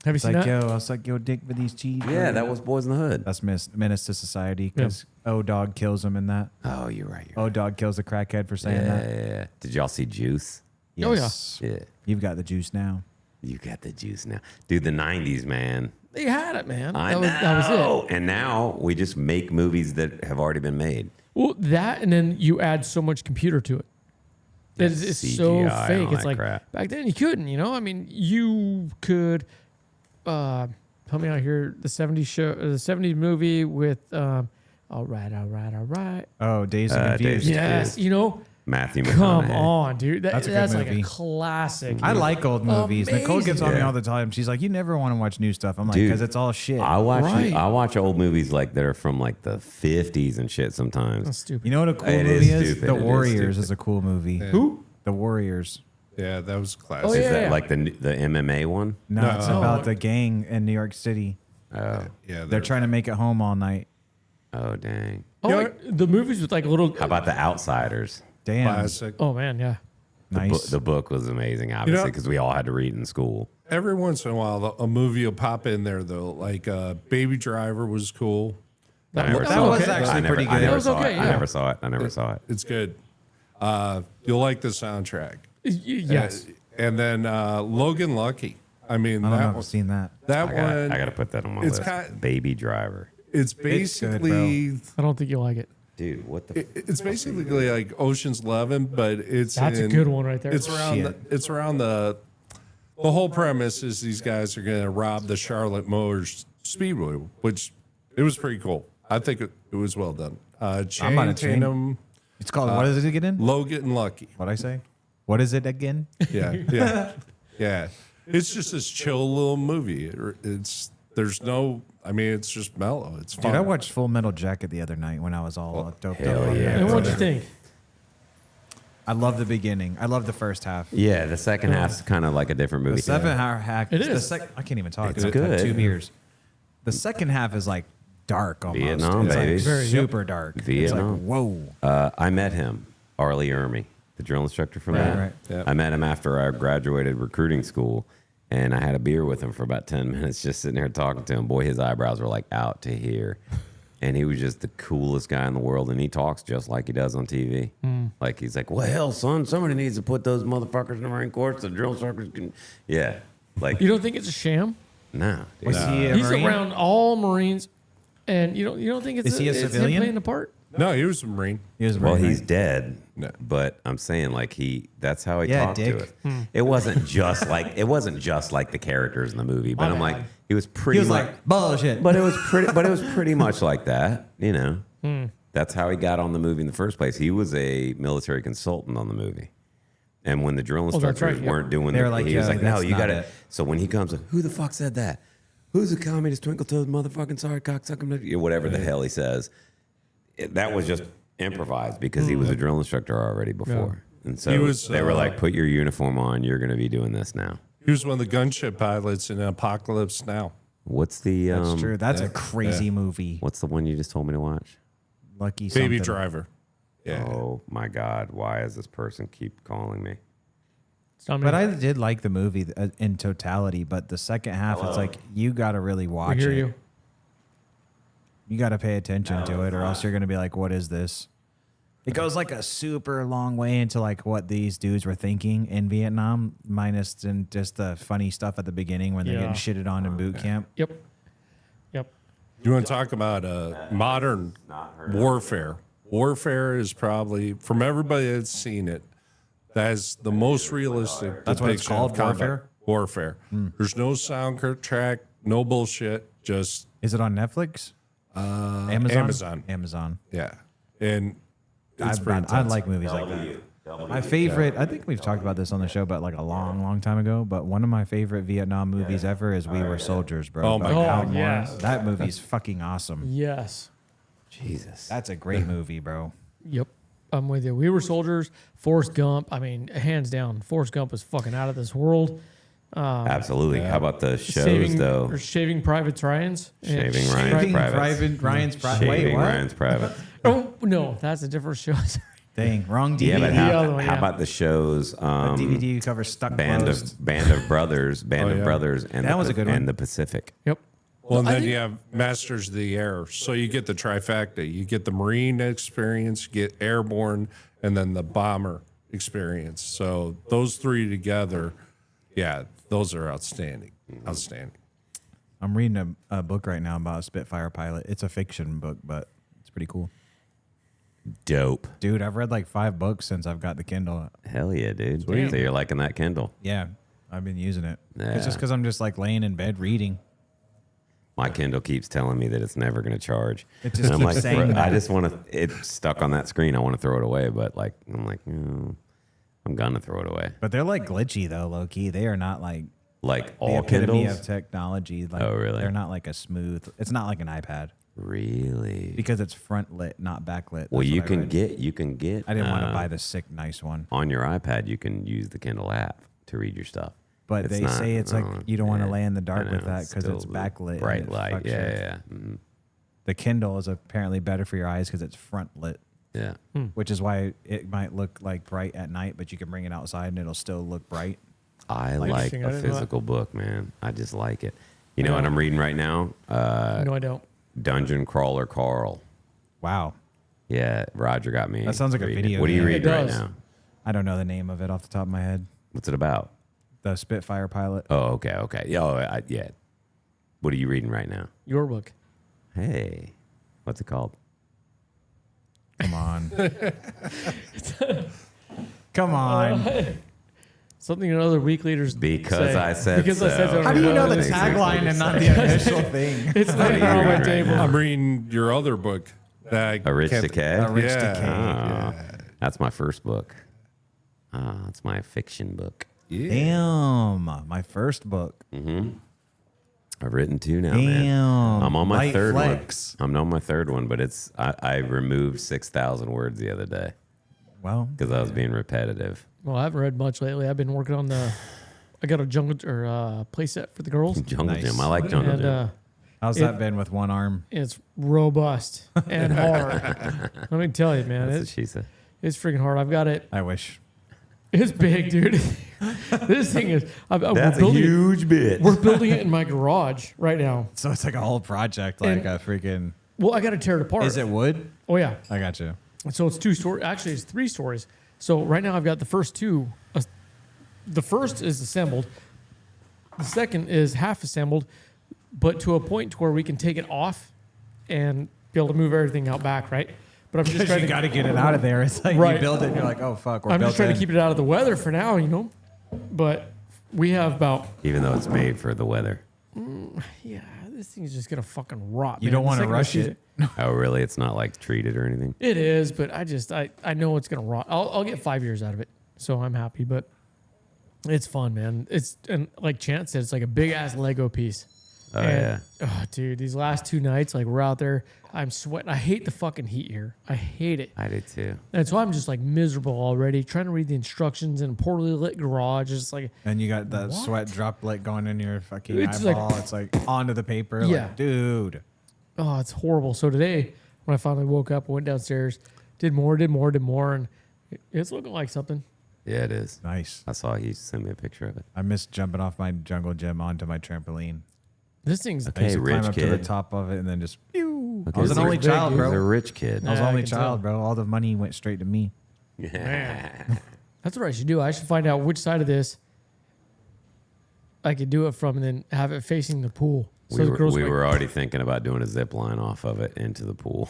Have you It's seen like, that? yo, I'll suck your dick for these cheese. Yeah, that was Boys in the Hood. That's Menace to Society because O-Dog kills him in that. Oh, you're right. O-Dog kills a crackhead for saying Yeah, that. yeah, yeah. Did y'all see Juice? Oh, yeah. Yeah. You've got the juice now. You got the juice now. Dude, the 90s, man. They had it, man. I know. That was it. And now we just make movies that have already been made. Well, that and then you add so much computer to it. That it's so CGI and fake. all It's that like crap. back then you couldn't, I mean, you could help me out here. The 70s show, the 70s movie with all right. Oh, Days of Days Confused. of Yes, Matthew McConaughey. come on, dude. That's a good That's like movie. a classic. I like old movies. Nicole gets on me Yeah. all the time. She's like, "You never want to watch new stuff." I'm like, Dude, "Because it's all shit." I watch Right. I watch old movies like that are from like the 50s and shit sometimes. That's stupid. You know what a cool It is movie is? stupid. The It is Warriors stupid. is a cool movie. Who? The Warriors. Yeah, that was classic. Oh, Is yeah. that like the MMA one? No, No. it's No. about the gang in New York City. Oh, Yeah, They're trying to make it home all night. oh dang. Oh, like the movies with like little. How about The Outsiders? Damn, classic. Oh man, yeah. nice. The book was amazing, obviously, know- because we all had to read in school. Every once in a while, a movie will pop in there though. Like Baby Driver was cool. I never that saw was it. actually I never, pretty I good. never That was saw okay, it. I yeah. never saw it. I never saw it. It's good. You'll like the soundtrack. Yes. And then Logan Lucky. I mean, I don't know that if I've one, seen that. that I got one. to put that on my It's list. Baby Driver. It's good, basically I don't think you'll like it. Dude, what the? it's basically like Ocean's 11, but it's That's a in- good one right there. It's around the whole premise is these guys are going to rob the Charlotte Motors Speedway, which it was pretty cool. I think it was well done. Channing on a chain. Tatum, It's called what is it again? Logan Lucky. What'd I say? What is it again? Yeah. It's just this chill little movie. It's just mellow. It's fun. Dude, I watched Full Metal Jacket the other night when I was all doped hell up. yeah. And what'd you think? I love the beginning. I love the first half. Yeah, the second half's kind of like a different movie. The 7-hour hack. It the is. I can't even talk. It's I've had good. 2 beers. The second half is like dark almost. Vietnam, it's baby. Like Very, super dark. It's Vietnam. like, whoa. I met him, Arlie Ermy, the drill instructor from Right, that. right. Yep. I met him after I graduated recruiting school, and I had a beer with him for about 10 minutes, just sitting there talking to him. Boy, his eyebrows were like out to here. And he was just the coolest guy in the world, and he talks just like he does on TV. Like, he's like, well, hell, son, somebody needs to put those motherfuckers in the Marine Corps so the drill instructors can... Yeah. Like, You don't think it's a sham? no. dude. Was he a He's Marine? around all Marines, and you don't think it's Is he a it's him civilian? playing the part? No, he was a Marine. He was a Well, Marine, he's right? dead, No. but I'm saying like that's how he Yeah, talked dick. to us. It wasn't just like the characters in the movie, but My I'm like bad. he was pretty He was much, like, bullshit. but it was pretty much like that, you know. That's how he got on the movie in the first place. He was a military consultant on the movie. And when the drill that's instructors right, yeah. weren't doing They were it, like, he was "Yo, like, no, that's you not got to. it." So when he comes, who the fuck said that? Who's a communist twinkle-toed motherfucking sorry cocksucking? Whatever the hell he says. That was just improvised because he was a drill instructor already before. And so He was, they were like, put your uniform on. You're going to be doing this now. He was one of the gunship pilots in Apocalypse Now. What's the That's true. That's a crazy movie. what's the one you just told me to watch? Lucky Baby something. Driver. Yeah. Oh my God! Why does this person keep calling me? It's not me. But I did like the movie in totality. But the second half, it's like you got to really We watch hear it. you. You got to pay attention to it, or else you're gonna be like, "What is this?" It goes like a super long way into like what these dudes were thinking in Vietnam, minus and just the funny stuff at the beginning when they're Yeah. getting shitted on in boot camp. Yep. Yep. You want to talk about modern warfare? Warfare is probably, from everybody that's seen it, that's the most realistic. That's what it's depiction called, of combat. warfare? Warfare. There's no soundtrack, no bullshit. Just Is it on Netflix? Amazon. Amazon. Yeah, and it's pretty I intense. like movies like that. My favorite, I think we've talked about this on the show, but like a long, long time ago. But one of my favorite Vietnam movies ever is We Were Soldiers, bro. Oh, my About God. Hal yes. Moore. That movie's fucking awesome. Yes. Jesus. That's a great movie, bro. Yep. I'm with you. We Were Soldiers. Forrest Gump. I mean, hands down, Forrest Gump was fucking out of this world. Absolutely. How about the shows though? Shaving Private Ryan's. Shaving Ryan's Privates. Ryan's Private. Wait, Shaving what? Ryan's Private. Oh no, that's a different show. Dang, wrong DVD. Yeah, but The other one, how yeah. about the shows? DVD cover stuck Band closed. of Brothers, and That was a good one. and the Pacific. Yep. Well, and I then think- you have Masters of the Air. So you get the trifecta. You get the Marine experience, you get airborne, and then the bomber experience. So those three together, yeah, those are outstanding. Outstanding. I'm reading a book right now about a Spitfire pilot. It's a fiction book, but it's pretty cool. Dope. Dude, I've read like 5 books since I've got the Kindle. Hell yeah, dude. So you're liking that Kindle. Yeah, I've been using it. Yeah. It's just because I'm just like laying in bed reading. My Kindle keeps telling me that it's never going to charge. It just And I'm keeps like, saying bro, I that. just want to. It's stuck on that screen. I want to throw it away, but like, I'm like, I'm gonna throw it away. But they're like glitchy though, low key. They are not like Like the all epitome Kindles. of technology. Like, Oh, really? They're not like a smooth. It's not like an iPad Really? because it's front lit, not backlit. Well, That's you what I can read. get. I didn't want to buy the sick nice one, on your iPad. You can use the Kindle app to read your stuff. but It's they not- say it's like you don't want to yeah, lay in the I dark with know, that because it's still backlit. and bright it light. fucks Yeah, with- yeah, yeah. The Kindle is apparently better for your eyes because it's front lit, Yeah. which is why it might look like bright at night, but you can bring it outside and it'll still look bright. I like Interesting. I a didn't know that. physical book, man. I just like it. You know what I'm reading right now? No, I don't. Dungeon Crawler Carl. Wow. Yeah, Roger got me. That sounds like a reading it. video What are you game. reading It right does. now? I don't know the name of it off the top of my head. What's it about? The Spitfire pilot. Oh, okay. Yeah, yeah. What are you reading right now? Your book. Hey, what's it called? Come on. Come on. Something other week leaders Because say. I said Because so. I said so. How do you know the Makes sense. tagline and not the initial thing? It's not even are you on my reading right table. now? I'm reading your other book. That I A Rich can't- Decay? A Rich Yeah. Decay. Ah, that's my first book. It's my fiction book. Damn. My first book. I've written 2 now, man. Damn. I'm on my Light third flex. one. I'm on my third one, but I removed 6,000 words the other day Well, because I was being repetitive. Well, I haven't read much lately. I've been working on I got a jungle or play set for the girls. Jungle Nice. Gym. I like Jungle And Gym. how's that been with one arm? it's robust and hard. Let me tell you, man. That's what It's she said. freaking hard. I've got it. I wish. It's big, dude. This thing is. That's a huge bit. We're building it in my garage right now. So it's like a whole project, like And- a freaking. Well, I got to tear it apart. Is it wood? Oh yeah. I got you. So it's 2 stories. Actually, it's 3 stories. So right now I've got the first 2. The first is assembled. The second is half assembled, but to a point to where we can take it off and be able to move everything out back, right? But I'm just trying You to got to get it out of there. It's like you Right. build it and you're like, oh, fuck. We're I'm built just trying in. to keep it out of the weather for now, you know. But we have about Even though it's made for the weather. this thing is just gonna fucking rot. You man. don't The want to second I rush see it. Oh, really? It's not like treated or anything? It is, but I know it's gonna rot. I'll get 5 years out of it, so I'm happy. But it's fun, man. And like Chance said, it's like a big ass Lego piece. Oh, yeah. Oh, dude, these last 2 nights, like we're out there, I'm sweating. I hate the fucking heat here. I hate it. I do too. And so I'm just like miserable already, trying to read the instructions in a poorly lit garage. It's like, And you got that sweat droplet going in your fucking It's like- eyeball. It's like onto the paper. Yeah. Like, dude. oh, it's horrible. So today, when I finally woke up, I went downstairs, did more, and it's looking like something. Yeah, it is. Nice. I saw you send me a picture of it. I miss jumping off my jungle gym onto my trampoline. This thing's I used to rich climb up to the kid. top of it and then just pew. Okay, I was an so only you're child, big, bro. He was a rich kid. I was Yeah, I only can child, tell. bro. All the money went straight to me. That's what I should do. I should find out which side of this I could do it from, and then have it facing the pool. So We, the were, girls we like, were already thinking about doing a zip line off of it into the pool.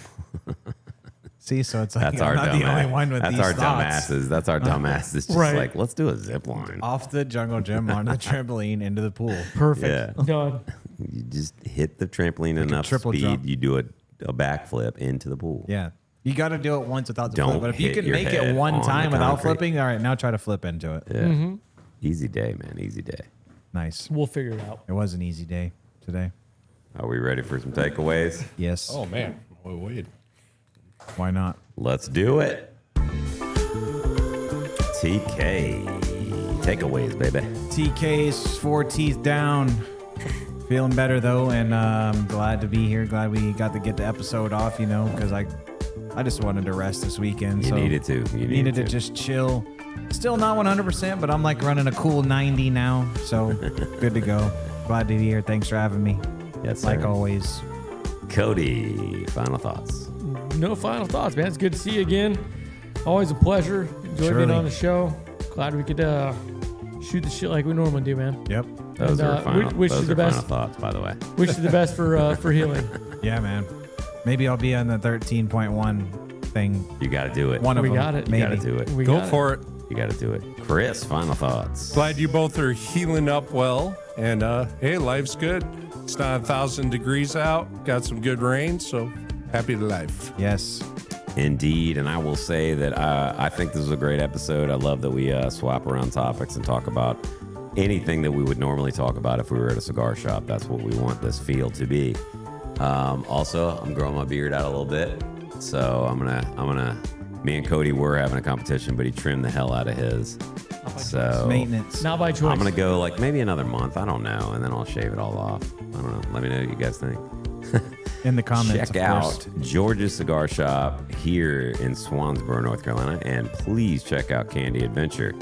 See, so it's like That's I'm our not dumb the only one with That's these our thoughts. dumbasses. That's our dumbasses. Just Right. like, let's do a zip line. Off the jungle gym onto the trampoline into the pool. perfect. Yeah. Done. You just hit the trampoline enough triple speed. jump. You do a backflip into the pool. Yeah. You got to do it once without the Don't flip. But if you hit can your make head it one on the time without concrete. flipping, all right, now try to flip into it. Yeah. Easy day, man. Easy day. Nice. We'll figure it out. It was an easy day today. Are we ready for some takeaways? Yes. Oh man, wait. Why not? Let's do it. TK. Takeaways, baby. TK's 4 teeth down. Feeling better though, and glad to be here. Glad we got to get the episode off, because I just wanted to rest this weekend. You so needed to. You needed to just chill. Still not 100%, but I'm like running a cool 90 now, so good to go. Glad to be here. Thanks for having me. Yes, Like sir. always. Cody, final thoughts. No final thoughts, man. It's good to see you again. Always a pleasure. Enjoy being Surely. on the show. Glad we could shoot the shit like we normally do, man. Yep. Those And, are final, wish you those the are final best. thoughts, by the way. Wish you the best for healing. Yeah, man. Maybe I'll be on the 13.1 thing. You got to do it. One of We them. got it. You Maybe. got to do it. We Go got for it. You got to do it. Chris, final thoughts. Glad you both are healing up well. And hey, life's good. It's not 1,000 degrees out. Got some good rain, so happy to life. Yes. Indeed, and I will say that I think this was a great episode. I love that we swap around topics and talk about anything that we would normally talk about if we were at a cigar shop. That's what we want this feel to be. Also, I'm growing my beard out a little bit, so I'm gonna. Me and Cody were having a competition, but he trimmed the hell out of his. So Maintenance. Not by choice. I'm gonna go like maybe another month. I don't know, and then I'll shave it all off. I don't know. Let me know what you guys think. In the comments, Check of out course. George's Cigar Shop here in Swansboro, North Carolina, and please check out Candy Adventure,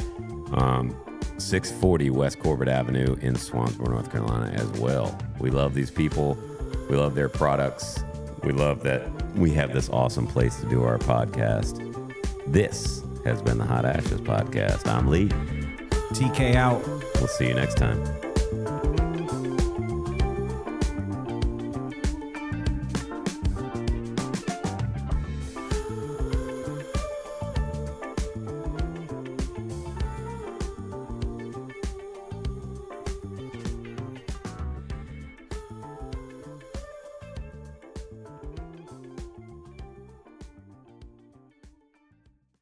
640 West Corbett Avenue in Swansboro, North Carolina as well. We love these people. We love their products. We love that we have this awesome place to do our podcast. This has been the Hot Ashes Podcast. I'm Lee. TK out. We'll see you next time.